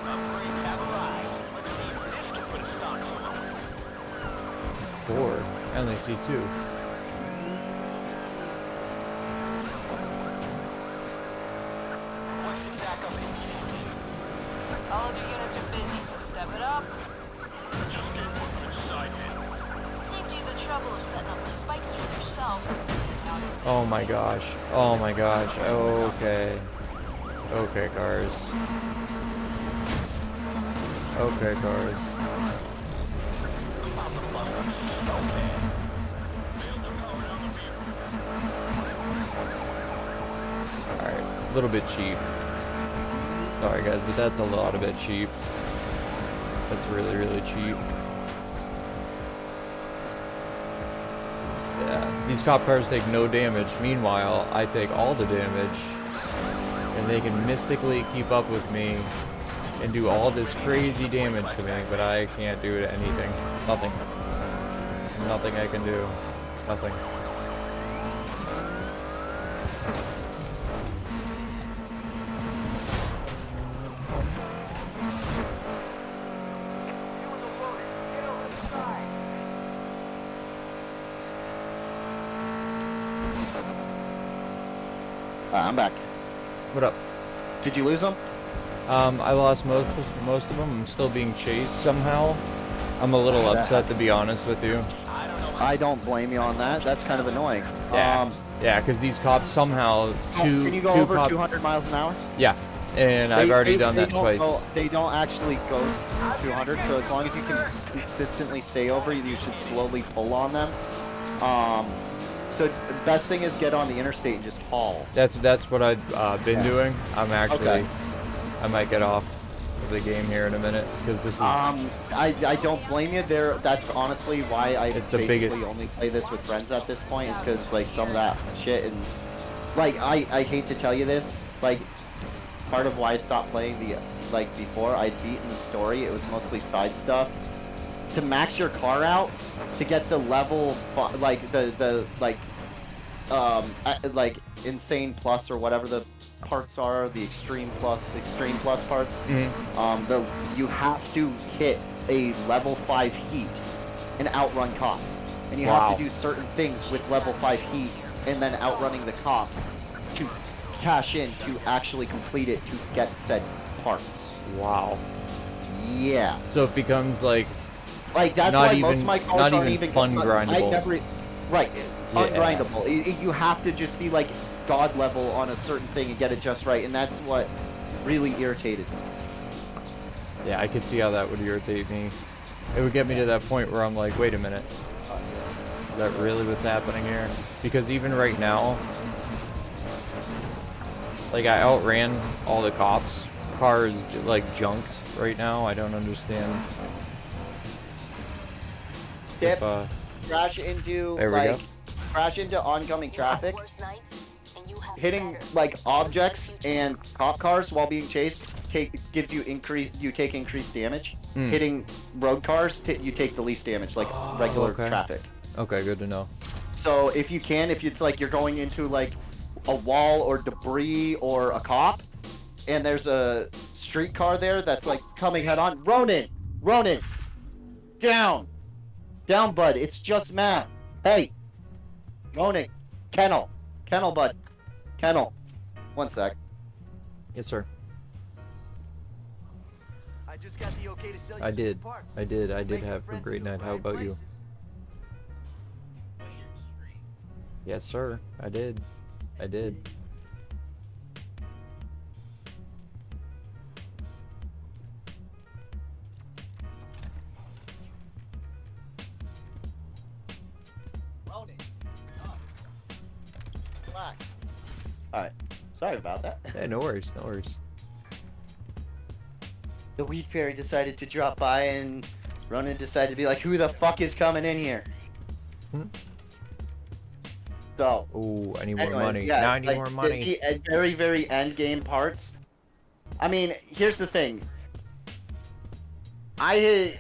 Upgrades have arrived. Let's see if this can put a stop to them.
4. I only see 2.
Requesting backup immediately.
All of your units are busy, so step it up.
Just get what you decided.
Saved you the trouble of setting up the spike strip yourself. Now just
Oh my gosh. Oh my gosh. Okay. Okay, cars. Okay, cars. Alright, a little bit cheap. Sorry guys, but that's a lot of it cheap. That's really, really cheap. Yeah, these cop cars take no damage. Meanwhile, I take all the damage. And they can mystically keep up with me and do all this crazy damage to me, but I can't do anything. Nothing. Nothing I can do. Nothing.
I'm back.
What up?
Did you lose them?
I lost most of them. I'm still being chased somehow. I'm a little upset, to be honest with you.
I don't blame you on that. That's kind of annoying.
Yeah. Yeah, because these cops somehow
Can you go over 200 miles an hour?
Yeah, and I've already done that twice.
They don't actually go 200, so as long as you can consistently stay over, you should slowly pull on them. So the best thing is get on the interstate and just haul.
That's what I've been doing. I'm actually, I might get off of the game here in a minute because this is.
I don't blame you there. That's honestly why I basically only play this with friends at this point. Is because like some of that shit and like I hate to tell you this, like part of why I stopped playing the before I'd beaten the story, it was mostly side stuff. To max your car out, to get the level like insane plus or whatever the parts are, the extreme plus parts. You have to hit a level 5 heat and outrun cops, and you have to do certain things with level 5 heat and then outrunning the cops to cash in to actually complete it to get said parts.
Wow.
Yeah.
So it becomes like
that's
not
why
even,
most of my cars aren't even
fun grindable.
Ungrindable. You have to just be like god level on a certain thing and get it just right, and that's what really irritated me.
Yeah, I could see how that would irritate me. It would get me to that point where I'm like, wait a minute, is that really what's happening here? Because even right now, like I outran all the cops. Car is like junked right now. I don't understand.
Dip, crash into crash into oncoming traffic. Hitting like objects and cop cars while being chased gives you increased damage. Hitting road cars you take the least damage, like regular traffic.
Okay, good to know.
So if it's like you're going into like a wall or debris or a cop, and there's a street car there that's like coming head on, Ronan, down, bud. It's just Matt. Hey, Ronan, kennel, bud. Kennel. One sec.
Yes, sir.
I just got the okay to sell you
I
some
did.
parts.
I did
Making
have a
friends
great
in the
night. How
right
about you?
places.
Yes, sir. I did.
Relax. Alright. Sorry about that.
Yeah, no worries.
The Wheat Fairy decided to drop by, and Ronan decided to be like, who the fuck is coming in here? So.
Ooh, I need more money.
Yeah,
now I need more money.
The very, very end game parts. I mean, here's the thing. I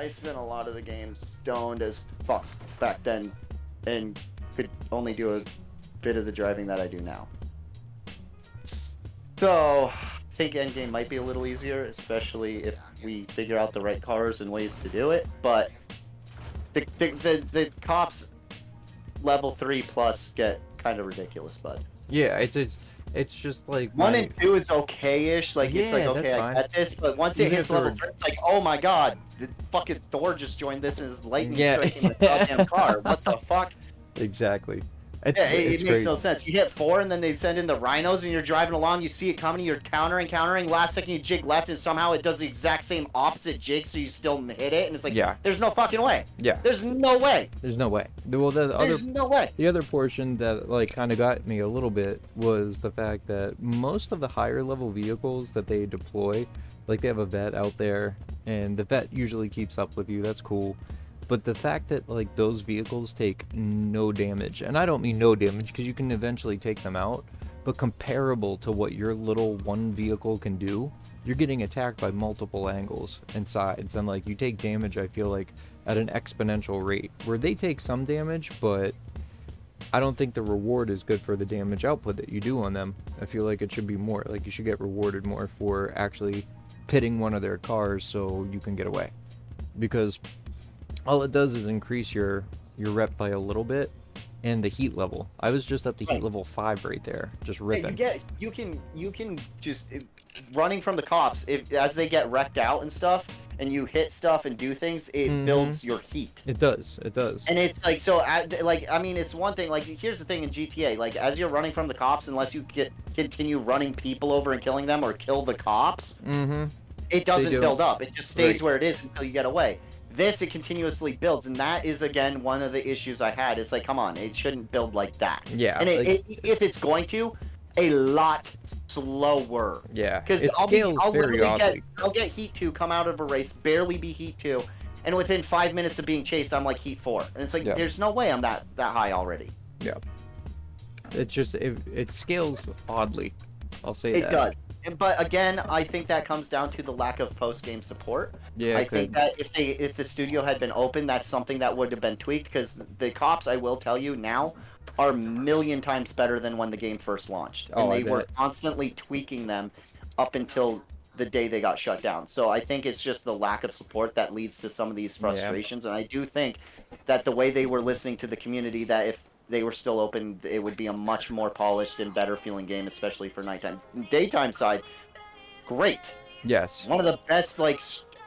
spent a lot of the game stoned as fuck back then, and could only do a bit of the driving that I do now. So, I think endgame might be a little easier, especially if we figure out the right cars and ways to do it. But the cops level 3 plus get kind of ridiculous, bud.
Yeah, it's just like
1 and 2 is okay-ish. Like it's like okay, I get this, but once it hits level 3, it's like, oh my god, the fucking Thor just joined this and is lightning striking the goddamn car. What the fuck?
Exactly.
Yeah, it
It's
makes
great.
no sense. You hit 4, and then they send in the rhinos, and you're driving along. You see it coming. You're countering. Last second, you jig left, and somehow it does the exact same opposite jig, so you still hit it. And it's like,
Yeah.
there's no fucking way.
Yeah.
There's no way.
There's no way. Well,
There's no way.
the other portion that like kind of got me a little bit was the fact that most of the higher level vehicles that they deploy, like they have a vet out there, and the vet usually keeps up with you. That's cool. But the fact that like those vehicles take no damage, and I don't mean no damage because you can eventually take them out, but comparable to what your little one vehicle can do, you're getting attacked by multiple angles and sides, and like you take damage, I feel like at an exponential rate, where they take some damage, but I don't think the reward is good for the damage output that you do on them. I feel like it should be more, like you should get rewarded more for actually pitting one of their cars so you can get away, because all it does is increase your rep by a little bit, and the heat level. I was just up to heat level 5 right there, just ripping.
Yeah, you can just running from the cops. If as they get wrecked out and stuff, and you hit stuff and do things, it builds your heat.
It does. It does.
And it's like, so like, I mean, it's one thing. Like, here's the thing in GTA. Like, as you're running from the cops, unless you continue running people over and killing them, or kill the cops, it doesn't build up. It just stays where it is until you get away. This, it continuously builds, and that is, again, one of the issues I had. It's like, come on, it shouldn't build like that.
Yeah.
And if it's going to, a lot slower.
Yeah.
Because
It scales very oddly.
I'll get Heat 2, come out of a race, barely be Heat 2, and within 5 minutes of being chased, I'm like Heat 4. And it's like, there's no way I'm that high already.
Yeah. It's just, it scales oddly. I'll say that.
It does. But again, I think that comes down to the lack of post-game support.
Yeah,
I think that if the studio had been open, that's something that would have been tweaked, because the cops, I will tell you now, are a million times better than when the game first launched. And they were constantly tweaking them up until the day they got shut down. So I think it's just the lack of support that leads to some of these frustrations. And I do think that the way they were listening to the community, that if they were still open, it would be a much more polished and better feeling game, especially for nighttime. Daytime side, great.
Yes.
One of the best, like,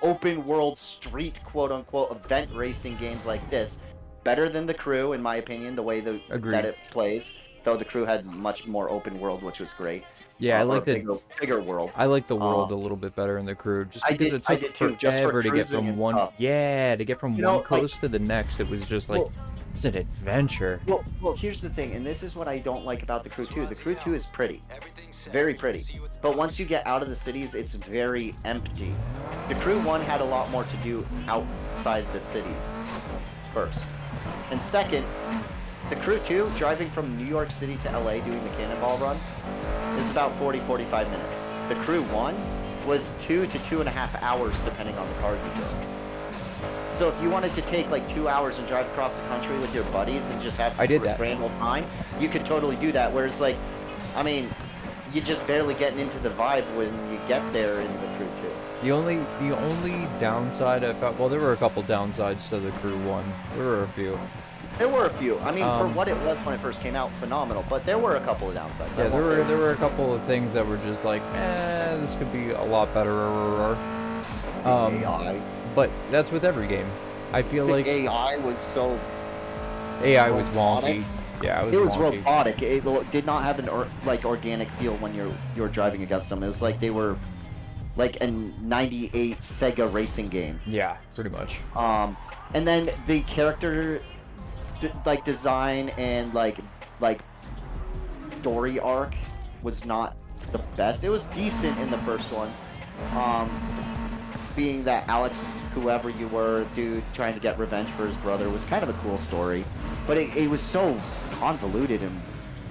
open world street, quote unquote, event racing games like this. Better than The Crew, in my opinion, the way that it plays. Though The Crew had much more open world, which was great.
Yeah, I like the
bigger world.
I like the world a little bit better in The Crew, just because it took
just for
forever to get from one. Yeah, to get from one coast to the next, it was just like. It's an adventure.
Well, here's the thing, and this is what I don't like about The Crew 2. The Crew 2 is pretty. Very pretty. But once you get out of the cities, it's very empty. The Crew 1 had a lot more to do outside the cities, first. And second, The Crew 2, driving from New York City to LA doing the Cannonball Run, is about 40-45 minutes. The Crew 1 was 2 to 2.5 hours, depending on the car you drove. So if you wanted to take like 2 hours and drive across the country with your buddies and just have a grand old time, you could totally do that. Whereas, like, I mean, you're just barely getting into the vibe when you get there in The Crew 2.
The only downside I felt, well, there were a couple downsides to The Crew 1. There were a few.
There were a few. I mean, for what it was when it first came out, phenomenal. But there were a couple of downsides.
Yeah, there were a couple of things that were just like, this could be a lot better.
AI.
But that's with every game. I feel like
AI was so.
AI was wonky. Yeah, it was wonky.
Robotic. It did not have an organic feel when you're driving against them. It was like they were like a '98 Sega racing game.
Yeah, pretty much.
And then the character design and like story arc was not the best. It was decent in the first one. Being that Alex, whoever you were, dude, trying to get revenge for his brother was kind of a cool story. But it was so convoluted and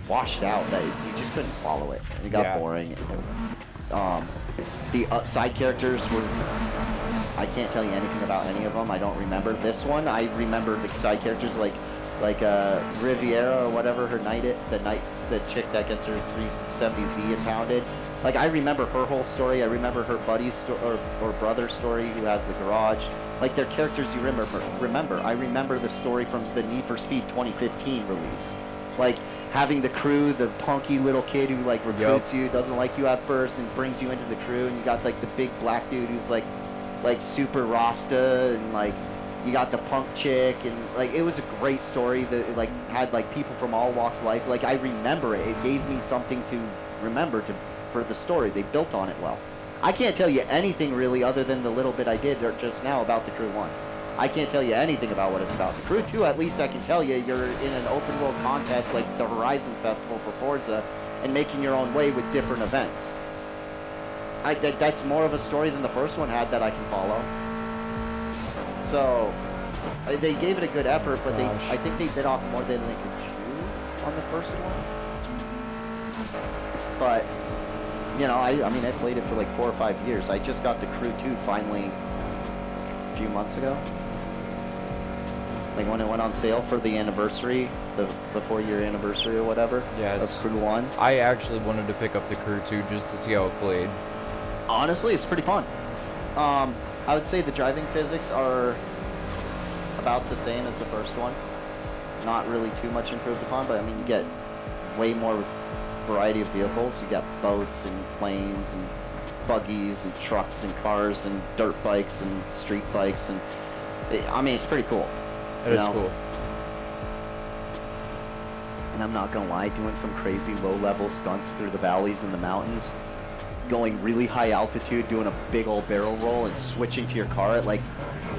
washed out that you just couldn't follow it. It got boring. The side characters were... I can't tell you anything about any of them. I don't remember this one. I remember the side characters like Riviera or whatever, the chick that gets her 370Z impounded. Like, I remember her whole story. I remember her buddy's or brother's story who has the garage. Like, they're characters you remember. I remember the story from the Need for Speed 2015 release. Like, having the crew, the punky little kid who, like, recruits you, doesn't like you at first, and brings you into the crew, and you got, like, the big black dude who's, like super Rasta, and, like, you got the punk chick, and like it was a great story that like had like people from all walks of life. Like I remember it. It gave me something to remember for the story. They built on it well. I can't tell you anything really other than the little bit I did just now about the Crew 1. I can't tell you anything about what it's about. The Crew 2, at least I can tell you, you're in an open world contest like the Horizon Festival for Forza and making your own way with different events. That's more of a story than the first one had that I can follow. So, they gave it a good effort, but I think they bit off more than they could chew on the first one. But, you know, I mean, I played it for like 4 or 5 years. I just got the Crew 2 finally a few months ago. Like when it went on sale for the anniversary, the 4-year anniversary or whatever.
Yes.
Of Crew 1.
I actually wanted to pick up the Crew 2 just to see how it played.
Honestly, it's pretty fun. I would say the driving physics are about the same as the first one. Not really too much improved upon, but I mean, you get way more variety of vehicles. You got boats and planes and buggies and trucks and cars and dirt bikes and street bikes, and I mean, it's pretty cool.
It is cool.
And I'm not gonna lie, doing some crazy low-level stunts through the valleys and the mountains, going really high altitude, doing a big old barrel roll and switching to your car at like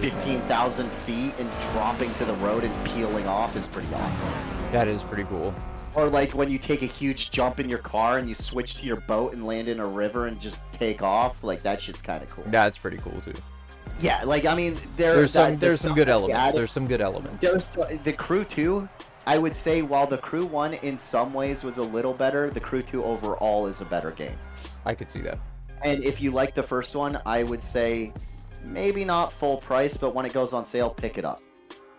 15,000 feet and dropping to the road and peeling off is pretty awesome.
That is pretty cool.
Or like when you take a huge jump in your car and you switch to your boat and land in a river and just take off, like that shit's kind of cool.
That's pretty cool too.
Yeah, like I mean,
there's some good elements. There's some good elements.
The Crew 2, I would say, while the Crew 1 in some ways was a little better, the Crew 2 overall is a better game.
I could see that.
And if you like the first one, I would say maybe not full price, but when it goes on sale, pick it up.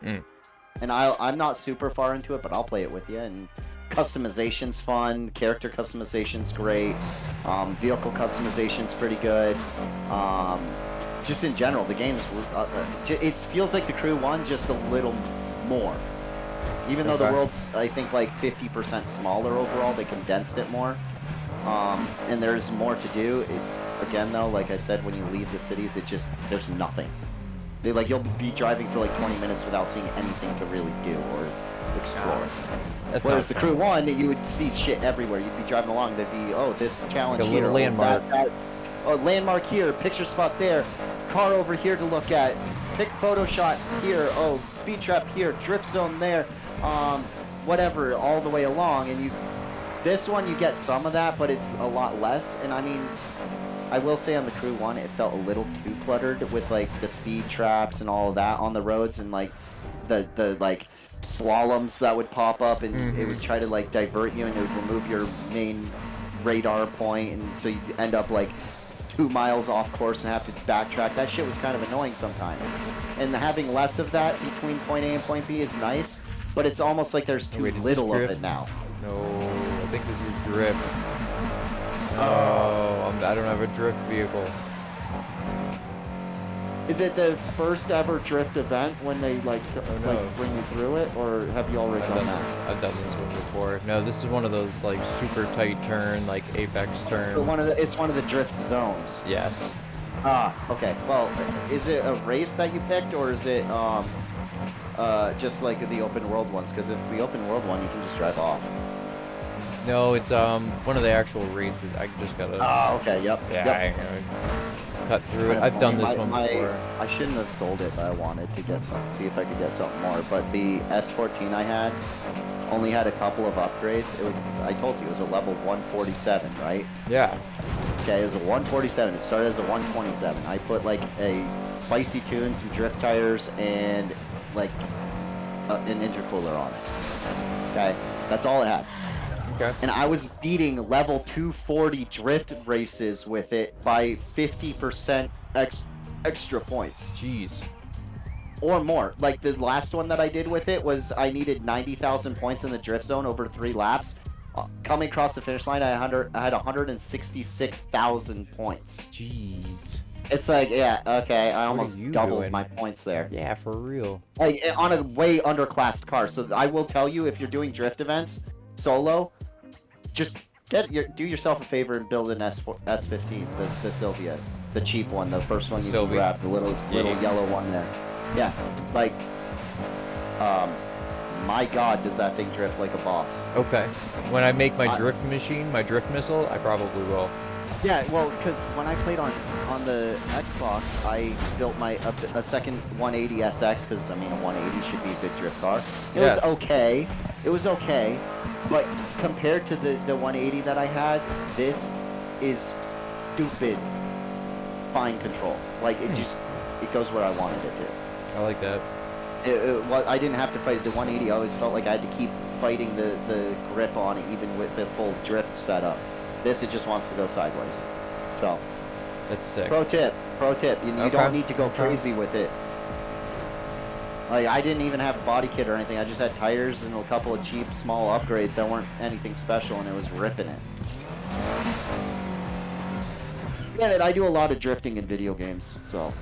And I'm not super far into it, but I'll play it with you. And customization's fun, character customization's great, vehicle customization's pretty good. Just in general, the game's it feels like the Crew 1 just a little more. Even though the world's, I think, like 50% smaller overall, they condensed it more. And there's more to do. Again, though, like I said, when you leave the cities, there's nothing. You'll be driving for like 20 minutes without seeing anything to really do or explore. Whereas the Crew 1, you would see shit everywhere. You'd be driving along, there'd be, this challenge
like a
here,
little landmark.
Landmark here, picture spot there, car over here to look at, pick photo shot here, speed trap here, drift zone there, whatever, all the way along. And this one you get some of that, but it's a lot less. And I mean, I will say on the Crew 1, it felt a little too cluttered with like the speed traps and all of that on the roads, and like the like slaloms that would pop up, and it would try to like divert you, and it would remove your main radar point, and so you end up like 2 miles off course and have to backtrack. That shit was kind of annoying sometimes. And having less of that between point A and point B is nice, but it's almost like there's too little of it now.
No, I think this is drift. Oh, I don't have a drift vehicle.
Is it the first ever drift event when they like bring you through it, or have you already done that?
I've done this one before. No, this is one of those like super tight turn, like apex turn.
It's one of the drift zones.
Yes.
Okay. Well, is it a race that you picked, or is it just like the open world ones? Because if it's the open world one, you can just drive off.
No, it's one of the actual races. I just gotta.
Oh, okay. Yep.
Yeah.
Yep.
I'm gonna cut through it. I've done this one before.
I shouldn't have sold it, but I wanted to get see if I could get something more. But the S14 I had only had a couple of upgrades. It was, I told you, it was a level 147, right?
Yeah.
Okay, it was a 147. It started as a 127. I put like a spicy tune, some drift tires, and like an intercooler on it. Okay, that's all it had.
Okay.
And I was beating level 240 drift races with it by 50% extra points.
Jeez.
Or more. Like the last one that I did with it was I needed 90,000 points in the drift zone over 3 laps. Coming across the finish line, I had 166,000 points.
Jeez.
It's like, yeah, okay, I
What
almost
are you
doubled
doing?
my points there.
Yeah, for real.
Like on a way underclassed car. So I will tell you, if you're doing drift events solo, just do yourself a favor and build an S15, the Sylvia, the cheap one, the first one you can grab, the little yellow one there. Yeah, like, my God, does that thing drift like a boss?
Okay. When I make my
I-
drift machine, my drift missile, I probably will.
Yeah, well, because when I played on the Xbox, I built a second 180 SX because I mean a 180 should be a good drift car. It was
Yeah.
okay. It was okay, but compared to the 180 that I had, this is stupid fine control. Like it goes where I wanted it to.
I like that.
I didn't have to fight the 180. I always felt like I had to keep fighting the grip on it, even with the full drift setup. This, it just wants to go sideways. So,
That's sick.
pro tip, you
Okay.
don't need to go
Okay.
crazy with it. Like, I didn't even have a body kit or anything. I just had tires and a couple of cheap, small upgrades that weren't anything special, and it was ripping it. Granted, I do a lot of drifting in video games, so.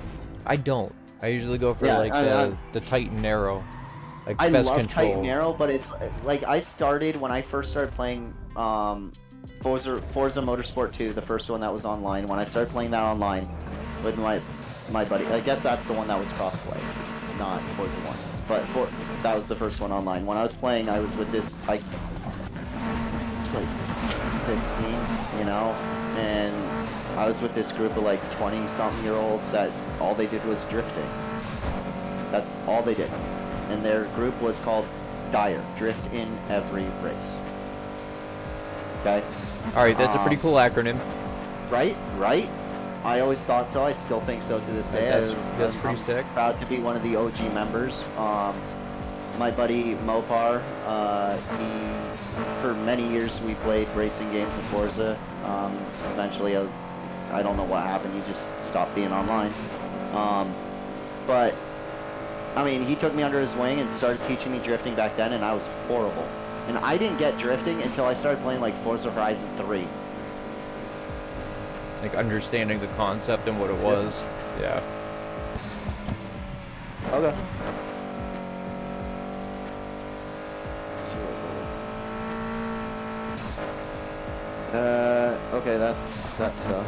I don't. I usually go for
Yeah,
like
I-
the Titan Arrow. Like
I
best
love
control.
Titan Arrow, but it's like I started when I first started playing Forza Motorsport 2, the first one that was online. When I started playing that online with my buddy, I guess that's the one that was crossplay, not Forza 1. But that was the first one online. When I was playing, I was with this like 15, you know, and I was with this group of like 20-something-year-olds that all they did was drifting. That's all they did. And their group was called Dire, Drift in Every Race. Okay?
Alright, that's a pretty cool acronym.
Right? I always thought so. I still think so to this day.
That's pretty
I'm
sick.
proud to be one of the OG members. My buddy Mopar, he, for many years we played racing games in Forza. Eventually, I don't know what happened. He just stopped being online. But I mean, he took me under his wing and started teaching me drifting back then, and I was horrible. And I didn't get drifting until I started playing like Forza Horizon 3.
Like understanding the concept and what it was. Yeah.
Okay. Okay, that's that stuff.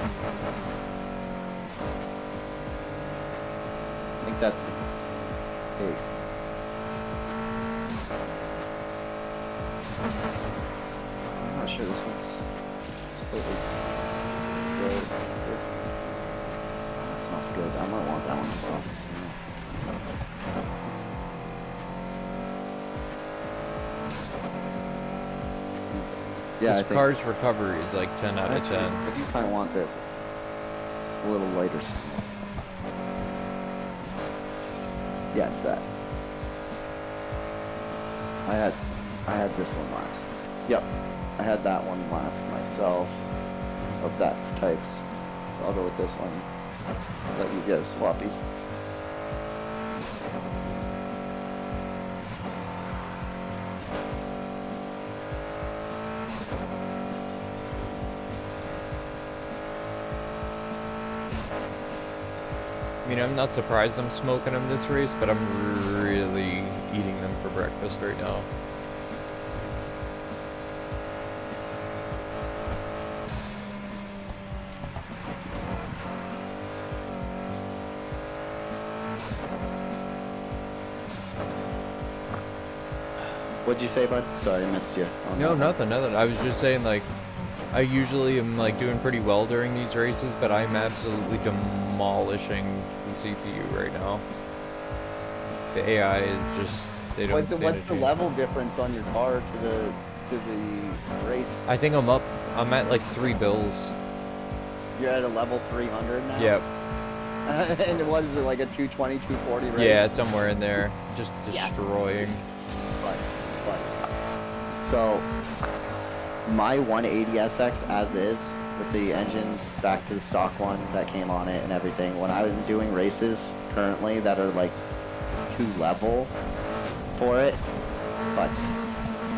I think that's the pig. I'm not sure this one's slightly good. That smells good. I might want that one just off the smell. Yeah,
This
I think
car's recovery is like 10 out of
actually,
10.
I do kind of want this. It's a little lighter. Yeah, it's that. I had this one last. Yep, I had that one last myself. Of that types. So I'll go with this one. Let you get swappies.
I mean, I'm not surprised I'm smoking them this race, but I'm really eating them for breakfast right now.
What'd you say, bud? Sorry, I missed you. on
No,
that.
nothing. I was just saying, like, I usually am, like, doing pretty well during these races, but I'm absolutely demolishing the CPU right now. The AI is just, they don't
What's
stand a
the
chance.
level difference on your car to the race?
I think I'm at, like, 3 bills.
You're at a level 300 now?
Yep.
And what is it, like a 220, 240 race?
Yeah, it's somewhere in there. Just destroying.
But. So, my 180 SX as is, with the engine back to the stock one that came on it and everything, when I'm doing races currently that are like too level for it, but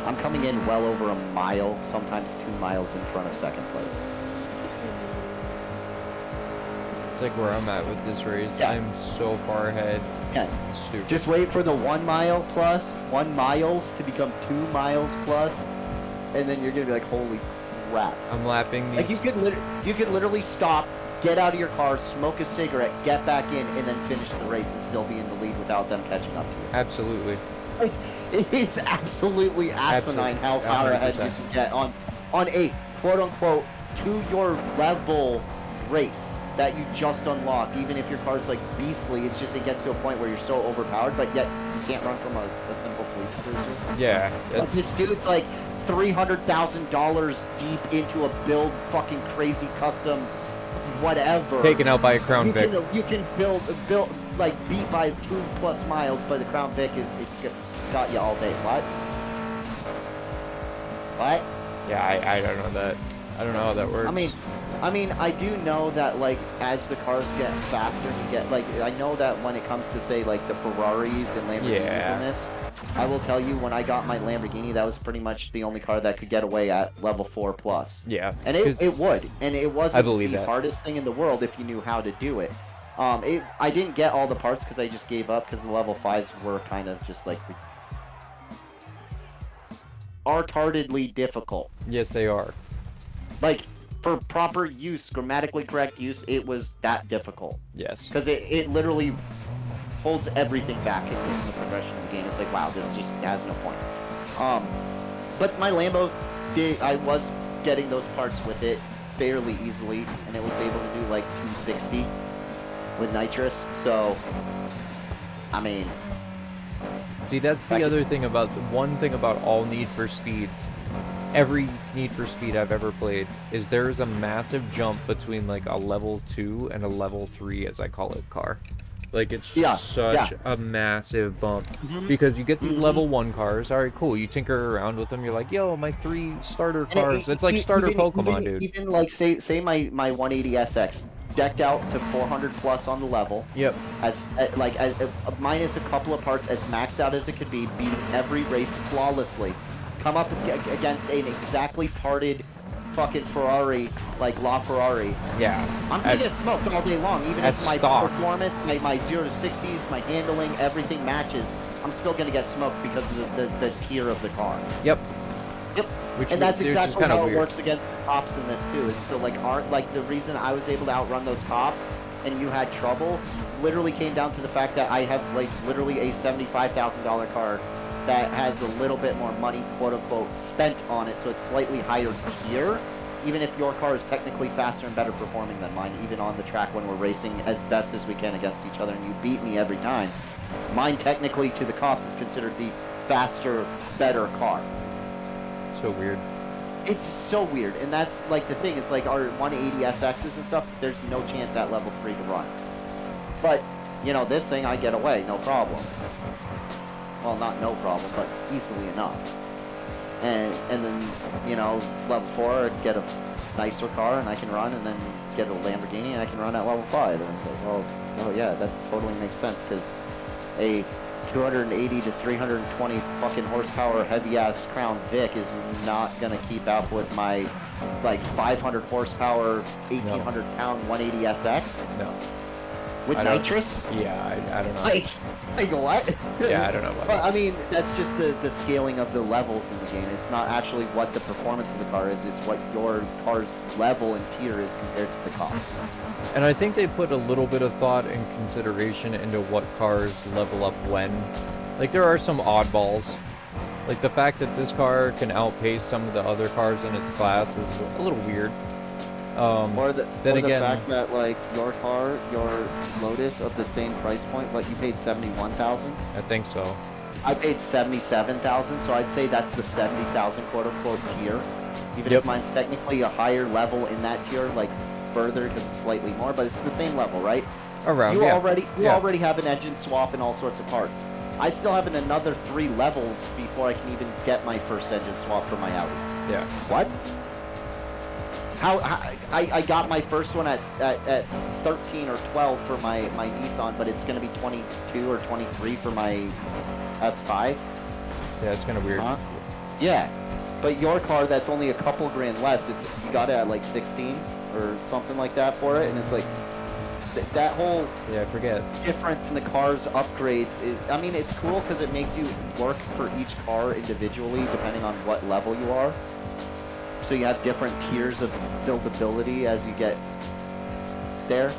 I'm coming in well over a mile, sometimes 2 miles in front of second place.
It's like where I'm at with this race.
Yeah.
I'm so far ahead.
Yeah.
Stupid.
Just wait for the 1 mile plus, 1 miles to become 2 miles plus, and then you're gonna be like, holy crap.
I'm lapping these.
Like you could literally stop get out of your car, smoke a cigarette, get back in, and then finish the race and still be in the lead without them catching up to you.
Absolutely.
Like, it's absolutely asinine how far ahead you
100%.
can get on a quote-unquote to your level race that you just unlocked. Even if your car's like beastly, it's just it gets to a point where you're so overpowered, but yet you can't run from a simple police cruiser.
Yeah.
Like, this dude's like $300,000 deep into a build fucking crazy custom whatever.
Taken out by a Crown
you
Vic.
Can, you can build like beat by 2+ miles, but the Crown Vic it's got you all day. What? What?
Yeah, I don't know that. I don't know how that works.
I mean, I do know that, like, as the cars get faster, you get, like, I know that when it comes to, say, like, the Ferraris and Lamborghinis in this, I will tell you, when I got my Lamborghini, that was pretty much the only car that could get away at level 4+.
Yeah.
And it would. And it wasn't the hardest thing in the world if you knew how to do it. I didn't get all the parts because I just gave up because the level 5s were kind of just, like, retardedly difficult.
Yes, they are.
Like, for proper use, grammatically correct use, it was that difficult.
Yes.
Because it literally holds everything back in the progression of the game. It's like, wow, this just has no point. But my Lambo, I was getting those parts with it fairly easily, and it was able to do like 260 with nitrous. So, I mean...
See, that's the other thing about, one thing about all Need for Speeds. Every Need for Speed I've ever played is there is a massive jump between like a level 2 and a level 3, as I call it, car. Like, it's such a massive bump. Because you get these level 1 cars, alright, cool, you tinker around with them, you're like, yo, my 3 starter cars. It's like starter Pokemon, dude.
Even like, say my 180SX, decked out to 400+ on the level.
Yep.
As minus a couple of parts, as maxed out as it could be, beating every race flawlessly. Come up against an exactly parted fucking Ferrari, like LaFerrari.
Yeah.
I'm gonna get smoked all day long, even if my performance, my 0 to 60s, my handling, everything matches. I'm still gonna get smoked because of the tier of the car.
Yep.
Yep. And that's exactly how it works against cops in this too. And so like the reason I was able to outrun those cops and you had trouble literally came down to the fact that I have like literally a $75,000 car that has a little bit more money, quote-unquote, spent on it, so it's slightly higher tier, even if your car is technically faster and better performing than mine, even on the track when we're racing as best as we can against each other, and you beat me every time. Mine, technically, to the cops, is considered the faster, better car.
So weird.
It's so weird, and that's, like, the thing, is, like, our 180 SXs and stuff, there's no chance at level 3 to run. But, you know, this thing, I get away, no problem. Well, not no problem, but easily enough. And then, you know, level 4, I'd get a nicer car and I can run, and then get a Lamborghini and I can run at level 5. And it's like, well, yeah, that totally makes sense, because a 280 to 320 fucking horsepower heavy-ass Crown Vic is not going to keep up with my, like, 500 horsepower, 1,800 pound 180 SX.
No.
With nitrous?
Yeah, I don't know.
Like what?
Yeah, I don't know about
But, I mean, that's just the scaling of the levels in the game. It's not actually what the performance of the car is, it's what your car's level and tier is compared to the cost.
And I think they put a little bit of thought and consideration into what cars level up when. Like, there are some oddballs. Like, the fact that this car can outpace some of the other cars in its class is a little weird.
Or the fact that, like, your car, your Lotus of the same price point, but you paid $71,000.
I think so.
I paid $77,000, so I'd say that's the $70,000 quote-unquote tier. Even if mine's technically a higher level in that tier, like further because it's slightly more, but it's the same level, right?
Around,
you already have an engine swap and all sorts of parts. I still have another 3 levels before I can even get my first engine swap for my Audi.
Yeah.
What? How I got my first one at 13 or 12 for my Nissan, but it's going to be 22 or 23 for my S5.
Yeah, it's kind of weird.
Yeah, but your car, that's only a couple grand less. You got it at like 16 or something like that for it, and it's like that whole
I forget
different in the car's upgrades. I mean, it's cool because it makes you work for each car individually depending on what level you are. So you have different tiers of buildability as you get there,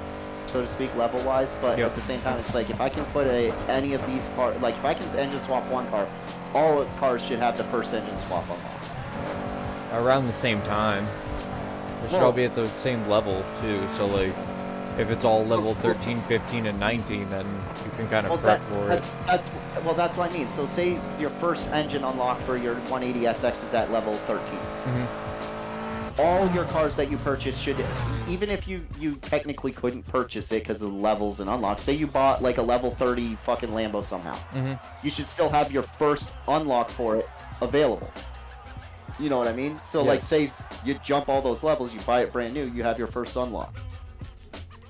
so to speak, level-wise. But
Yep.
at the same time, it's like if I can put any of these parts, like if I can engine swap one car, all cars should have the first engine swap unlocked.
Around the same time. They should all be at the same level too. So like, if it's all level 13, 15, and 19, then you can kind of prep for it.
That's what I mean. So say your first engine unlock for your 180SX is at level 13. All your cars that you purchase should, even if you technically couldn't purchase it because of the levels and unlocks, say you bought like a level 30 fucking Lambo somehow, you should still have your first unlock for it available. You know what I mean? So like say you jump all those levels, you buy it brand new, you have your first unlock.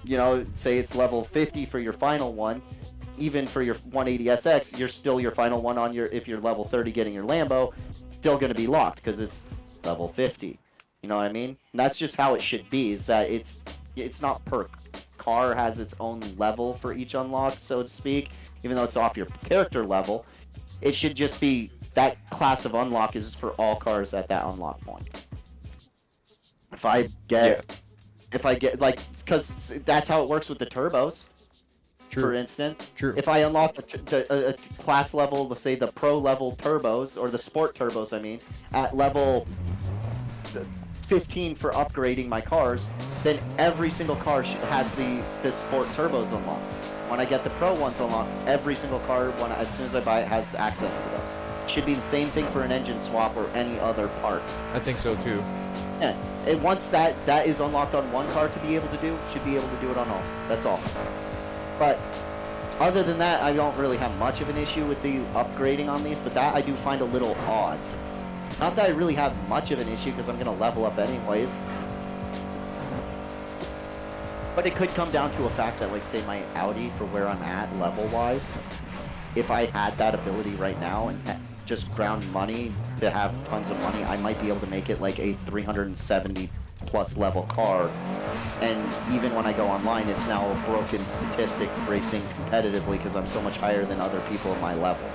You know, say it's level 50 for your final one, even for your 180SX, you're still your final one on your, if you're level 30 getting your Lambo, still going to be locked because it's level 50. You know what I mean? And that's just how it should be, is that it's not per car has its own level for each unlock, so to speak, even though it's off your character level. It should just be that class of unlock is for all cars at that unlock point. If I get like, because that's how it works with the turbos.
True.
For instance,
True.
If I unlock a class level, let's say the pro level turbos or the sport turbos, I mean, at level 15 for upgrading my cars, then every single car has the sport turbos unlocked. When I get the pro ones unlocked, every single car, as soon as I buy it, has access to those. Should be the same thing for an engine swap or any other part.
I think so too.
Yeah. And once that is unlocked on one car to be able to do, should be able to do it on all. That's all. But other than that, I don't really have much of an issue with the upgrading on these, but that I do find a little odd. Not that I really have much of an issue, because I'm going to level up anyways. But it could come down to a fact that, like, say, my Audi, for where I'm at level-wise, if I had that ability right now and just ground money to have tons of money, I might be able to make it like a 370-plus level car. And even when I go online, it's now a broken statistic racing competitively because I'm so much higher than other people in my level.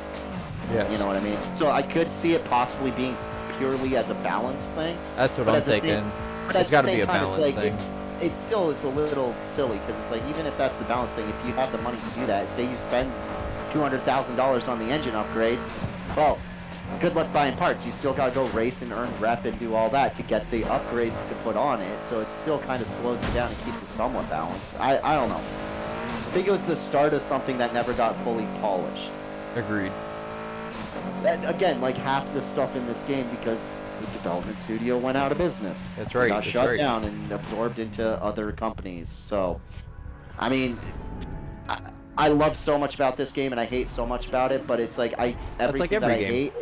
Yeah.
You know what I mean? So I could see it possibly being purely as a balance thing.
That's what I'm thinking. It's got to be a balance thing.
It still is a little silly because it's like, even if that's the balance thing, if you have the money to do that, say you spend $200,000 on the engine upgrade, well, good luck buying parts. You still got to go race and earn rep and do all that to get the upgrades to put on it. So it still kind of slows it down and keeps it somewhat balanced. I don't know. I think it was the start of something that never got fully polished.
Agreed.
Again, like half the stuff in this game, because the development studio went out of business.
That's right.
Got shut down and absorbed into other companies. So, I mean, I love so much about this game and I hate so much about it, but it's like everything that I hate.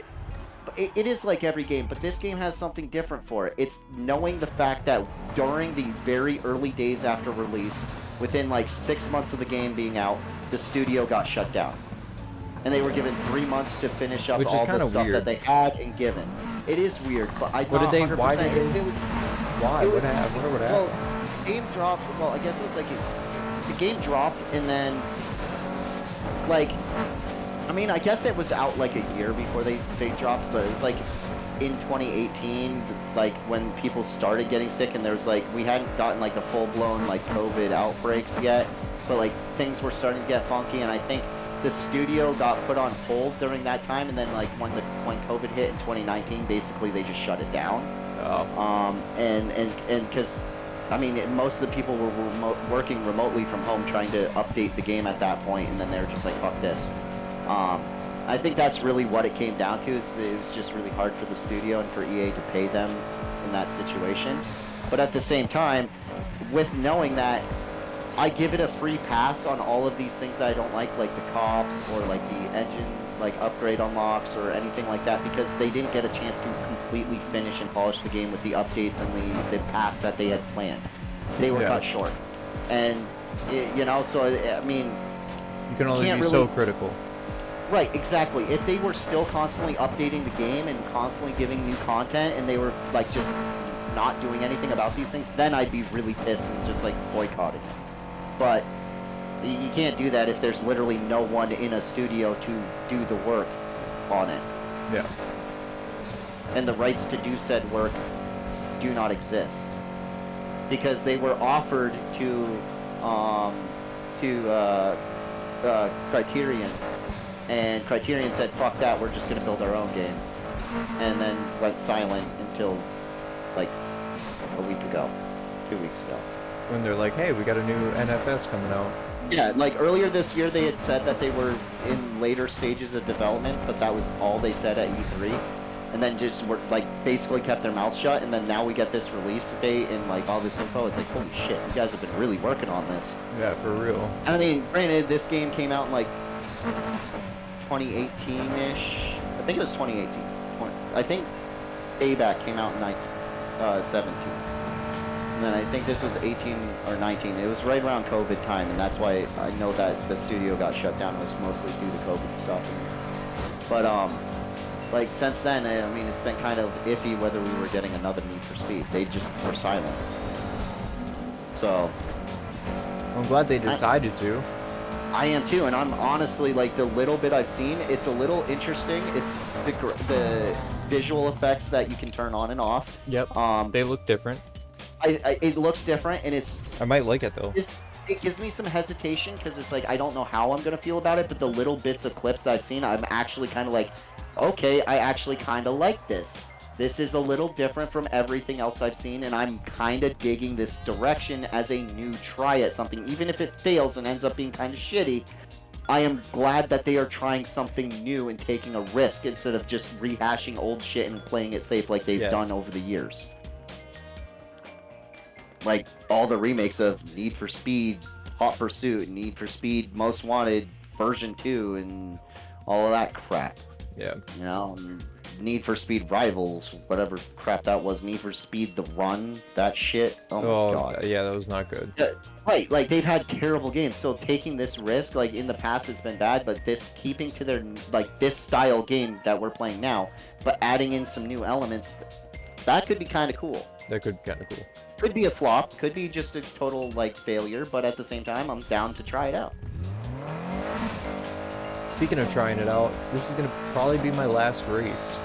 It is like every game, but this game has something different for it. It's knowing the fact that during the very early days after release, within like 6 months of the game being out, the studio got shut down. And they were given 3 months to finish up all the stuff that they had and given. It is weird, but I
What did they? Why did they?
Why?
What happened? What happened?
Well, game dropped. Well, I guess it was like the game dropped, and then like, I mean, I guess it was out like a year before they dropped, but it was like in 2018, like when people started getting sick, and there was like, we hadn't gotten like the full blown like COVID outbreaks yet, but like things were starting to get funky, and I think the studio got put on hold during that time, and then like when COVID hit in 2019, basically they just shut it down.
Oh.
And because, I mean, most of the people were working remotely from home trying to update the game at that point, and then they were just like, fuck this. I think that's really what it came down to, is that it was just really hard for the studio and for EA to pay them in that situation. But at the same time, with knowing that, I give it a free pass on all of these things that I don't like the cops or like the engine like upgrade unlocks or anything like that, because they didn't get a chance to completely finish and polish the game with the updates and the path that they had planned. They were cut short. And, you know, so, I mean,
you can only be so critical.
Right, exactly. If they were still constantly updating the game and constantly giving new content, and they were like just not doing anything about these things, then I'd be really pissed and just like boycotting it. But you can't do that if there's literally no one in a studio to do the work on it.
Yeah.
And the rights to do said work do not exist. Because they were offered to Criterion, and Criterion said, "Fuck that, we're just gonna build our own game," and then went silent until like a week ago, 2 weeks ago.
When they're like, hey, we got a new NFS coming out.
Yeah, like earlier this year they had said that they were in later stages of development, but that was all they said at E3. And then just were like basically kept their mouths shut, and then now we get this release date and like all this info. It's like, holy shit, you guys have been really working on this.
Yeah, for real.
I mean, granted, this game came out in like 2018-ish. I think it was 2018. I think Payback came out in 17. And then I think this was 18 or 19. It was right around COVID time, and that's why I know that the studio got shut down was mostly due to COVID stuff. But like since then, I mean, it's been kind of iffy whether we were getting another Need for Speed. They just were silent. So
I'm glad they decided to.
I am too, and I'm honestly like the little bit I've seen, it's a little interesting. It's the visual effects that you can turn on and off.
Yep. They look different.
It looks different, and
I might like it though.
It gives me some hesitation because it's like I don't know how I'm gonna feel about it. But the little bits of clips that I've seen, I'm actually kind of like, okay, I actually kind of like this. This is a little different from everything else I've seen, and I'm kind of digging this direction as a new try at something. Even if it fails and ends up being kind of shitty, I am glad that they are trying something new and taking a risk instead of just rehashing old shit and playing it safe like they've done over the years. Like all the remakes of Need for Speed, Hot Pursuit, Need for Speed Most Wanted version 2, and all of that crap.
Yeah.
You know, Need for Speed Rivals, whatever crap that was, Need for Speed The Run, that shit. Oh my god.
Yeah, that was not good.
Right, like they've had terrible games, so taking this risk, like in the past it's been bad, but this keeping to their, like this style game that we're playing now, but adding in some new elements, that could be kind of cool.
That could be kind of cool.
Could be a flop, could be just a total like failure, but at the same time, I'm down to try it out.
Speaking of trying it out, this is gonna probably be my last race.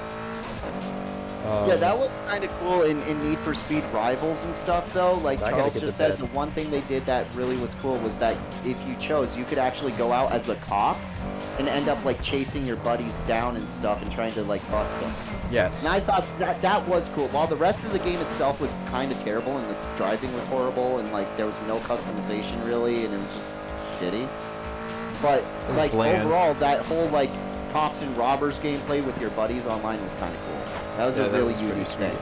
Yeah, that was kind of cool in Need for Speed Rivals and stuff, though. Like Charles just said, the one thing they did that really was cool was that if you chose, you could actually go out as a cop and end up like chasing your buddies down and stuff and trying to like bust them.
Yes.
And I thought that was cool. While the rest of the game itself was kind of terrible and the driving was horrible and like there was no customization really and it was just shitty. But like overall, that whole like cops and robbers gameplay with your buddies online was kind of cool. That was a really unique thing.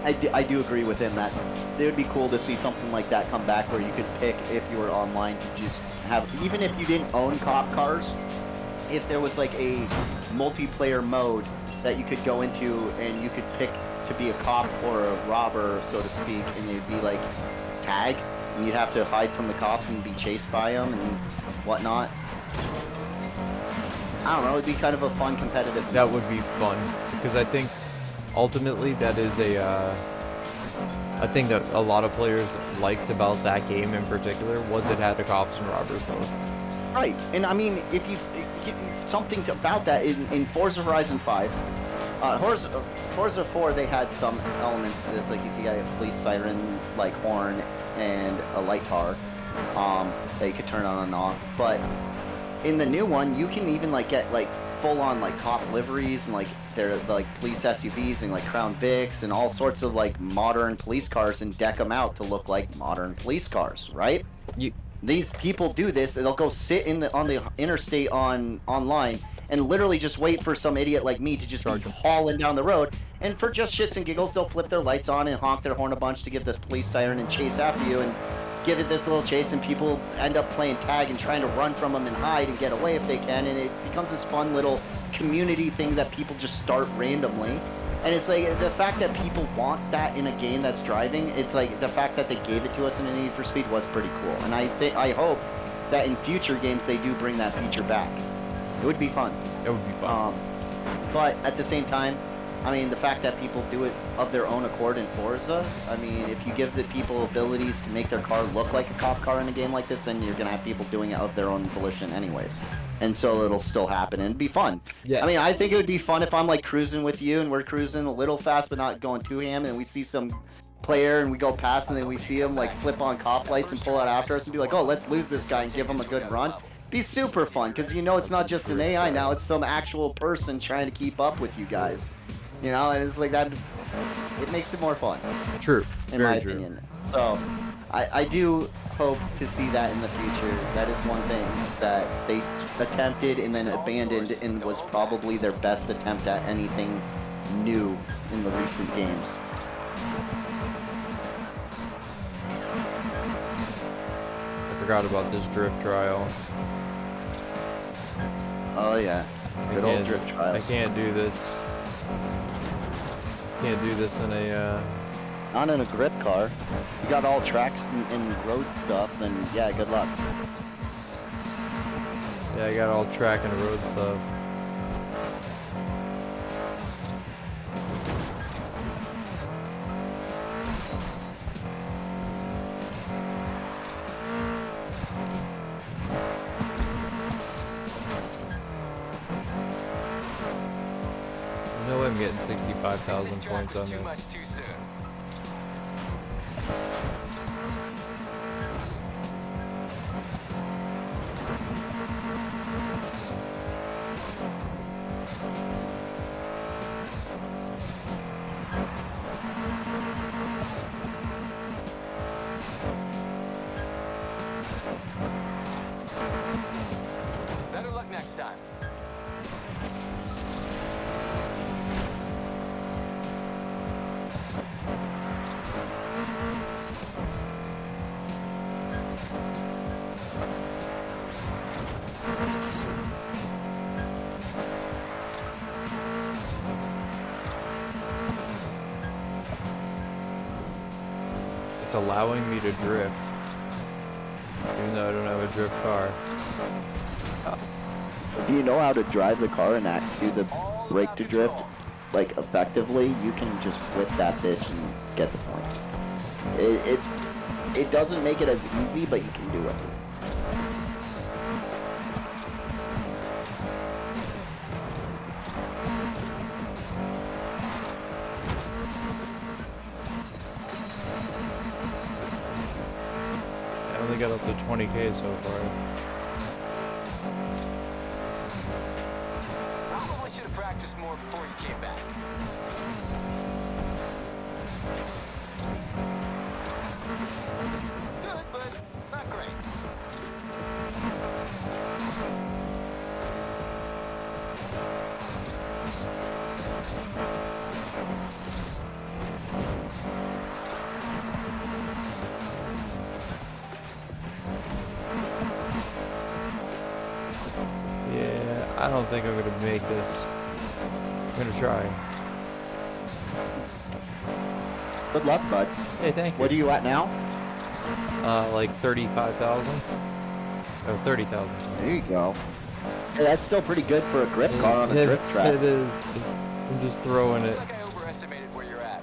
I do agree with him that it would be cool to see something like that come back where you could pick if you were online to just have, even if you didn't own cop cars, if there was like a multiplayer mode that you could go into and you could pick to be a cop or a robber, so to speak, and it'd be like tag, and you'd have to hide from the cops and be chased by them and whatnot. I don't know, it'd be kind of a fun competitive.
That would be fun, because I think ultimately that is a thing that a lot of players liked about that game in particular, was it had a cops and robbers mode.
Right, and I mean, if you something about that in Forza Horizon 5, Forza 4, they had some elements to this, like you could get a police siren, like horn, and a light bar that you could turn on and off, but in the new one, you can even like get like full-on like cop liveries and like they're like police SUVs and like Crown Vics and all sorts of like modern police cars and deck them out to look like modern police cars, right? These people do this, and they'll go sit on the interstate online and literally just wait for some idiot like me to just be hauling down the road, and for just shits and giggles, they'll flip their lights on and honk their horn a bunch to give this police siren and chase after you and give it this little chase, and people end up playing tag and trying to run from them and hide and get away if they can, and it becomes this fun little community thing that people just start randomly. And it's like the fact that people want that in a game that's driving, it's like the fact that they gave it to us in a Need for Speed was pretty cool. And I hope that in future games they do bring that feature back. It would be fun.
It would be fun.
But at the same time, I mean, the fact that people do it of their own accord in Forza, I mean, if you give the people abilities to make their car look like a cop car in a game like this, then you're going to have people doing it of their own volition anyways. And so it'll still happen and it'd be fun. Yeah. I mean, I think it would be fun if I'm like cruising with you and we're cruising a little fast but not going too ham and we see some
player and we go past and then we see him like flip on cop lights and pull out after us and be like, oh, let's lose this guy and give him a good run. Be super fun because you know it's not just an AI now, it's some actual person trying to keep up with you guys. You know, and it's like that. It makes it more fun.
True.
In
Very
my
true.
opinion. So, I do hope to see that in the future. That is one thing that they attempted and then abandoned and was probably their best attempt at anything new in the recent games.
I forgot about this drift trial.
Oh yeah, good old drift
I
trials.
can't do this. Can't do this in a.
Not in a grip car. You got all tracks and road stuff, then yeah, good luck.
Yeah, I got all track and road stuff. No way I'm getting 65,000 points on this.
too soon. Better luck next time.
It's allowing me to drift, even though I don't have a drift car.
If you know how to drive the car and do the brake to drift, like effectively, you can just whip that bitch and get the points. It doesn't make it as easy, but you can do it.
I only got up to 20k so far.
Probably should have practiced more before you came back. Good, but not great.
Yeah, I don't think I'm gonna make this. I'm gonna try.
Good luck, bud.
Hey, thank you.
What are you at now?
Like 35,000. Oh, 30,000.
There you go. Hey, that's still pretty good for a grip car on a
It-
drift track.
It is. I'm just throwing it.
Looks like I overestimated where you're at.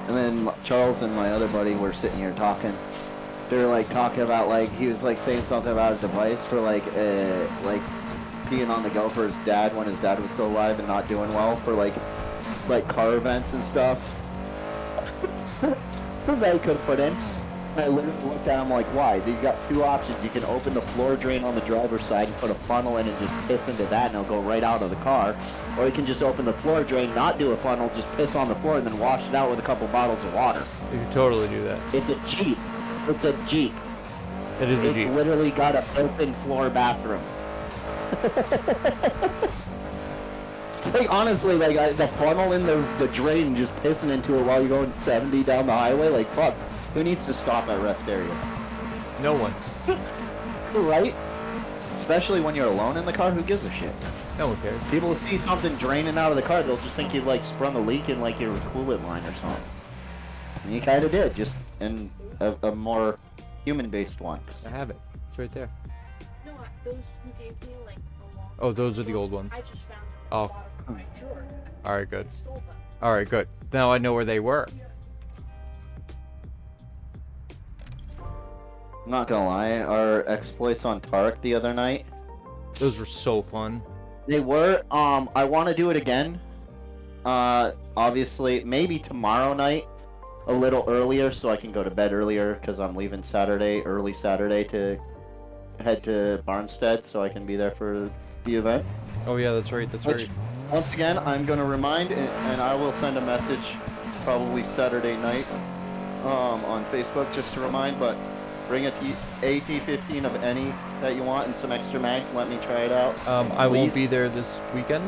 And then Charles and my other buddy were sitting here talking. They were like talking about like he was like saying something about a device for like peeing on the go for his dad when his dad was still alive and not doing well for like car events and stuff. That he could have put in. And I literally looked at him like, why? You got two options. You can open the floor drain on the driver's side and put a funnel in and just piss into that and it'll go right out of the car. Or you can just open the floor drain, not do a funnel, just piss on the floor and then wash it out with a couple bottles of water.
You can totally do that.
It's a Jeep. It's a Jeep.
It is a
It's
Jeep.
literally got a built-in floor bathroom. It's like, honestly, like, the funnel in the drain, just pissing into it while you're going 70 down the highway, like, fuck. Who needs to stop at rest areas?
No one.
Right? Especially when you're alone in the car, who gives a shit?
No one cares.
People see something draining out of the car, they'll just think you've, like, sprung a leak in, like, your coolant line or something. And you kind of did, just in a more human-based one.
I have it. It's right there.
No, those you gave me like a long.
Oh, those are the old ones.
I just found them at
Oh.
the bottom of my drawer.
All right, good.
I stole them.
All right, good. Now I know where they were.
I'm not gonna lie, our exploits on Tark the other night,
Those were so fun.
They were. I want to do it again. Obviously, maybe tomorrow night, a little earlier, so I can go to bed earlier because I'm leaving early Saturday to head to Barnstead, so I can be there for the event.
Oh yeah, that's right. That's
Which,
right.
once again, I'm gonna remind, and I will send a message, probably Saturday night, on Facebook just to remind. But bring a AT-15 of any that you want and some extra mags. Let me try it out.
I won't be
Please.
there this weekend.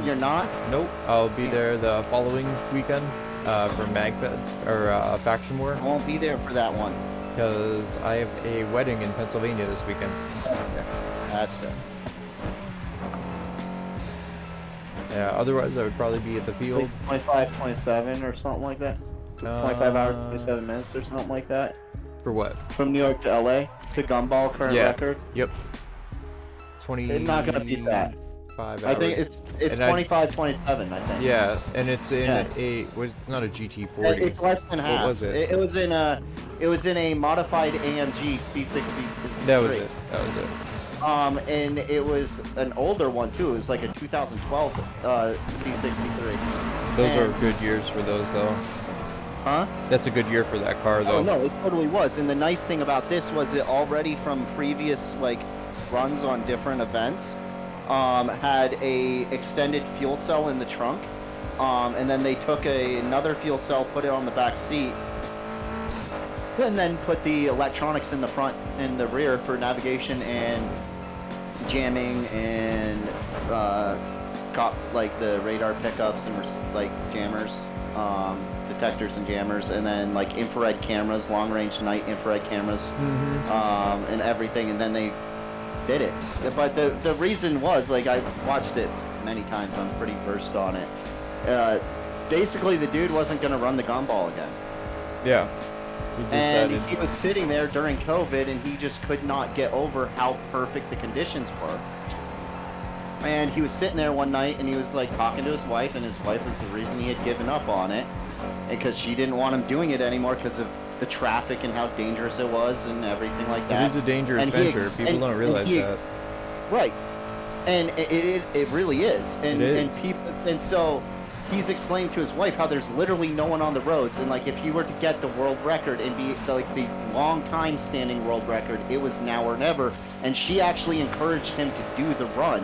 You're not?
Nope. I'll be there the following weekend for MagFed or Faction War
I won't be there for that one.
because I have a wedding in Pennsylvania this weekend.
That's fair.
Yeah. Otherwise, I would probably be at the field.
25, 27 or something like that. 25 hours, 27 minutes or something like that.
For what?
From New York to LA to Gumball, current
Yeah.
record.
Yep. 20.
It's not gonna beat that.
5
I think
hours.
it's
And
25, 27. I think.
Yeah, and it's in
Yeah.
a was not a GT40.
It's less than half.
What was it?
It was in a modified AMG C63.
That was it. That was it.
And it was an older one too. It was like a 2012 C63.
Those are
And-
good years for those though.
Huh?
That's a good year for that car though.
Oh no, it totally was. And the nice thing about this was it already from previous like runs on different events had a extended fuel cell in the trunk, and then they took another fuel cell, put it on the back seat, and then put the electronics in the front and the rear for navigation and jamming and got like the radar pickups and like jammers, detectors and jammers, and then like infrared cameras, long range night infrared cameras, and everything. And then they did it. But the reason was, like, I've watched it many times. I'm pretty versed on it. Basically, the dude wasn't gonna run the gumball again.
Yeah. He
And
decided.
he was sitting there during COVID, and he just could not get over how perfect the conditions were. And he was sitting there one night, and he was like talking to his wife, and his wife was the reason he had given up on it, because she didn't want him doing it anymore because of the traffic and how dangerous it was and everything like that.
It is a dangerous
And he-
venture. People
and-
don't
and
realize
he-
that.
Right, and it really is, and
It
and
is.
people, and so he's explaining to his wife how there's literally no one on the roads, and like if he were to get the world record and be like the long time standing world record, it was now or never, and she actually encouraged him to do the run,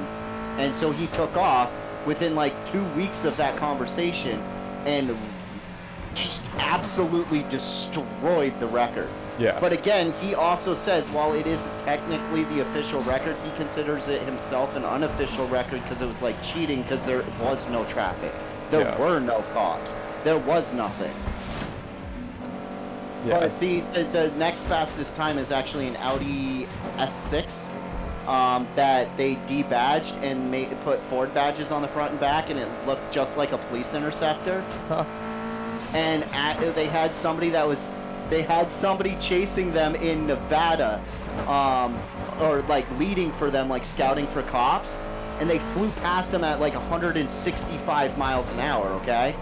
and so he took off within like 2 weeks of that conversation, and just absolutely destroyed the record.
Yeah.
But again, he also says while it is technically the official record, he considers it himself an unofficial record because it was like cheating because there was no traffic. There
Yeah.
were no cops. There was nothing.
Yeah.
But the next fastest time is actually an Audi S6 that they debadged and put Ford badges on the front and back, and it looked just like a police interceptor.
Huh.
And they had somebody chasing them in Nevada, or like leading for them, like scouting for cops, and they flew past them at like 165 miles an hour, okay?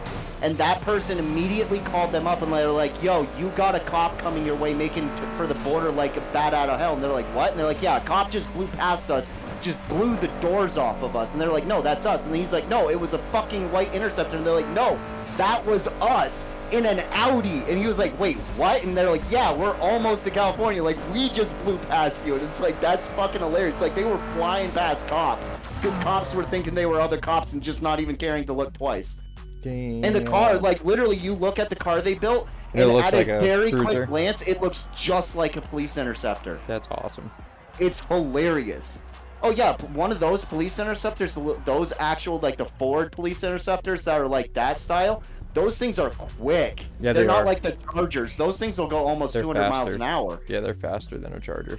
And that person immediately called them up and they were like, yo, you got a cop coming your way making for the border like a bat out of hell. And they're like, what? And they're like, yeah, a cop just flew past us, just blew the doors off of us. And they're like, no, that's us. And he's like, no, it was a fucking white Interceptor. And they're like, no, that was us in an Audi. And he was like, wait, what? And they're like, yeah, we're almost to California. Like, we just flew past you. And it's like, that's fucking hilarious. Like, they were flying past cops because cops were thinking they were other cops and just not even caring to look twice.
Damn.
And the car, like, literally, you look at the car they built,
And it
and
looks
at
like
a
a
very
cruiser.
quick glance, it looks just like a police interceptor.
That's awesome.
It's hilarious. Oh yeah, one of those police interceptors, those actual like the Ford police interceptors that are like that style, those things are quick.
Yeah,
they're
they
not
are.
like the Chargers. Those things will go almost
They're
200 miles
faster.
an hour.
Yeah, they're faster than a Charger.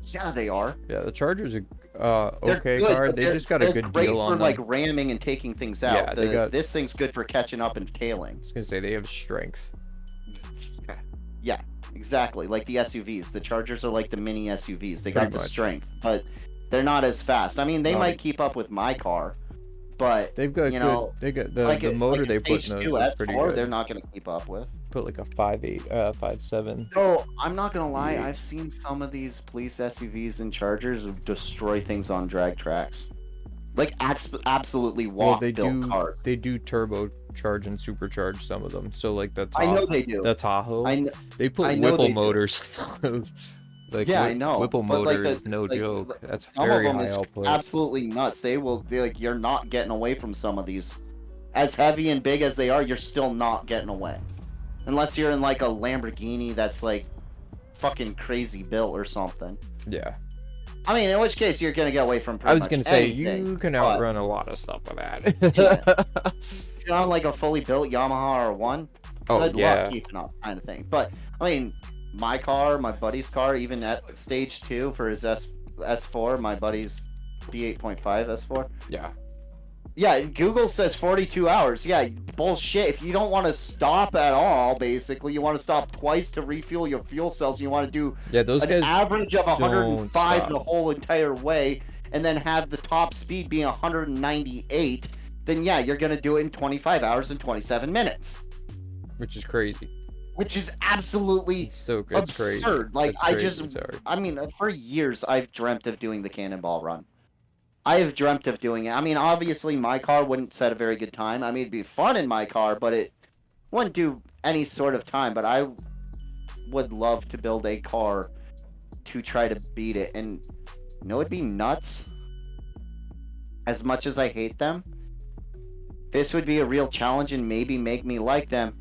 Yeah, they are.
Yeah, the Charger's a
They're
okay
good,
car.
but
They
they're-
just got a
they're
good
great
deal
for
on them.
like ramming and taking things out.
Yeah, they got-
This thing's good for catching up and tailing.
I was gonna say they have strength.
Yeah, exactly. Like the SUVs. The Chargers are like the mini SUVs. They got
Pretty
the
much.
strength, but they're not as fast. I mean, they
Not
might
e-
keep up with my car, but
They've got
you know,
good. They got the
like
motor
like
they
a
put in
Stage
those
2
is pretty
S4,
good.
they're not going to keep up with.
Put like a 5.8, 5.7.
So I'm not going to lie.
Yeah.
I've seen some of these police SUVs and Chargers destroy things on drag tracks.
Like absolutely
Well,
walk
they
built
do
cars.
they do turbocharge and supercharge some of them. So like the
I know they do.
the Tahoe,
I kn-
they put
I know
Whipple
they do.
motors on those. Like
Yeah, I know.
Whipple
But like
motor is no
like,
joke. That's
some of
very
them
high
is
output.
absolutely nuts. They like you're not getting away from some of these. As heavy and big as they are, you're still not getting away. Unless you're in like a Lamborghini that's like fucking crazy built or something.
Yeah.
I mean, in which case you're gonna get away from pretty
I was
much
gonna say
anything,
you can
but
outrun a lot of stuff with that.
if you're on like a fully built Yamaha R1,
Oh,
good
yeah.
luck keeping up, kind of thing. But I mean, my car, my buddy's car, even at stage 2 for his S4, my buddy's B8.5 S4.
Yeah.
Yeah, Google says 42 hours. Yeah, bullshit. If you don't want to stop at all, basically, you want to stop twice to refuel your fuel cells. You want to do
Yeah, those
an
guys
average of
don't
105 the
stop.
whole entire way, and then have the top speed being 198. Then yeah, you're gonna do it in 25 hours and 27 minutes,
Which is crazy.
which is absolutely
It's still it's
absurd.
crazy.
Like
That's
I
crazy,
just,
sorry.
I mean, for years I've dreamt of doing the cannonball run. I have dreamt of doing it. I mean, obviously my car wouldn't set a very good time. I mean, it'd be fun in my car, but it wouldn't do any sort of time. But I would love to build a car to try to beat it. And you know, it'd be nuts. As much as I hate them, this would be a real challenge and maybe make me like them.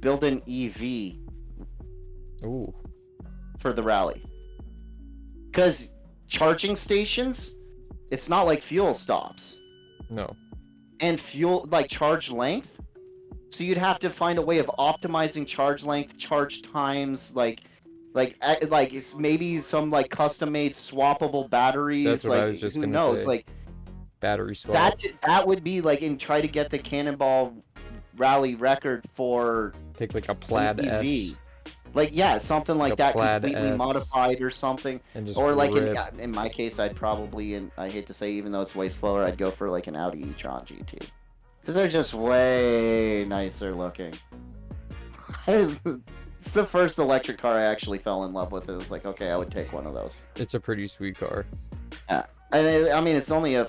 Build an EV
Ooh.
for the rally. Because charging stations, it's not like fuel stops.
No.
And fuel, like charge length. So you'd have to find a way of optimizing charge length, charge times, like it's maybe some like custom-made swappable batteries.
That's what
like
I was just
who
gonna
knows?
say.
Like
Battery swap.
that would be like, and try to get the Cannonball rally record for
Take like a Plaid
an EV.
S
Like yeah, something like
a
that,
Plaid
completely
S.
modified or something.
and just
Or like
rip.
in my case, I'd probably, and I hate to say, even though it's way slower, I'd go for like an Audi e-tron GT, because they're just way nicer looking. It's the first electric car I actually fell in love with. It was like, okay, I would take one of those.
It's a pretty sweet car.
Yeah, and I mean, it's only a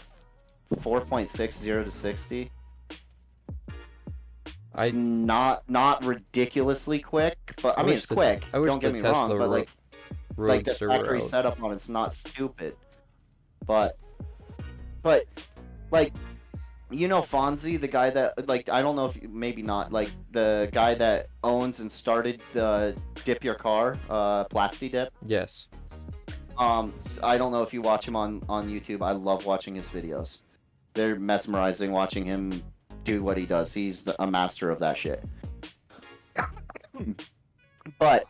4.6 0 to 60.
I-
It's not ridiculously quick, but I mean
wish
it's
the-
quick.
I wish
Don't get
the
me wrong,
Tesla
but like the
Roadster were
factory
out.
setup on it's not stupid. But like, you know Fonzie, the guy that, like, I don't know if maybe not, like the guy that owns and started the Dip Your Car, Plasti Dip.
Yes.
I don't know if you watch him on YouTube. I love watching his videos. They're mesmerizing watching him do what he does. He's a master of that shit. But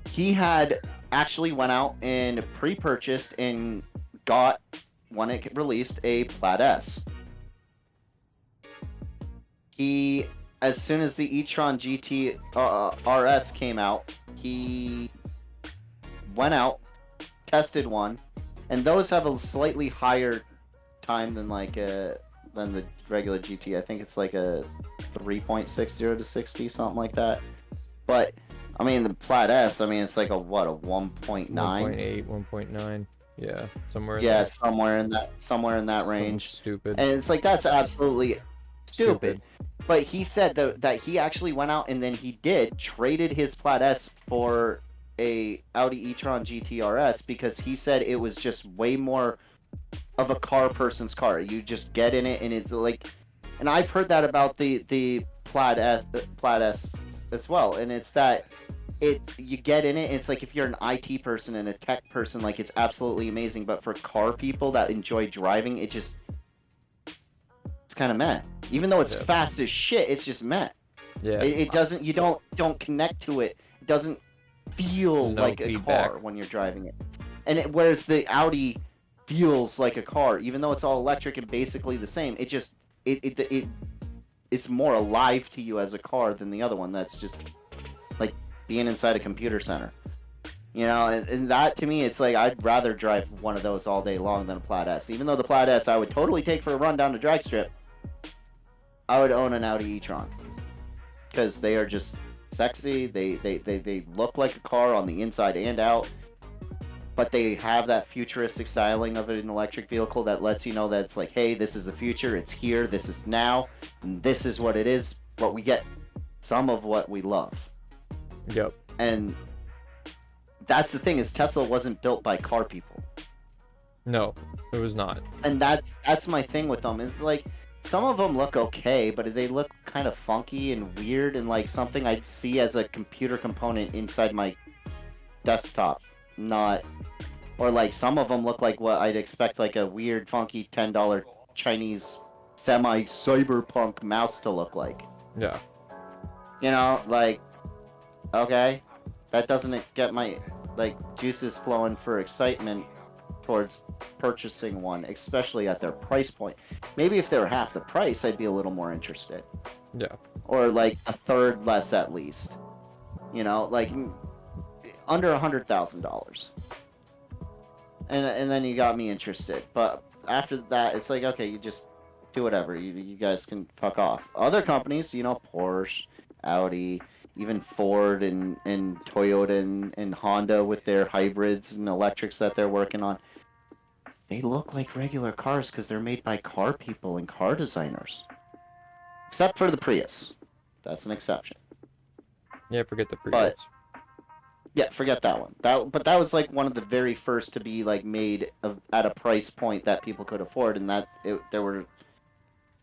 he had actually went out and pre-purchased and got, when it released, a Plaid S. He, as soon as the e-tron GT RS came out, he went out, tested one, and those have a slightly higher time than like than the regular GT. I think it's like a 3.60 to 60, something like that. But I mean, the Plaid S, I mean, it's like a what, a 1.9?
1.8, 1.9. Yeah, somewhere. In
Yeah,
there.
somewhere in that
Something
range.
Stupid.
And it's like, that's absolutely stupid. But he said that he actually went out and then he traded his Plaid S for a Audi e-tron GT RS, because he said it was just way more of a car person's car. You just get in it and it's like, and I've heard that about the Plaid S as well, and it's that you get in it and it's like, if you're an IT person and a tech person, like, it's absolutely amazing, but for car people that enjoy driving, it's kind of meh. Even though it's fast as shit, it's just meh.
Yeah.
It doesn't, you don't connect to it. It doesn't feel
No
like
feedback.
a car when you're driving it. And whereas the Audi feels like a car, even though it's all electric and basically the same, it's more alive to you as a car than the other one that's just like being inside a computer center. You know, and that, to me, it's like, I'd rather drive one of those all day long than a Plaid S. Even though the Plaid S I would totally take for a run down the drag strip, I would own an Audi e-tron. Because they are just sexy, they look like a car on the inside and out. but they have that futuristic styling of an electric vehicle that lets you know that it's like, hey, this is the future, it's here, this is now, and this is what it is, but we get some of what we love.
Yep.
And that's the thing, is Tesla wasn't built by car people.
No, it was not.
And that's my thing with them, is like, some of them look okay, but they look kind of funky and weird, and like something I'd see as a computer component inside my desktop, not, or like some of them look like what I'd expect like a weird funky $10 Chinese semi-cyberpunk mouse to look like.
Yeah.
You know, like, okay, that doesn't get my like juices flowing for excitement towards purchasing one, especially at their price point. Maybe if they were half the price, I'd be a little more interested.
Yeah.
Or like a third less at least. You know, like under $100,000. And then you got me interested. But after that, it's like, okay, you just do whatever. You guys can fuck off. Other companies, you know, Porsche, Audi, even Ford and Toyota and Honda with their hybrids and electrics that they're working on, they look like regular cars because they're made by car people and car designers. Except for the Prius. That's an exception.
Yeah, forget the Prius.
But yeah, forget that one. But that was like one of the very first to be like made at a price point that people could afford, and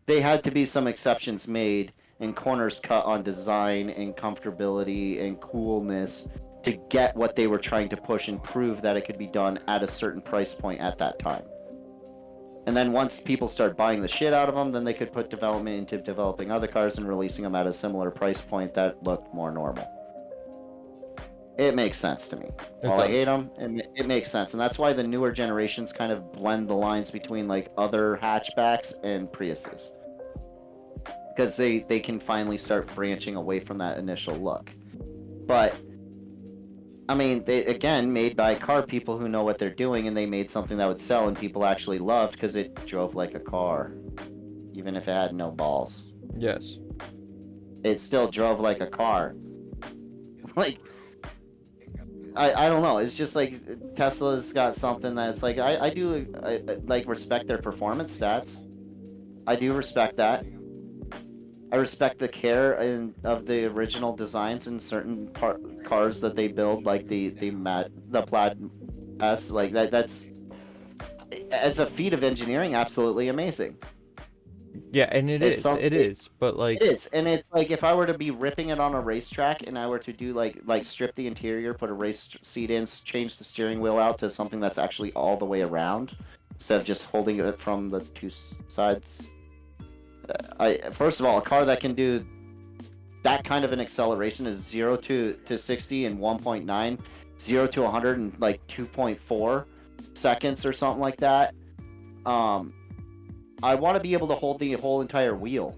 they had to be some exceptions made and corners cut on design and comfortability and coolness to get what they were trying to push and prove that it could be done at a certain price point at that time. And then once people start buying the shit out of them, then they could put development into developing other cars and releasing them at a similar price point that looked more normal. It makes sense to me. While I hate them, it makes sense. And that's why the newer generations kind of blend the lines between like other hatchbacks and Priuses. Because they can finally start branching away from that initial look. But I mean, they, again, made by car people who know what they're doing, and they made something that would sell and people actually loved because it drove like a car, even if it had no balls.
Yes.
It still drove like a car. Like, I don't know. It's just like Tesla's got something that's like, I do like respect their performance stats. I do respect that. I respect the care of the original designs in certain cars that they build, like the Plaid S. Like that's as a feat of engineering, absolutely amazing.
Yeah, and it is, but like
it is, and it's like if I were to be ripping it on a racetrack and I were to do like strip the interior, put a race seat in, change the steering wheel out to something that's actually all the way around instead of just holding it from the two sides. First of all, a car that can do that kind of an acceleration is 0 to 60 in 1.9, 0 to 100 in like 2.4 seconds or something like that. I want to be able to hold the whole entire wheel,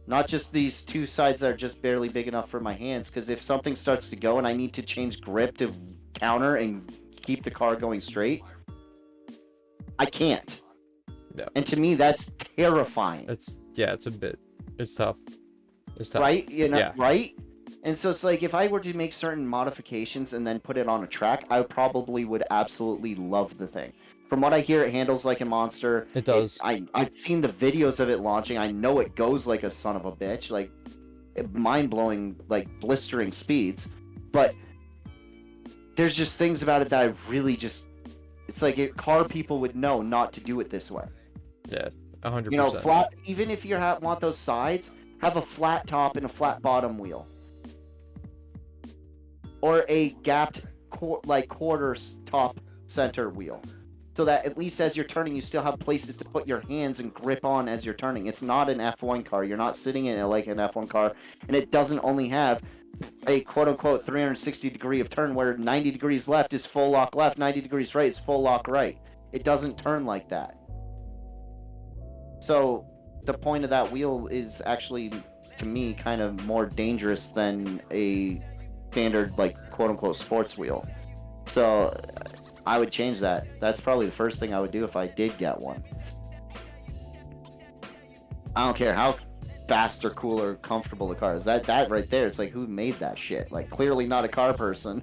not just these two sides that are just barely big enough for my hands, because if something starts to go and I need to change grip to counter and keep the car going straight, I can't.
Yeah.
And to me, that's terrifying.
It's tough. It's tough.
Right? You know,
yeah.
Right? And so it's like if I were to make certain modifications and then put it on a track, I probably would absolutely love the thing. From what I hear, it handles like a monster.
It does.
I've seen the videos of it launching. I know it goes like a son of a bitch, like mind-blowing, like blistering speeds. But there's just things about it that I really just, it's like car people would know not to do it this way.
Yeah, 100%.
You know, flat. Even if you want those sides, have a flat top and a flat bottom wheel, or a gapped quarter top center wheel, so that at least as you're turning, you still have places to put your hands and grip on as you're turning. It's not an F1 car. You're not sitting in it like an F1 car, and it doesn't only have a quote-unquote 360 degree of turn where 90 degrees left is full lock left, 90 degrees right is full lock right. It doesn't turn like that. So the point of that wheel is actually, to me, kind of more dangerous than a standard, like, quote-unquote sports wheel. So I would change that. That's probably the first thing I would do if I did get one. I don't care how fast or cool or comfortable the car is. That right there, it's like, who made that shit? Like, clearly not a car person.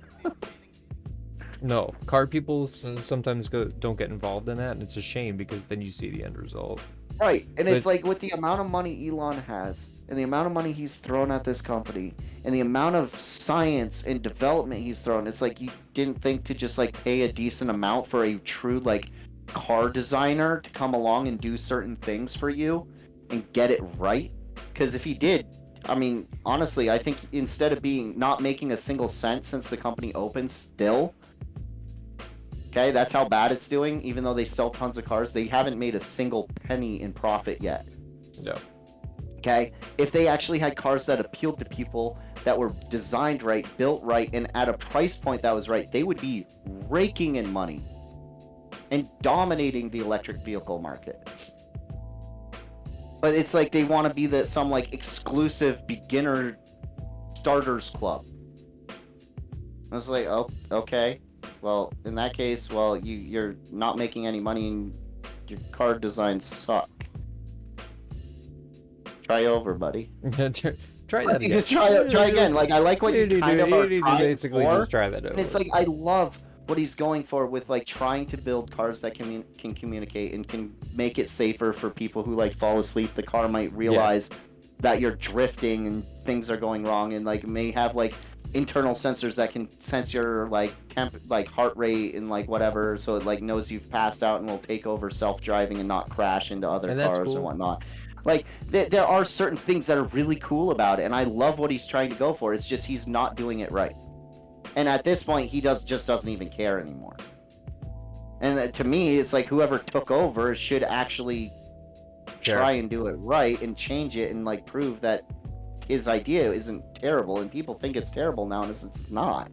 No, car people sometimes don't get involved in that, and it's a shame because then you see the end result.
Right, and it's
But-
like with the amount of money Elon has, and the amount of money he's thrown at this company, and the amount of science and development he's thrown, it's like you didn't think to just like pay a decent amount for a true like car designer to come along and do certain things for you and get it right. Because if he did, I mean, honestly, I think instead of not making a single cent since the company opened, still. Okay, that's how bad it's doing. Even though they sell tons of cars, they haven't made a single penny in profit yet.
No.
Okay, if they actually had cars that appealed to people, that were designed right, built right, and at a price point that was right, they would be raking in money and dominating the electric vehicle market. But it's like they want to be some like exclusive beginner starters club. I was like, oh, okay. Well, in that case, well, you're not making any money and your car designs suck. Try over, buddy.
Try that again.
Just try again. Like, I like what you kind of are trying
basically
for,
just try that over.
and it's like, I love what he's going for with like trying to build cars that can communicate and can make it safer for people who like fall asleep. The car might realize that you're drifting and things are going wrong, and like may have like internal sensors that can sense your like heart rate and like whatever, so it like knows you've passed out and will take over self-driving and not crash into other
And that's
cars
cool.
and whatnot. Like there are certain things that are really cool about it, and I love what he's trying to go for. It's just he's not doing it right, and at this point he just doesn't even care anymore. And to me, it's like whoever took over should actually try and do it right and change it and like prove that his idea isn't terrible, and people think it's terrible now, and it's not.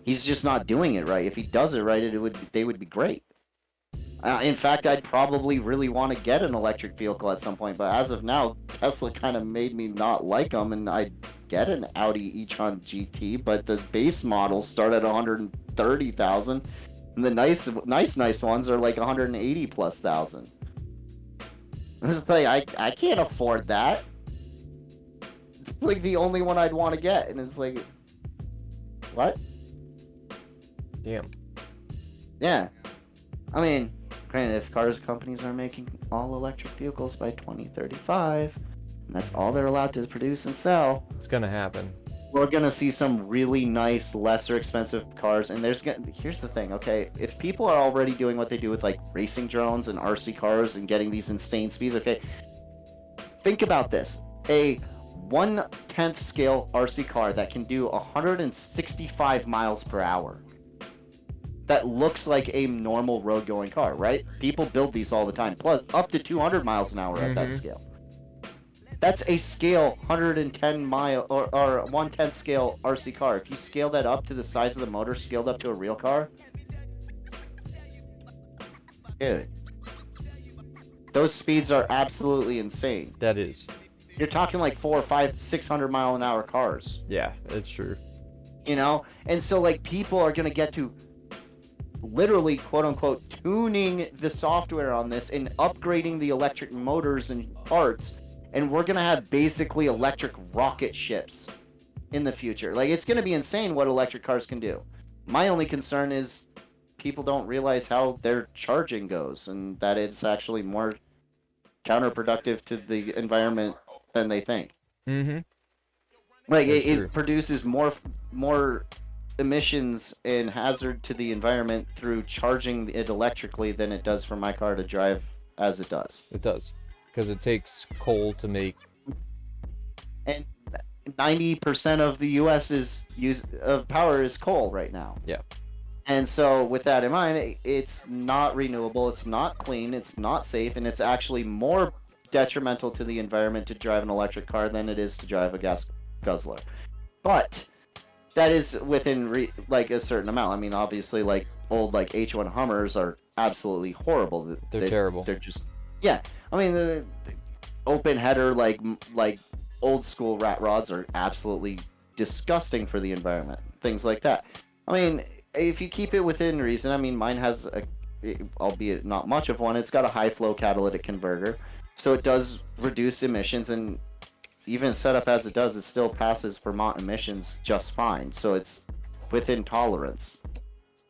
He's just not doing it right. If he does it right, they would be great. In fact, I'd probably really want to get an electric vehicle at some point, but as of now, Tesla kind of made me not like them, and I'd get an Audi e-tron GT, but the base models start at 130,000, and the nice ones are like 180 plus thousand. It's like I can't afford that. It's like the only one I'd want to get, and it's like, what?
Damn.
Yeah. I mean, granted, if cars companies are making all electric vehicles by 2035, and that's all they're allowed to produce and sell,
It's gonna happen.
we're gonna see some really nice, lesser expensive cars. And here's the thing, okay? If people are already doing what they do with like racing drones and RC cars and getting these insane speeds, okay, think about this: a 1/10 scale RC car that can do 165 miles per hour. That looks like a normal road going car, right? People build these all the time, plus up to 200 miles an hour at that scale. That's a scale 110 mile or 1/10 scale RC car. If you scale that up to the size of the motor scaled up to a real car, dude, those speeds are absolutely insane.
That is.
You're talking like 400, 500, 600 mile an hour cars,
Yeah, it's true.
you know? And so like people are gonna get to literally, quote unquote, tuning the software on this and upgrading the electric motors and parts, and we're gonna have basically electric rocket ships in the future. Like, it's gonna be insane what electric cars can do. My only concern is people don't realize how their charging goes, and that it's actually more counterproductive to the environment than they think.
Mm-hmm.
Like,
That's true.
it produces more emissions and hazard to the environment through charging it electrically than it does for my car to drive as it does.
It does. Because it takes coal to make.
And 90% of the U.S. of power is coal right now.
Yeah.
And so with that in mind, it's not renewable, it's not clean, it's not safe, and it's actually more detrimental to the environment to drive an electric car than it is to drive a gas guzzler. But that is within like a certain amount. I mean, obviously, like old like H1 Hummers are absolutely horrible.
They're terrible.
They're just I mean, the open header like old school rat rods are absolutely disgusting for the environment. Things like that. I mean, if you keep it within reason, I mean, mine has albeit not much of one. It's got a high flow catalytic converter, so it does reduce emissions, and even set up as it does, it still passes Vermont emissions just fine. So it's within tolerance.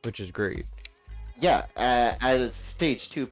which is great.
Yeah, at a stage 2